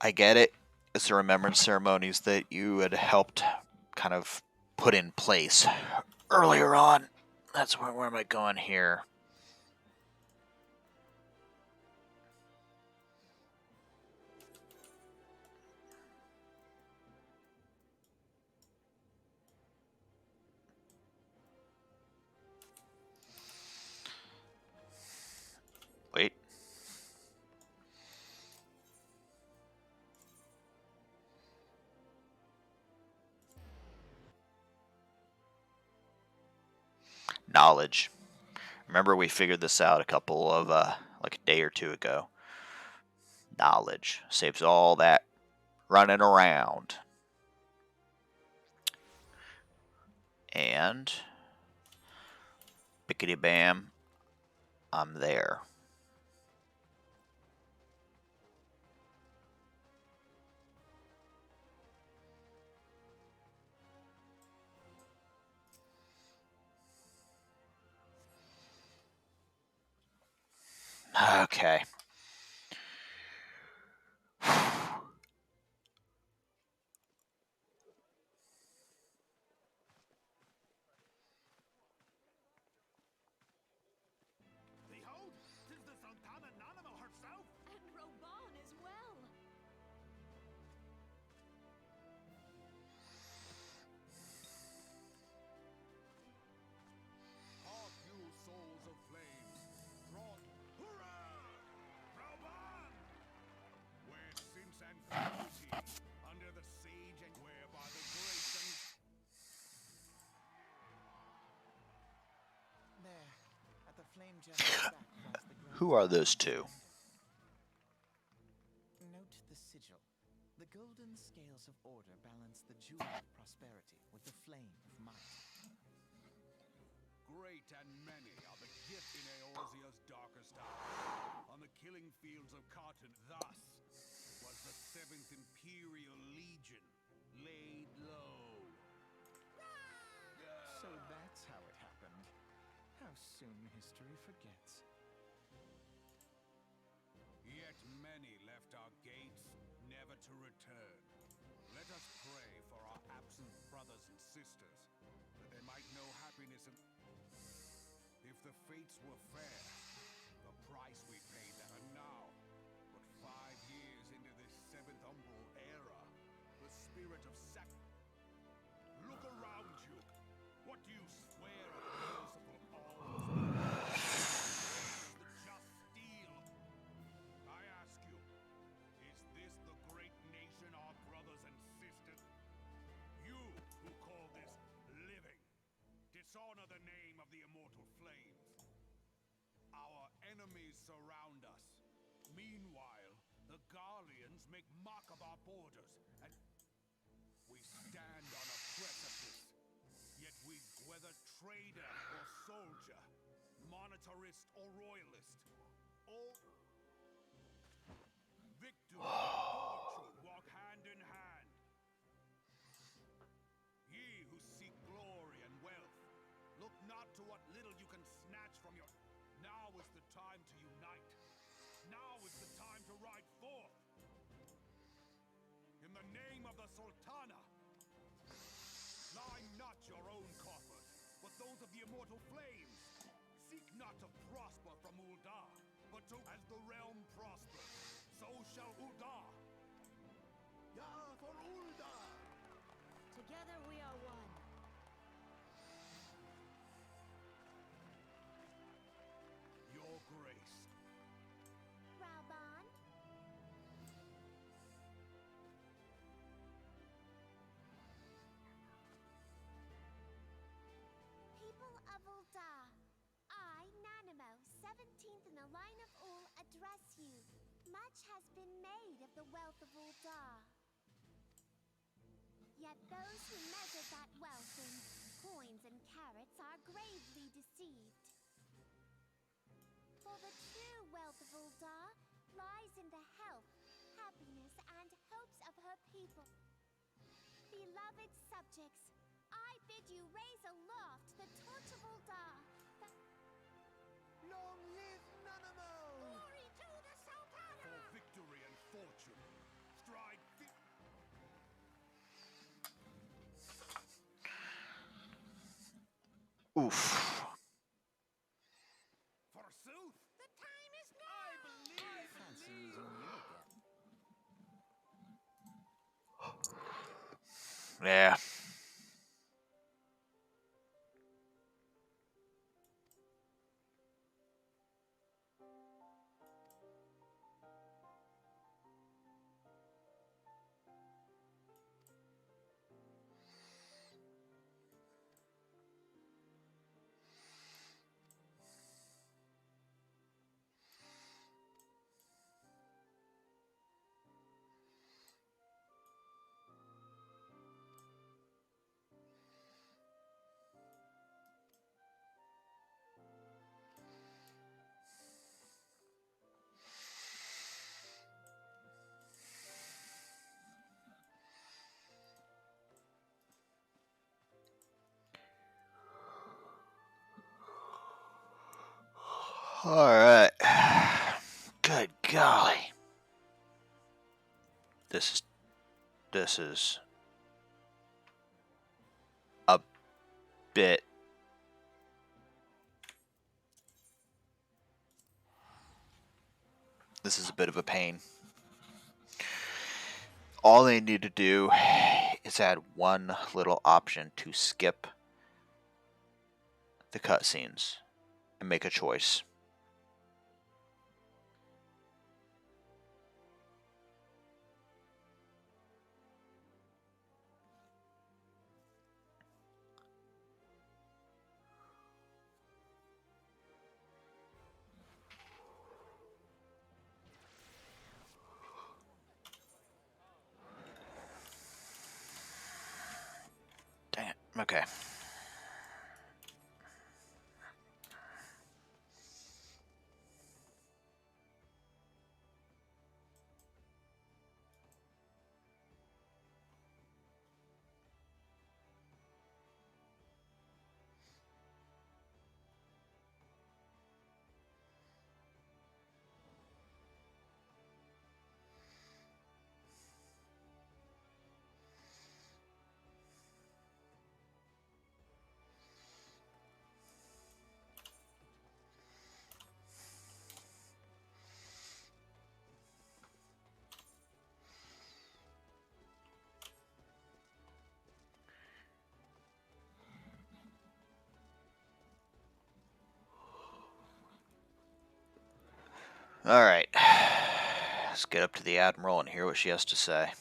I get it. It's the remembrance ceremonies that you had helped kind of put in place earlier on. That's where am I going here? Wait. Knowledge. Remember we figured this out a couple of like a day or two ago. Knowledge saves all that running around. And bickety bam, I'm there. Okay. Behold, 'tis the Sultana Nanamo herself! And Roban as well. Hark you, souls of flame! Brought, hurrah! Rauban! Where since antiquity, under the sage and whereby the great and... There, at the flame general's back lies the grand Who are fire those of two? splendor. Note the sigil. The golden scales of order balance the jewel of prosperity with the flame of might. Great and many are the gift in Eorzea's darkest hour. On the killing fields of Cotton, thus was the 7th Imperial Legion laid low. So that's how it happened. How soon history forgets. Yet many left our gates, never to return. Let us pray for our absent brothers and sisters, that they might know happiness and... If the fates were fair, the price we paid that are now, but 5 years into this 7th Umbral era, the spirit of Look around you! What do you swear of merciful alms? The just steel? I ask you, is this the great nation, our brothers and sisters? You who call this living, dishonor the name of the immortal flames. Our enemies surround us. Meanwhile, the Garleans make mock of our borders, and we stand on a precipice. Yet whether trader or soldier, monetarist or royalist, all victory and fortune walk hand in hand. Ye who seek glory and wealth, look not to what little you can snatch from your... Now is the time to unite. Now is the time to ride forth. In the name of the Sultana, line not your own coffers, but those of the immortal flames. Seek not to prosper from Ul'dah, but to... As the realm prospers, so shall Ul'dah. Ya for Ul'dah! Together we are one. Your grace. Rauban? People of Ul'dah, I, Nanimo, 17th in the line of Ul, address you. Much has been made of the wealth of Ul'dah. Yet those who measure that wealth in coins and carats are gravely deceived. For the true wealth of Ul'dah lies in the health, happiness, and hopes of her people. Beloved subjects, I bid you raise aloft the torch of Ul'dah. Long live Nanamo! Glory to the Sultana! For victory and fortune, stride Oof. forsooth. The time is now! Fancy meeting you again. Yeah. All right. Good golly. This is a bit of a pain. All they need to do is add one little option to skip the cutscenes and make a choice. Okay. All right. Let's get up to the Admiral and hear what she has to say.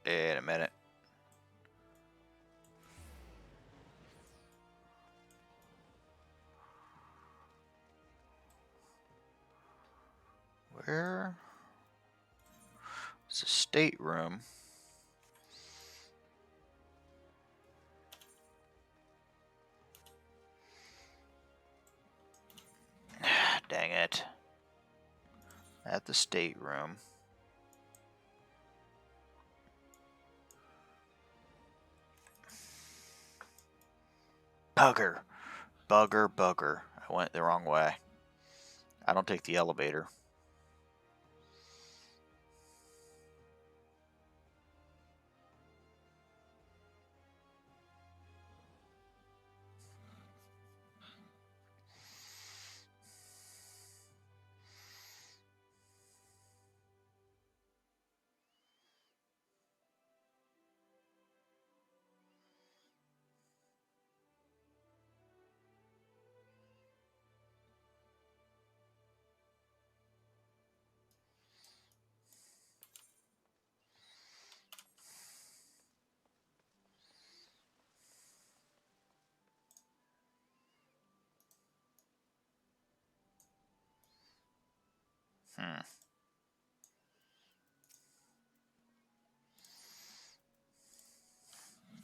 In a minute. Where? It's a stateroom. Dang it. At the stateroom. Bugger. Bugger, bugger. I went the wrong way. I don't take the elevator.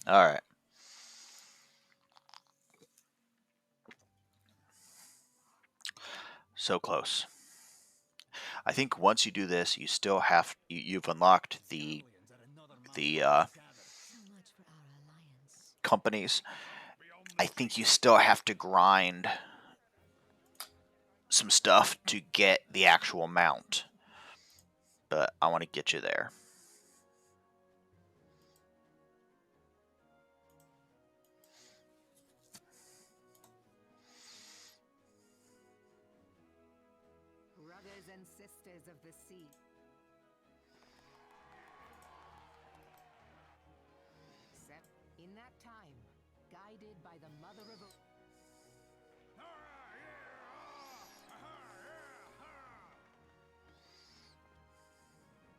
All right. So close. I think once you do this, you still have you've unlocked the companies. I think you still have to grind some stuff to get the actual mount, but I want to get you there. Brothers and sisters of the sea. Except in that time, guided by the mother of...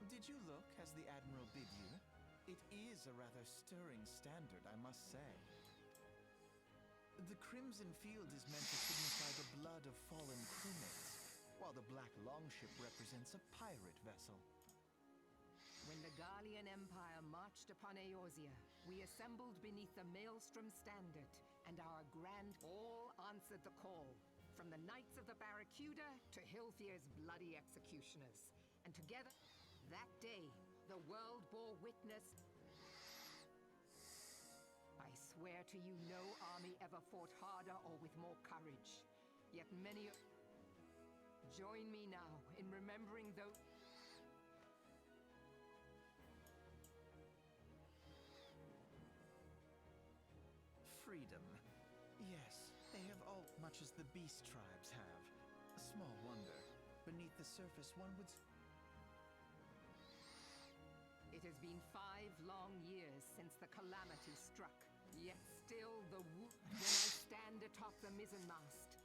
Did you look as the Admiral bid you? It is a rather stirring standard, I must say. The crimson field is meant to signify the blood of fallen crewmates, while the black longship represents a pirate vessel. When the Gallian Empire marched upon Eorzea, we assembled beneath the Maelstrom Standard, and our grand all answered the call, from the Knights of the Barracuda to Hilfir's bloody executioners. And together, that day, the world bore witness. I swear to you, no army ever fought harder or with more courage. Yet many... Join me now in remembering those... Freedom. Yes, they have all, much as the beast tribes have. Small wonder. Beneath the surface, one would... It has been 5 long years since the calamity struck. Yet still the when I stand atop the mizzenmast.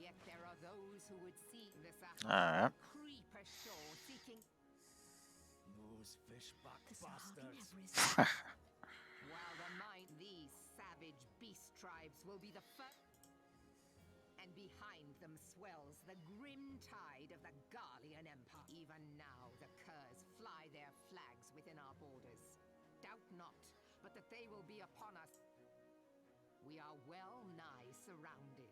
Yet there are those who would see this Alright. creep ashore seeking... Those fishback bastards. While the mind these savage beast tribes will be the first. And behind them swells the grim tide of the Garlean Empire. Even now, the Curs fly their flags within our borders. Doubt not, but that they will be upon us. We are well nigh surrounded.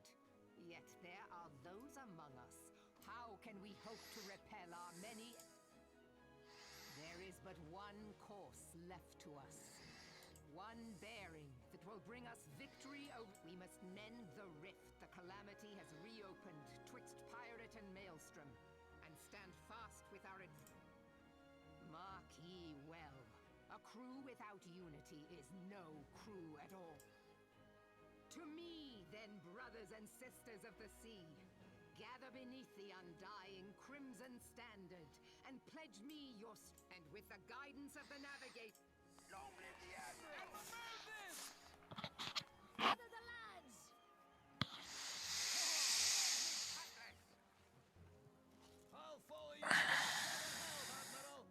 Yet there are those among us. How can we hope to repel our many? There is but one course left to us. One bearing that will bring us victory over. We must mend the rift the calamity has reopened twixt pirate and maelstrom, and stand fast with our. Mark ye well, a crew without unity is no crew at all. To me, then, brothers and sisters of the sea, gather beneath the undying crimson standard, and pledge me your. And with the guidance of the navigator. Long live the Admiral! Gather the lads! I'll follow you to the hell, Admiral!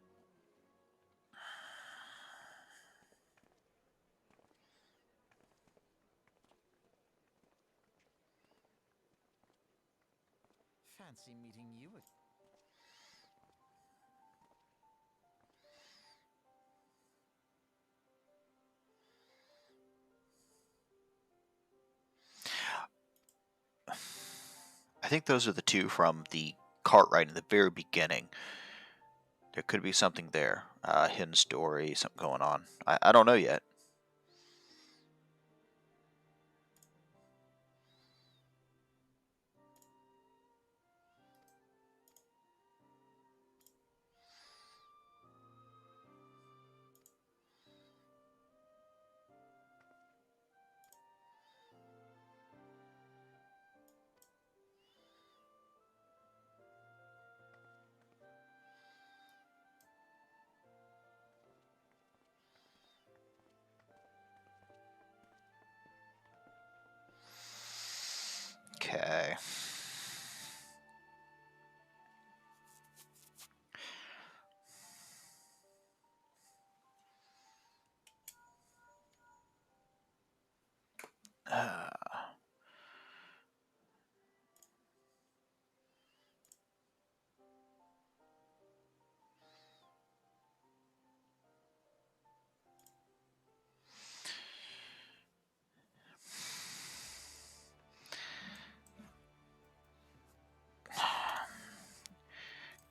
Fancy meeting you again. I think those are the two from the cart ride in the very beginning. There could be something there. Hidden story, something going on. I don't know yet. Okay.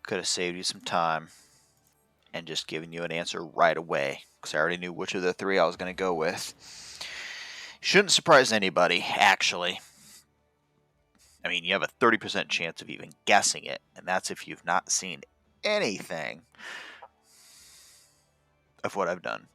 Could have saved you some time and just given you an answer right away, because I already knew which of the three I was going to go with. Shouldn't surprise anybody, actually. I mean, you have a 30% chance of even guessing it, and that's if you've not seen anything of what I've done.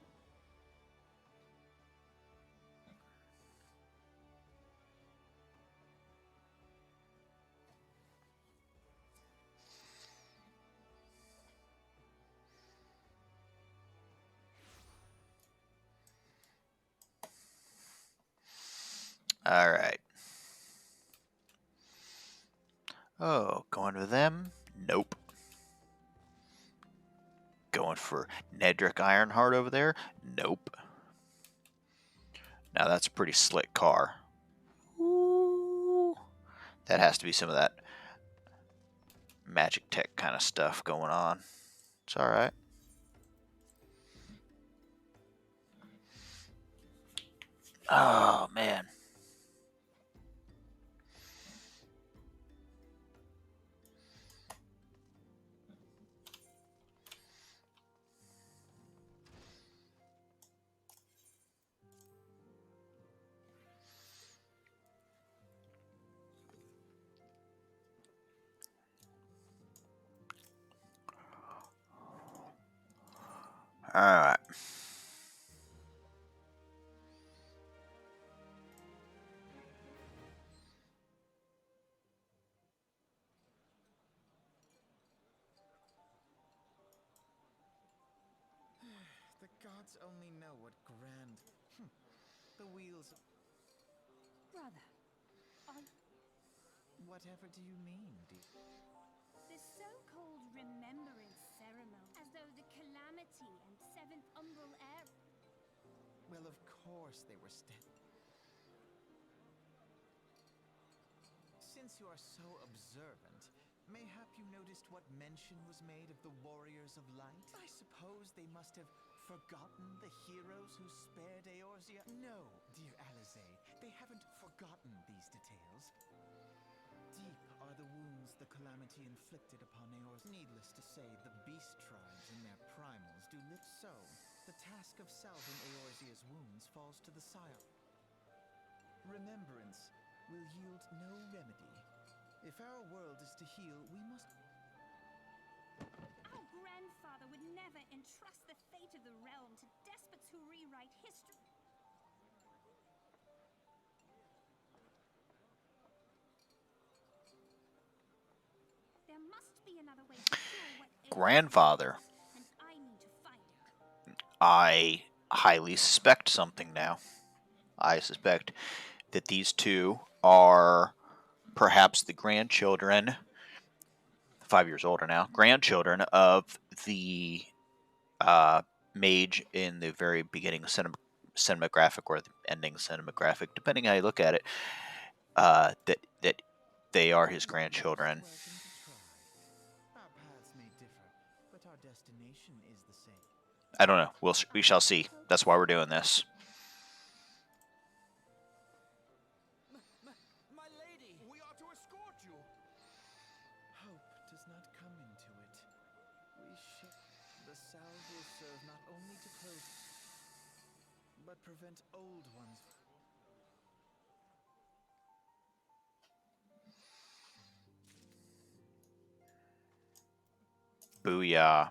All right. Oh, going for them? Nope. Going for Nedrick Ironheart over there? Nope. Now that's a pretty slick car. Ooh. That has to be some of that magic tech kind of stuff going on. It's alright. Oh, man. Alright. The gods only know what grand. The wheels. Brother, Whatever do you mean, dear? The so-called remembrance ceremony, as though the calamity and seventh umbral air. Well, of course they were Since you are so observant, mayhap you noticed what mention was made of the Warriors of Light? I suppose they must have forgotten the heroes who spared Eorzea? No, dear Alize, they haven't forgotten these details. Deep are the wounds the calamity inflicted upon Eorzea. Needless to say, the beast tribes in their primals do live so. The task of salving Eorzea's wounds falls to the Sire. Remembrance will yield no remedy. If our world is to heal, we must... Our grandfather would never entrust the fate of the realm to despots who rewrite history. There must be another way to cure what Grandfather. and I need to find it. I highly suspect something now. I suspect that these two are perhaps the grandchildren, 5 years older now, grandchildren of the mage in the very beginning cinematographic or the ending cinematographic, depending how you look at it. That they are his grandchildren. Welcome to try. Our paths may differ, but our destination is the same. I don't know. We shall see. That's why we're doing this. My lady! We are to escort you. Hope does not come into it. The salve will serve not only to close, but prevent old ones. Booyah.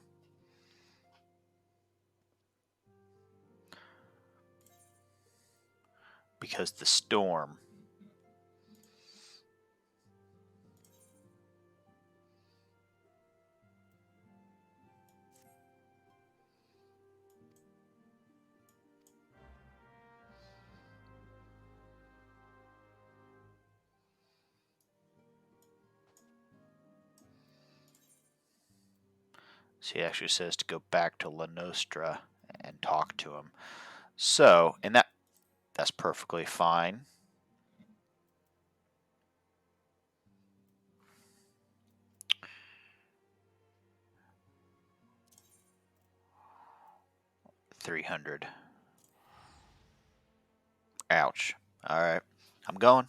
Because the storm. So he actually says to go back to La Nostra and talk to him. So, and that's perfectly fine. $300. Ouch. All right, I'm going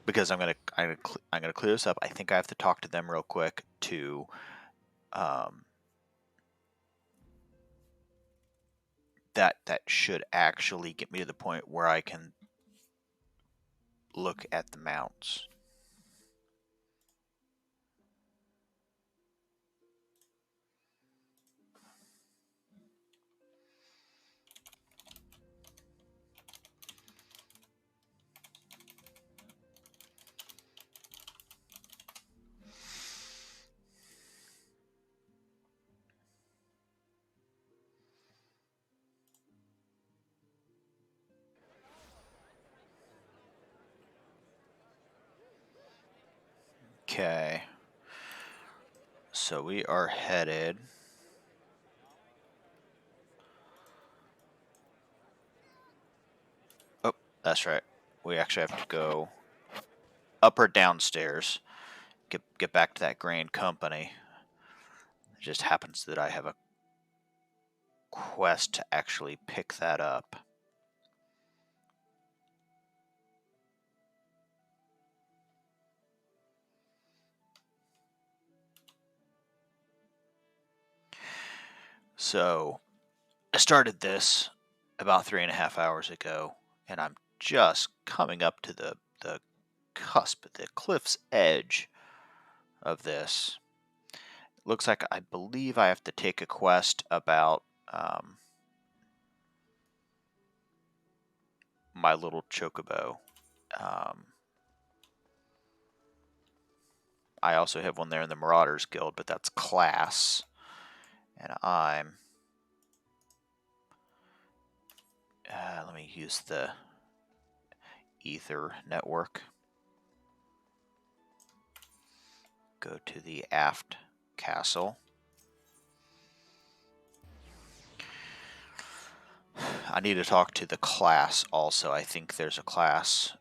because I'm gonna clear this up. I think I have to talk to them real quick to that should actually get me to the point where I can look at the mounts. Okay. So we are headed. Oh, that's right. We actually have to go up or downstairs. Get back to that Grand Company. It just happens that I have a quest to actually pick that up. So I started this about 3.5 hours ago, and I'm just coming up to the cusp, the cliff's edge of this. Looks like I believe I have to take a quest about my little chocobo. I also have one there in the Marauders Guild, but that's class. And I'm... let me use the Ether network. Go to the aft castle. I need to talk to the class also. I think there's a class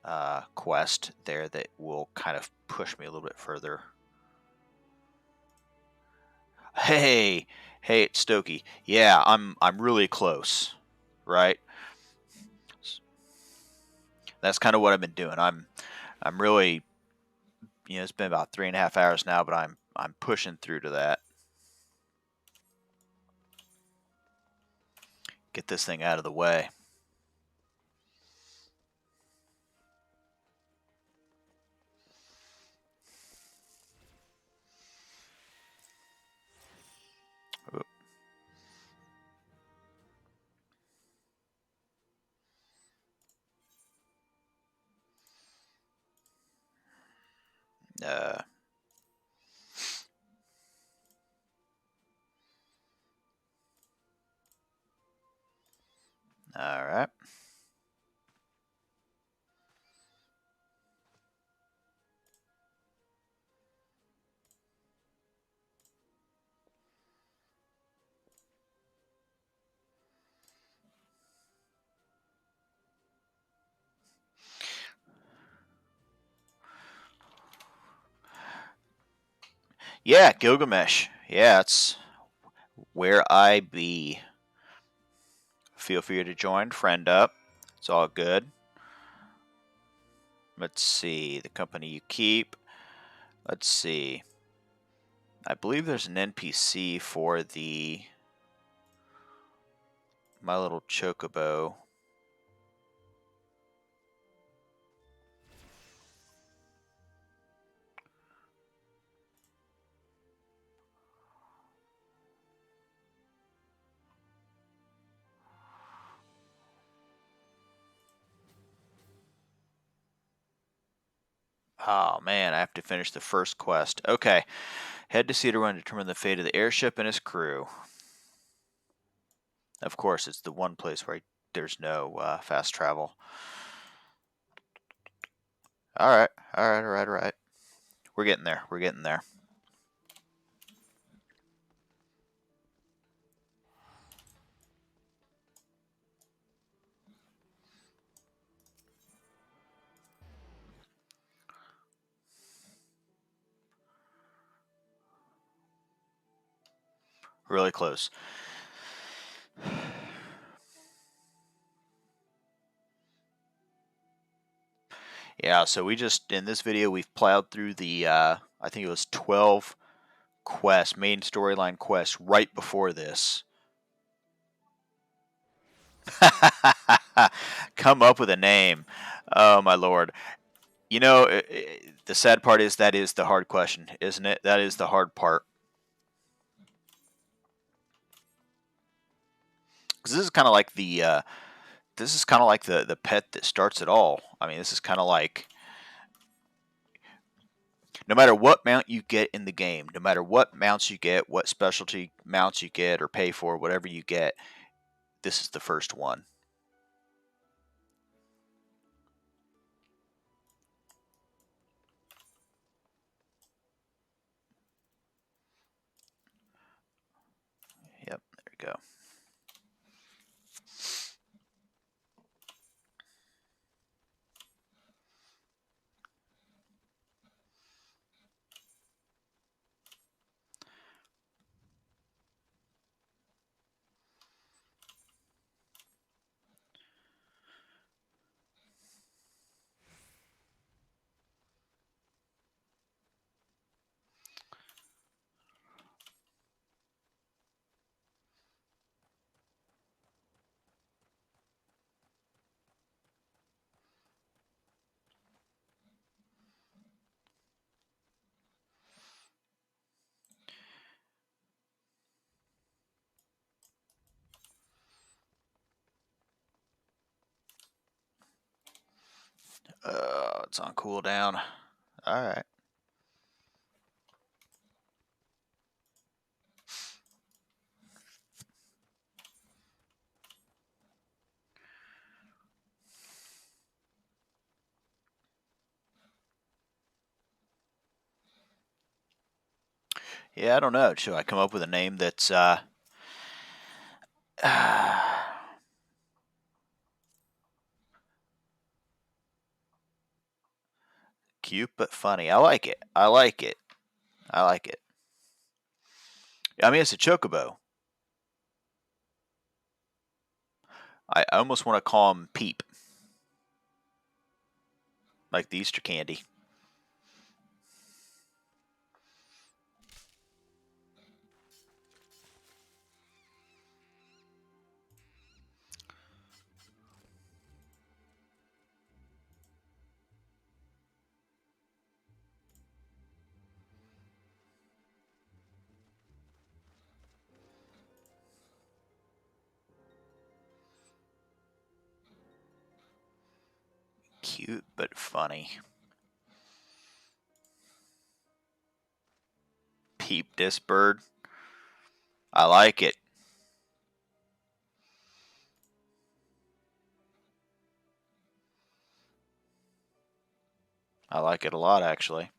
quest there that will kind of push me a little bit further. Hey, it's Stokey. Yeah, I'm really close, right? That's kind of what I've been doing. I'm really, it's been about 3.5 hours now, but I'm pushing through to that. Get this thing out of the way. Uh, all right. Yeah, Gilgamesh. Yeah, it's where I be. Feel free to join, friend up. It's all good. Let's see, the company you keep. Let's see. I believe there's an NPC for the My Little Chocobo. Oh man, I have to finish the first quest. Okay. Head to Cedarrun to determine the fate of the airship and its crew. Of course, it's the one place where there's no fast travel. Alright. We're getting there. Really close. Yeah, so we just, in this video, we've plowed through the, I think it was 12 quests, main storyline quests, right before this. Come up with a name. Oh, my lord. The sad part is that is the hard question, isn't it? That is the hard part. Because this is kind of like the pet that starts it all. I mean, this is kind of like, no matter what mount you get in the game, no matter what mounts you get, what specialty mounts you get or pay for, whatever you get, this is the first one. Yep, there we go. It's on cooldown. All right. Yeah, I don't know. Should I come up with a name that's Cute but funny. I like it. I like it. I like it. I mean, it's a chocobo. I almost want to call him Peep. Like the Easter candy. Cute but funny. Peep this bird. I like it. I like it a lot, actually.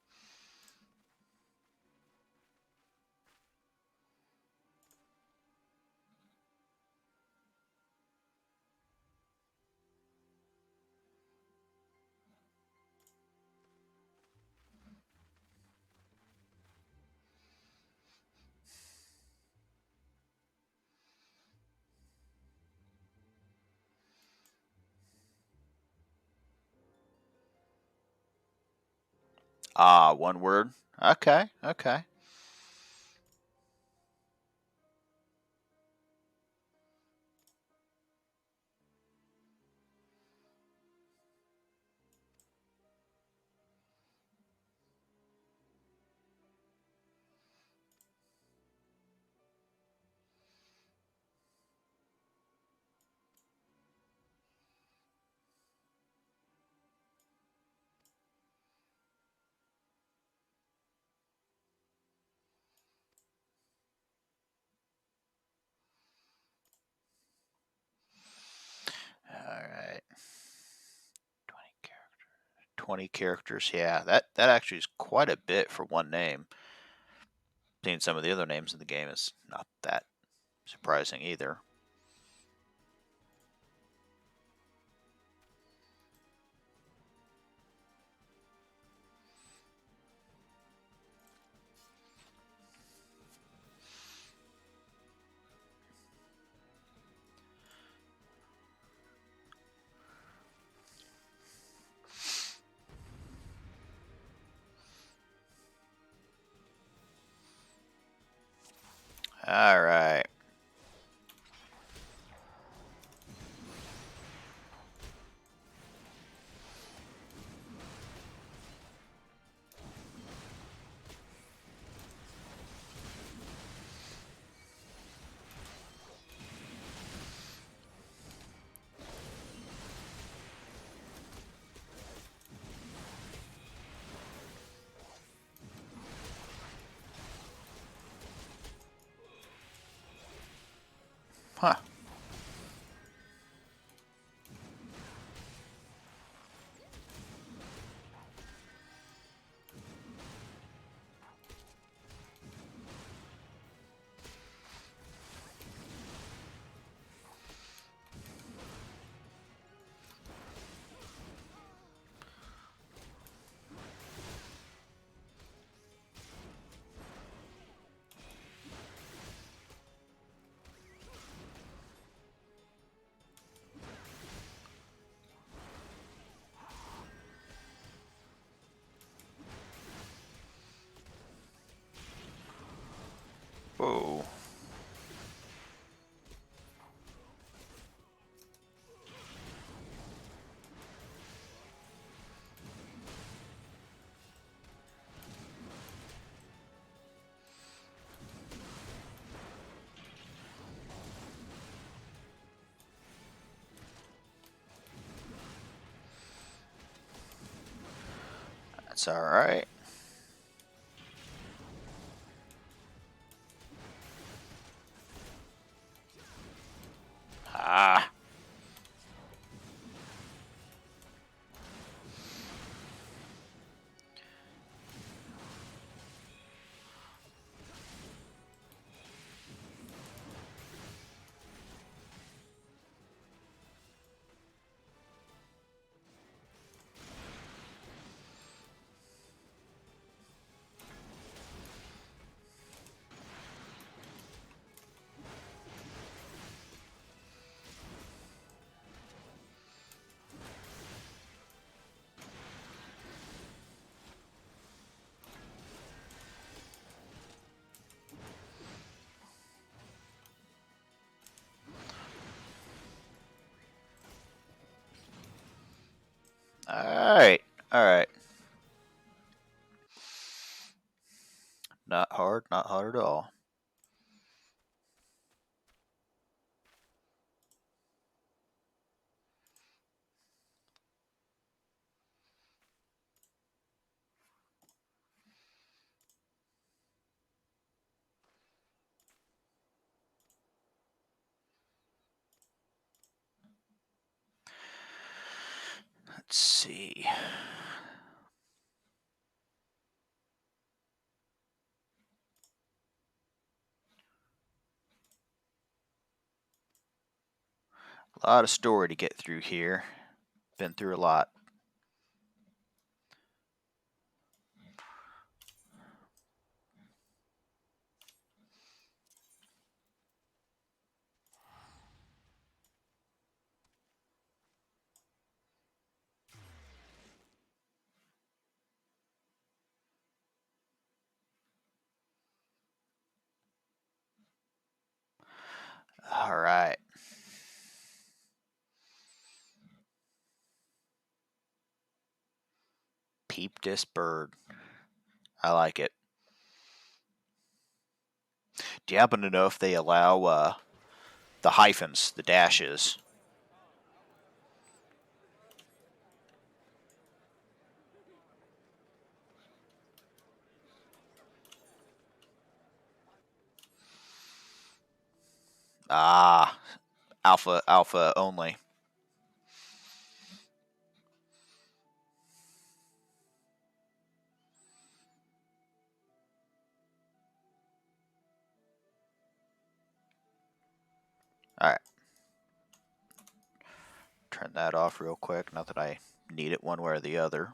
Ah, one word. Okay, okay. Alright. 20 characters. Yeah, that actually is quite a bit for one name. Seeing some of the other names in the game is not that surprising either. Alright. Huh. Whoa. That's alright. Ah. Not hard, not hard at all. Let's see. A lot of story to get through here. Been through a lot. All right. Peep this bird. I like it. Do you happen to know if they allow the hyphens, the dashes? Ah, alpha only. All right. Turn that off real quick. Not that I need it one way or the other.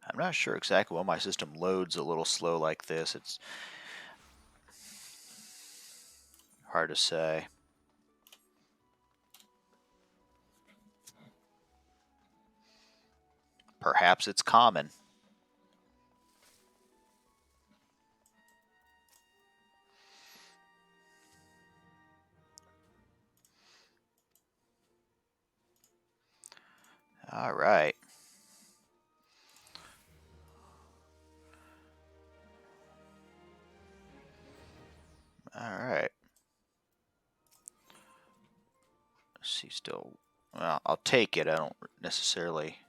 I'm not sure exactly why my system loads a little slow like this. It's hard to say. Perhaps it's common. All right. All right. Let's see, still. Well, I'll take it. I don't necessarily.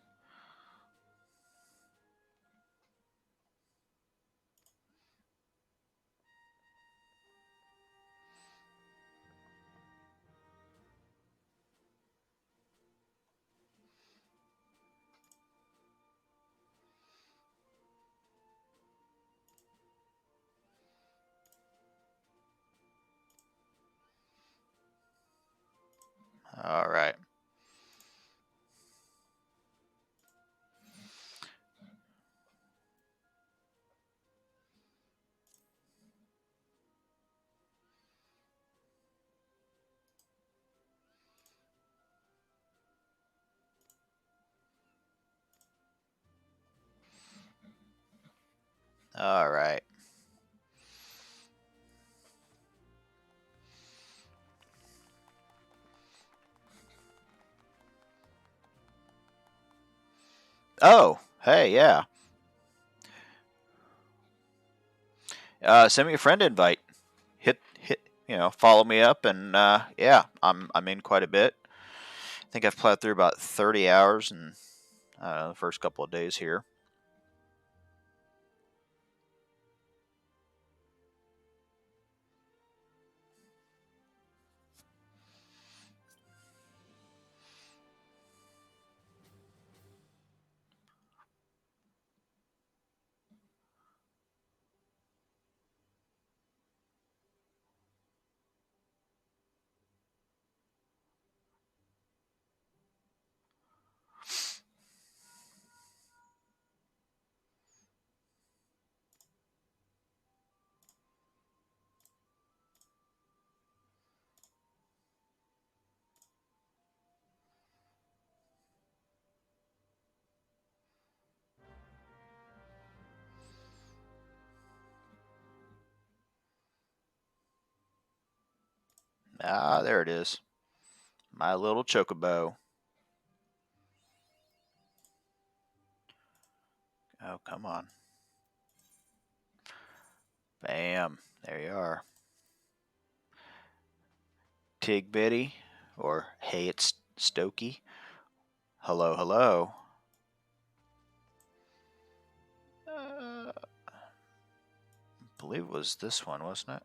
All right. All right. Oh, hey, yeah. Send me a friend invite. Hit, follow me up, and yeah, I'm in quite a bit. I think I've plowed through about 30 hours in the first couple of days here. Ah, there it is. My little chocobo. Oh, come on. Bam. There you are. Tig Bitty. Or, hey, it's Stokey. Hello, hello. I believe it was this one, wasn't it?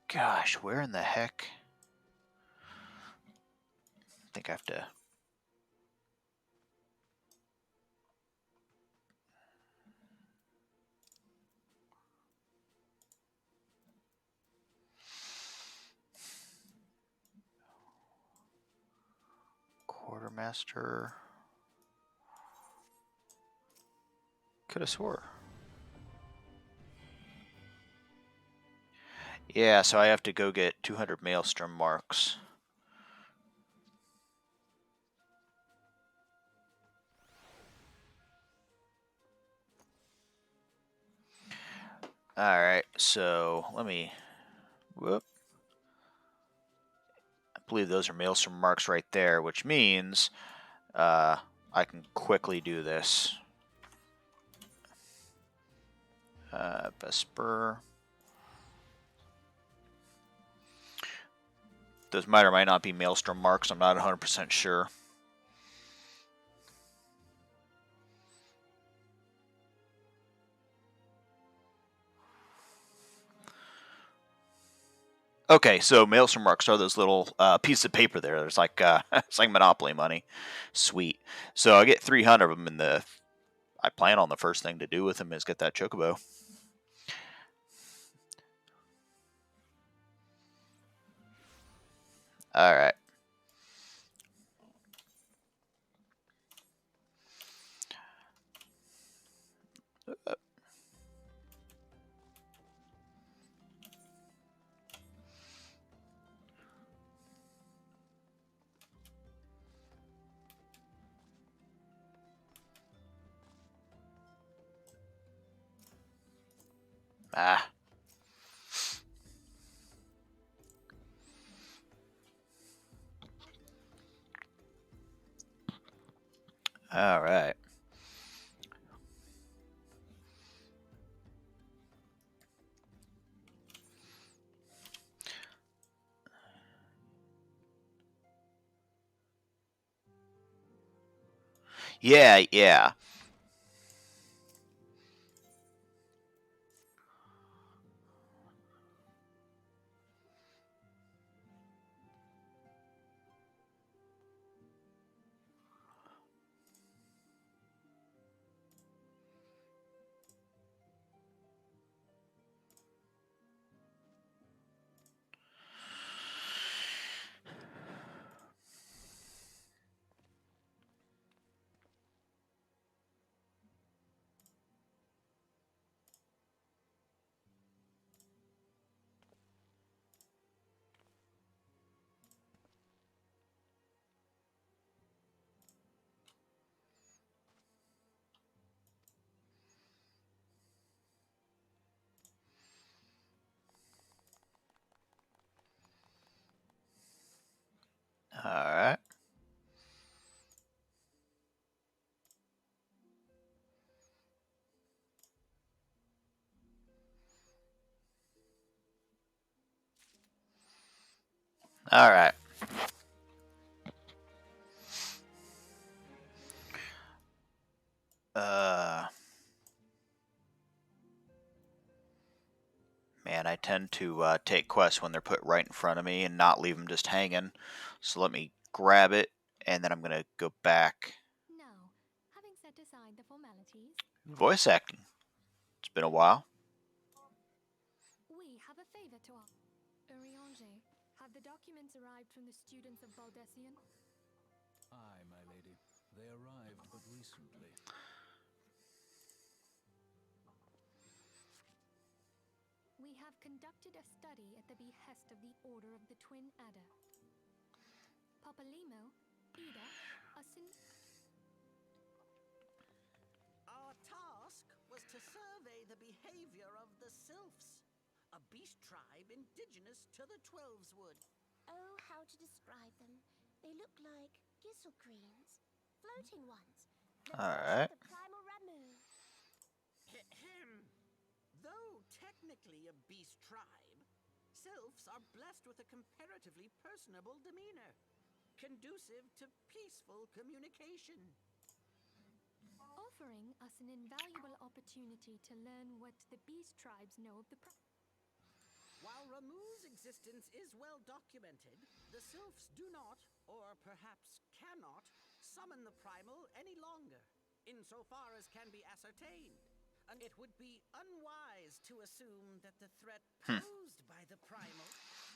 Gosh, where in the heck? I think I have to... Quartermaster. Could have swore. Yeah, so I have to go get 200 Maelstrom marks. Alright, so let me... Whoop. I believe those are Maelstrom marks right there, which means I can quickly do this. Vesper. Those might or might not be Maelstrom marks. I'm not 100% sure. Okay, so Maelstrom marks are those little pieces of paper there. There's like it's like Monopoly money. Sweet. So I get 300 of them, and I plan on the first thing to do with them is get that chocobo. All right. Ah. All right. Yeah, yeah. All right. All right. Man, I tend to take quests when they're put right in front of me and not leave them just hanging. So let me grab it, and then I'm going to go back. Now, having set aside the formalities, Voice acting. It's been a while. we have a favor to ask. Urianger, have the documents arrived from the students of Baldessian? Aye, my lady. They arrived but recently. We have conducted a study at the behest of the Order of the Twin Adder. Papalimo, Ida, are the behavior of the sylphs, a beast tribe indigenous to the Twelveswood. Oh, how to describe them. They look like gizzle-greens, floating ones. Alright. The primal Ramu. Though technically a beast tribe, sylphs are blessed with a comparatively personable demeanor, conducive to peaceful communication. Offering us an invaluable opportunity to learn what the beast tribes know of the While Ramu's existence is well documented, the sylphs do not, or perhaps cannot, summon the primal any longer, insofar as can be ascertained. And it would be unwise to assume that the threat posed by the primal...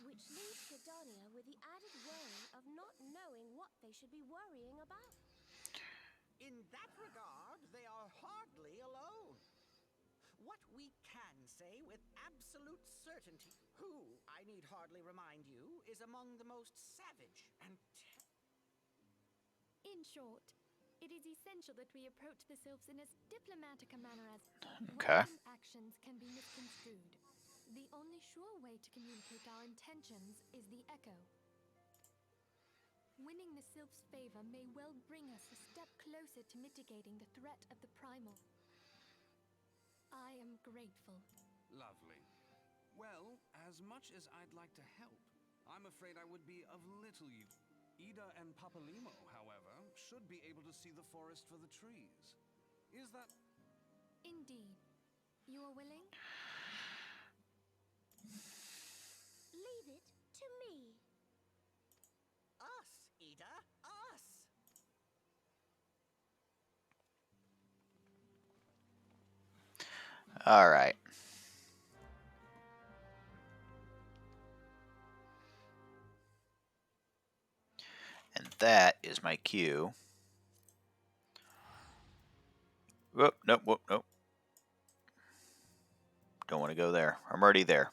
Which leaves Gridania with the added worry of not knowing what they should be worrying about. In that regard, they are hardly alone. What we can say with absolute certainty, who, I need hardly remind you, is among the most savage and... In short, it is essential that we approach the sylphs in as diplomatic a manner as Okay. words and actions can be misconstrued. The only sure way to communicate our intentions is the echo. Winning the sylphs' favor may well bring us a step closer to mitigating the threat of the primal. I am grateful. Lovely. Well, as much as I'd like to help, I'm afraid I would be of little use. Ida and Papalimo, however, should be able to see the forest for the trees. Is that... Indeed. You are willing? Leave it to me. Us, Ida, us! Alright. And that is my cue. Whoop, nope, whoop, nope. Don't want to go there. I'm already there.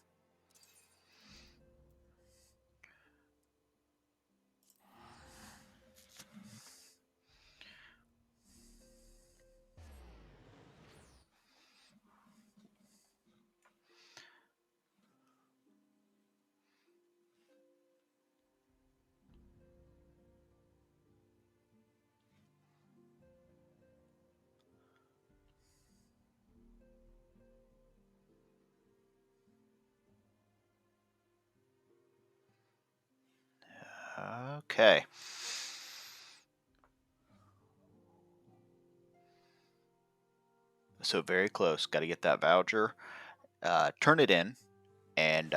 Okay. So very close. Got to get that voucher. Turn it in and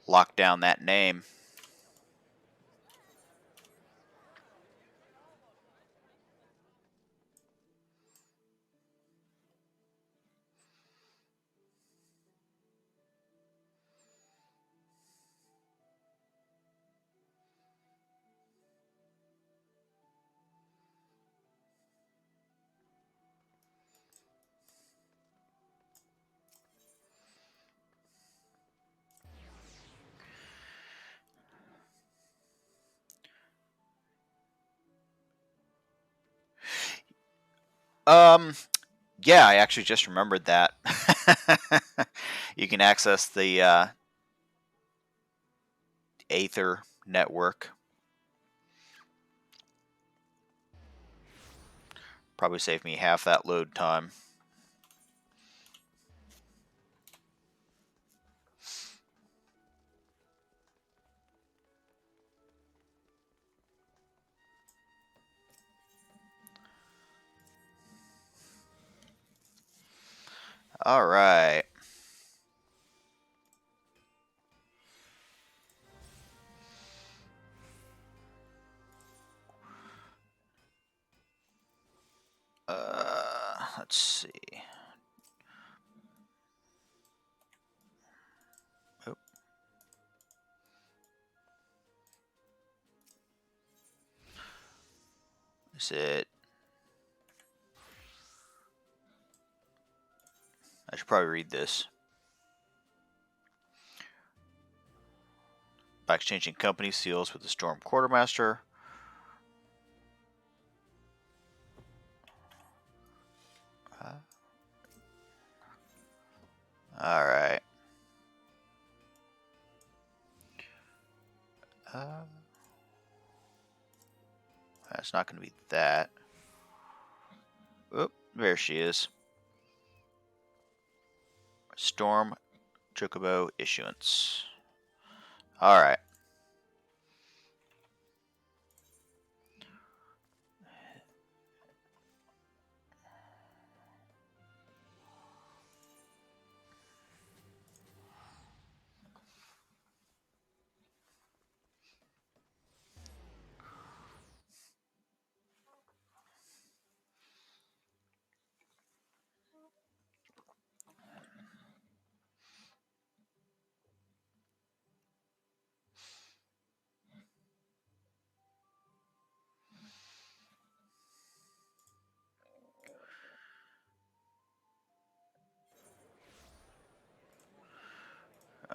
lock down that name. Yeah, I actually just remembered that. You can access the Aether network. Probably save me half that load time. All right. Let's see. Oh. Is it? I should probably read this. By exchanging company seals with the Storm Quartermaster. Alright. That's not going to be that. Oop, there she is. Storm Chocobo issuance. Alright.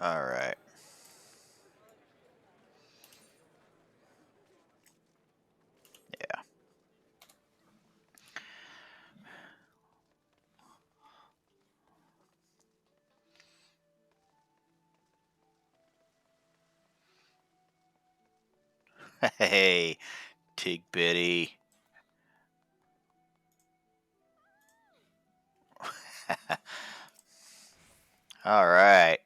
Alright. Yeah. Hey, Tig Bitty. Alright.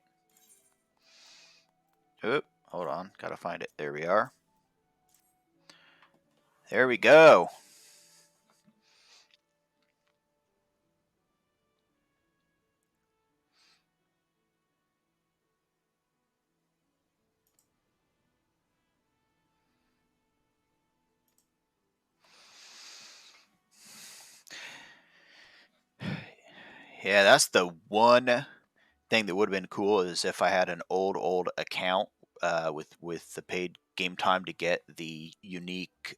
Oop, hold on. Gotta find it. There we are. There we go. Yeah, that's the one thing that would have been cool is if I had an old account with the paid game time to get the unique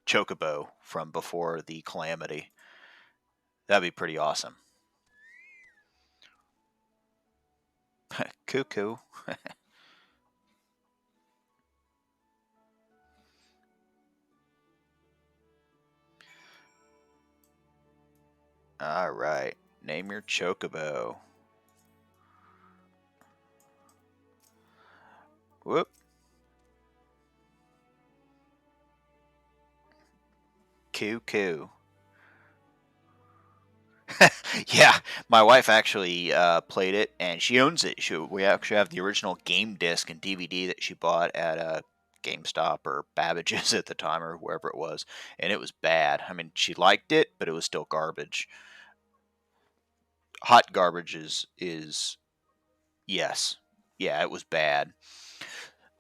chocobo from before the calamity. That'd be pretty awesome. Cuckoo. All right, name your chocobo. Whoop. Cuckoo. Yeah, my wife actually played it, and she owns it. We actually have the original game disc and DVD that she bought at GameStop or Babbage's at the time, or wherever it was, and it was bad. I mean, she liked it, but it was still garbage. Hot garbage is yes, yeah, it was bad.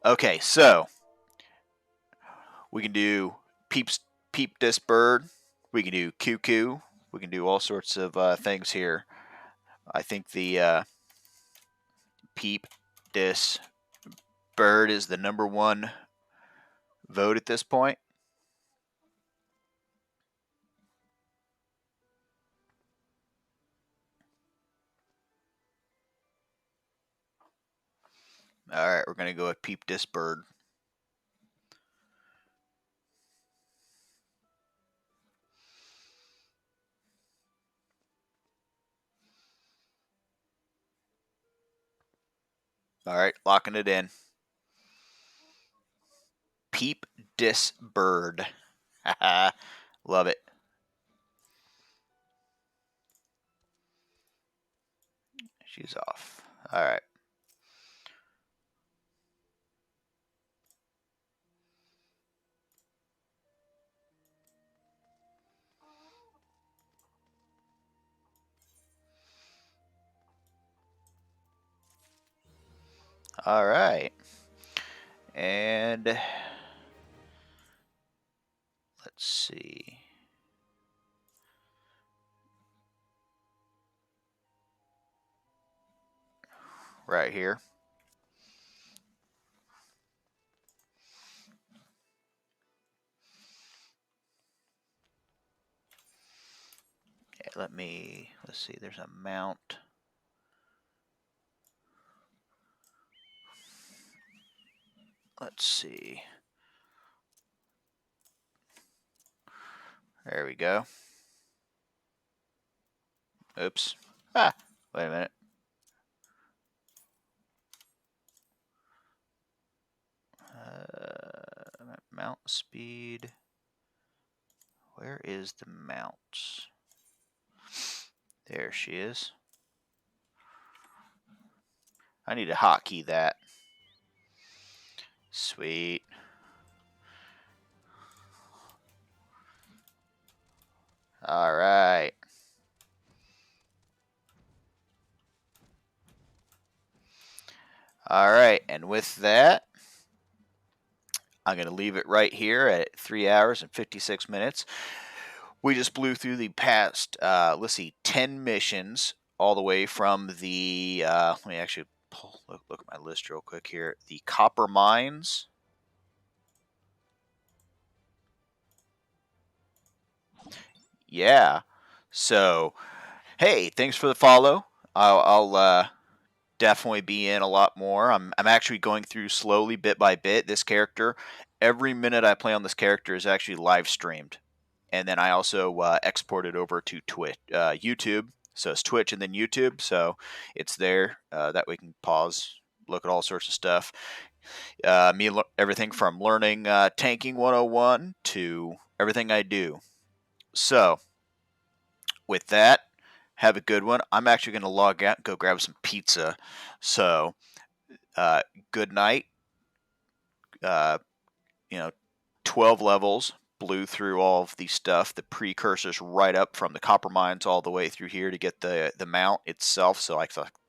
Okay, so we can do peep this bird. We can do cuckoo. We can do all sorts of things here. I think the peep this bird is the number one vote at this point. All right, we're gonna go with peep this bird. All right, locking it in. Peep this bird. Love it. She's off. All right. All right. And let's see. Right here. Okay, let's see, there's a mount. Let's see. There we go. Oops. Ah, wait a minute. Mount speed. Where is the mount? There she is. I need to hotkey that. Sweet. All right. All right, and with that, I'm going to leave it right here at 3 hours and 56 minutes. We just blew through the past, let's see, 10 missions, all the way from the, let me actually look at my list real quick here. The copper mines. Yeah. So, hey, thanks for the follow. I'll definitely be in a lot more. I'm actually going through slowly, bit by bit. This character, every minute I play on this character is actually live streamed, and then I also export it over to YouTube. So it's Twitch and then YouTube. So it's there that we can pause, look at all sorts of stuff. Everything from learning tanking 101 to everything I do. So with that, have a good one. I'm actually going to log out and go grab some pizza. So, good night. Uh, 12 levels, blew through all of the stuff, the precursors right up from the copper mines all the way through here to get the mount itself. So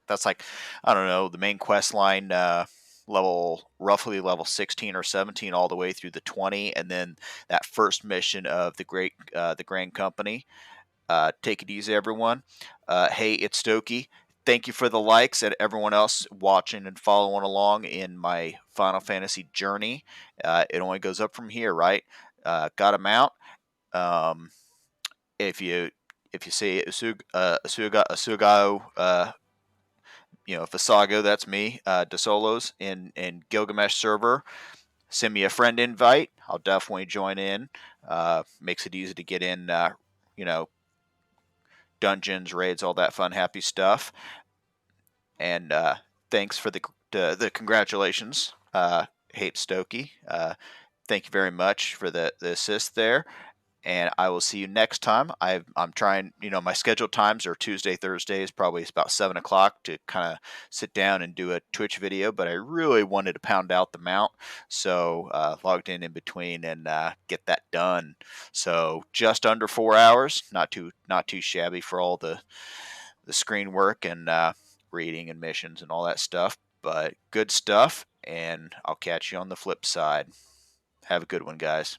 that's like, I don't know, the main quest line roughly level 16 or 17 all the way through the 20, and then that first mission of the Grand Company. Take it easy, everyone. Hey, it's Stokey. Thank you for the likes and everyone else watching and following along in my Final Fantasy journey. It only goes up from here, right? Got a mount. If you say Asugao, Fasago, that's me. DeSolos in Gilgamesh server. Send me a friend invite. I'll definitely join in. Makes it easy to get in. Dungeons, raids, all that fun, happy stuff. And thanks for the congratulations, Hate Stokey. Thank you very much for the assist there. And I will see you next time. I'm trying, my scheduled times are Tuesday, Thursdays, probably it's about 7 o'clock to kind of sit down and do a Twitch video. But I really wanted to pound out the mount, so logged in between and get that done. So just under 4 hours, not too shabby for all the screen work and reading and missions and all that stuff. But good stuff, and I'll catch you on the flip side. Have a good one, guys.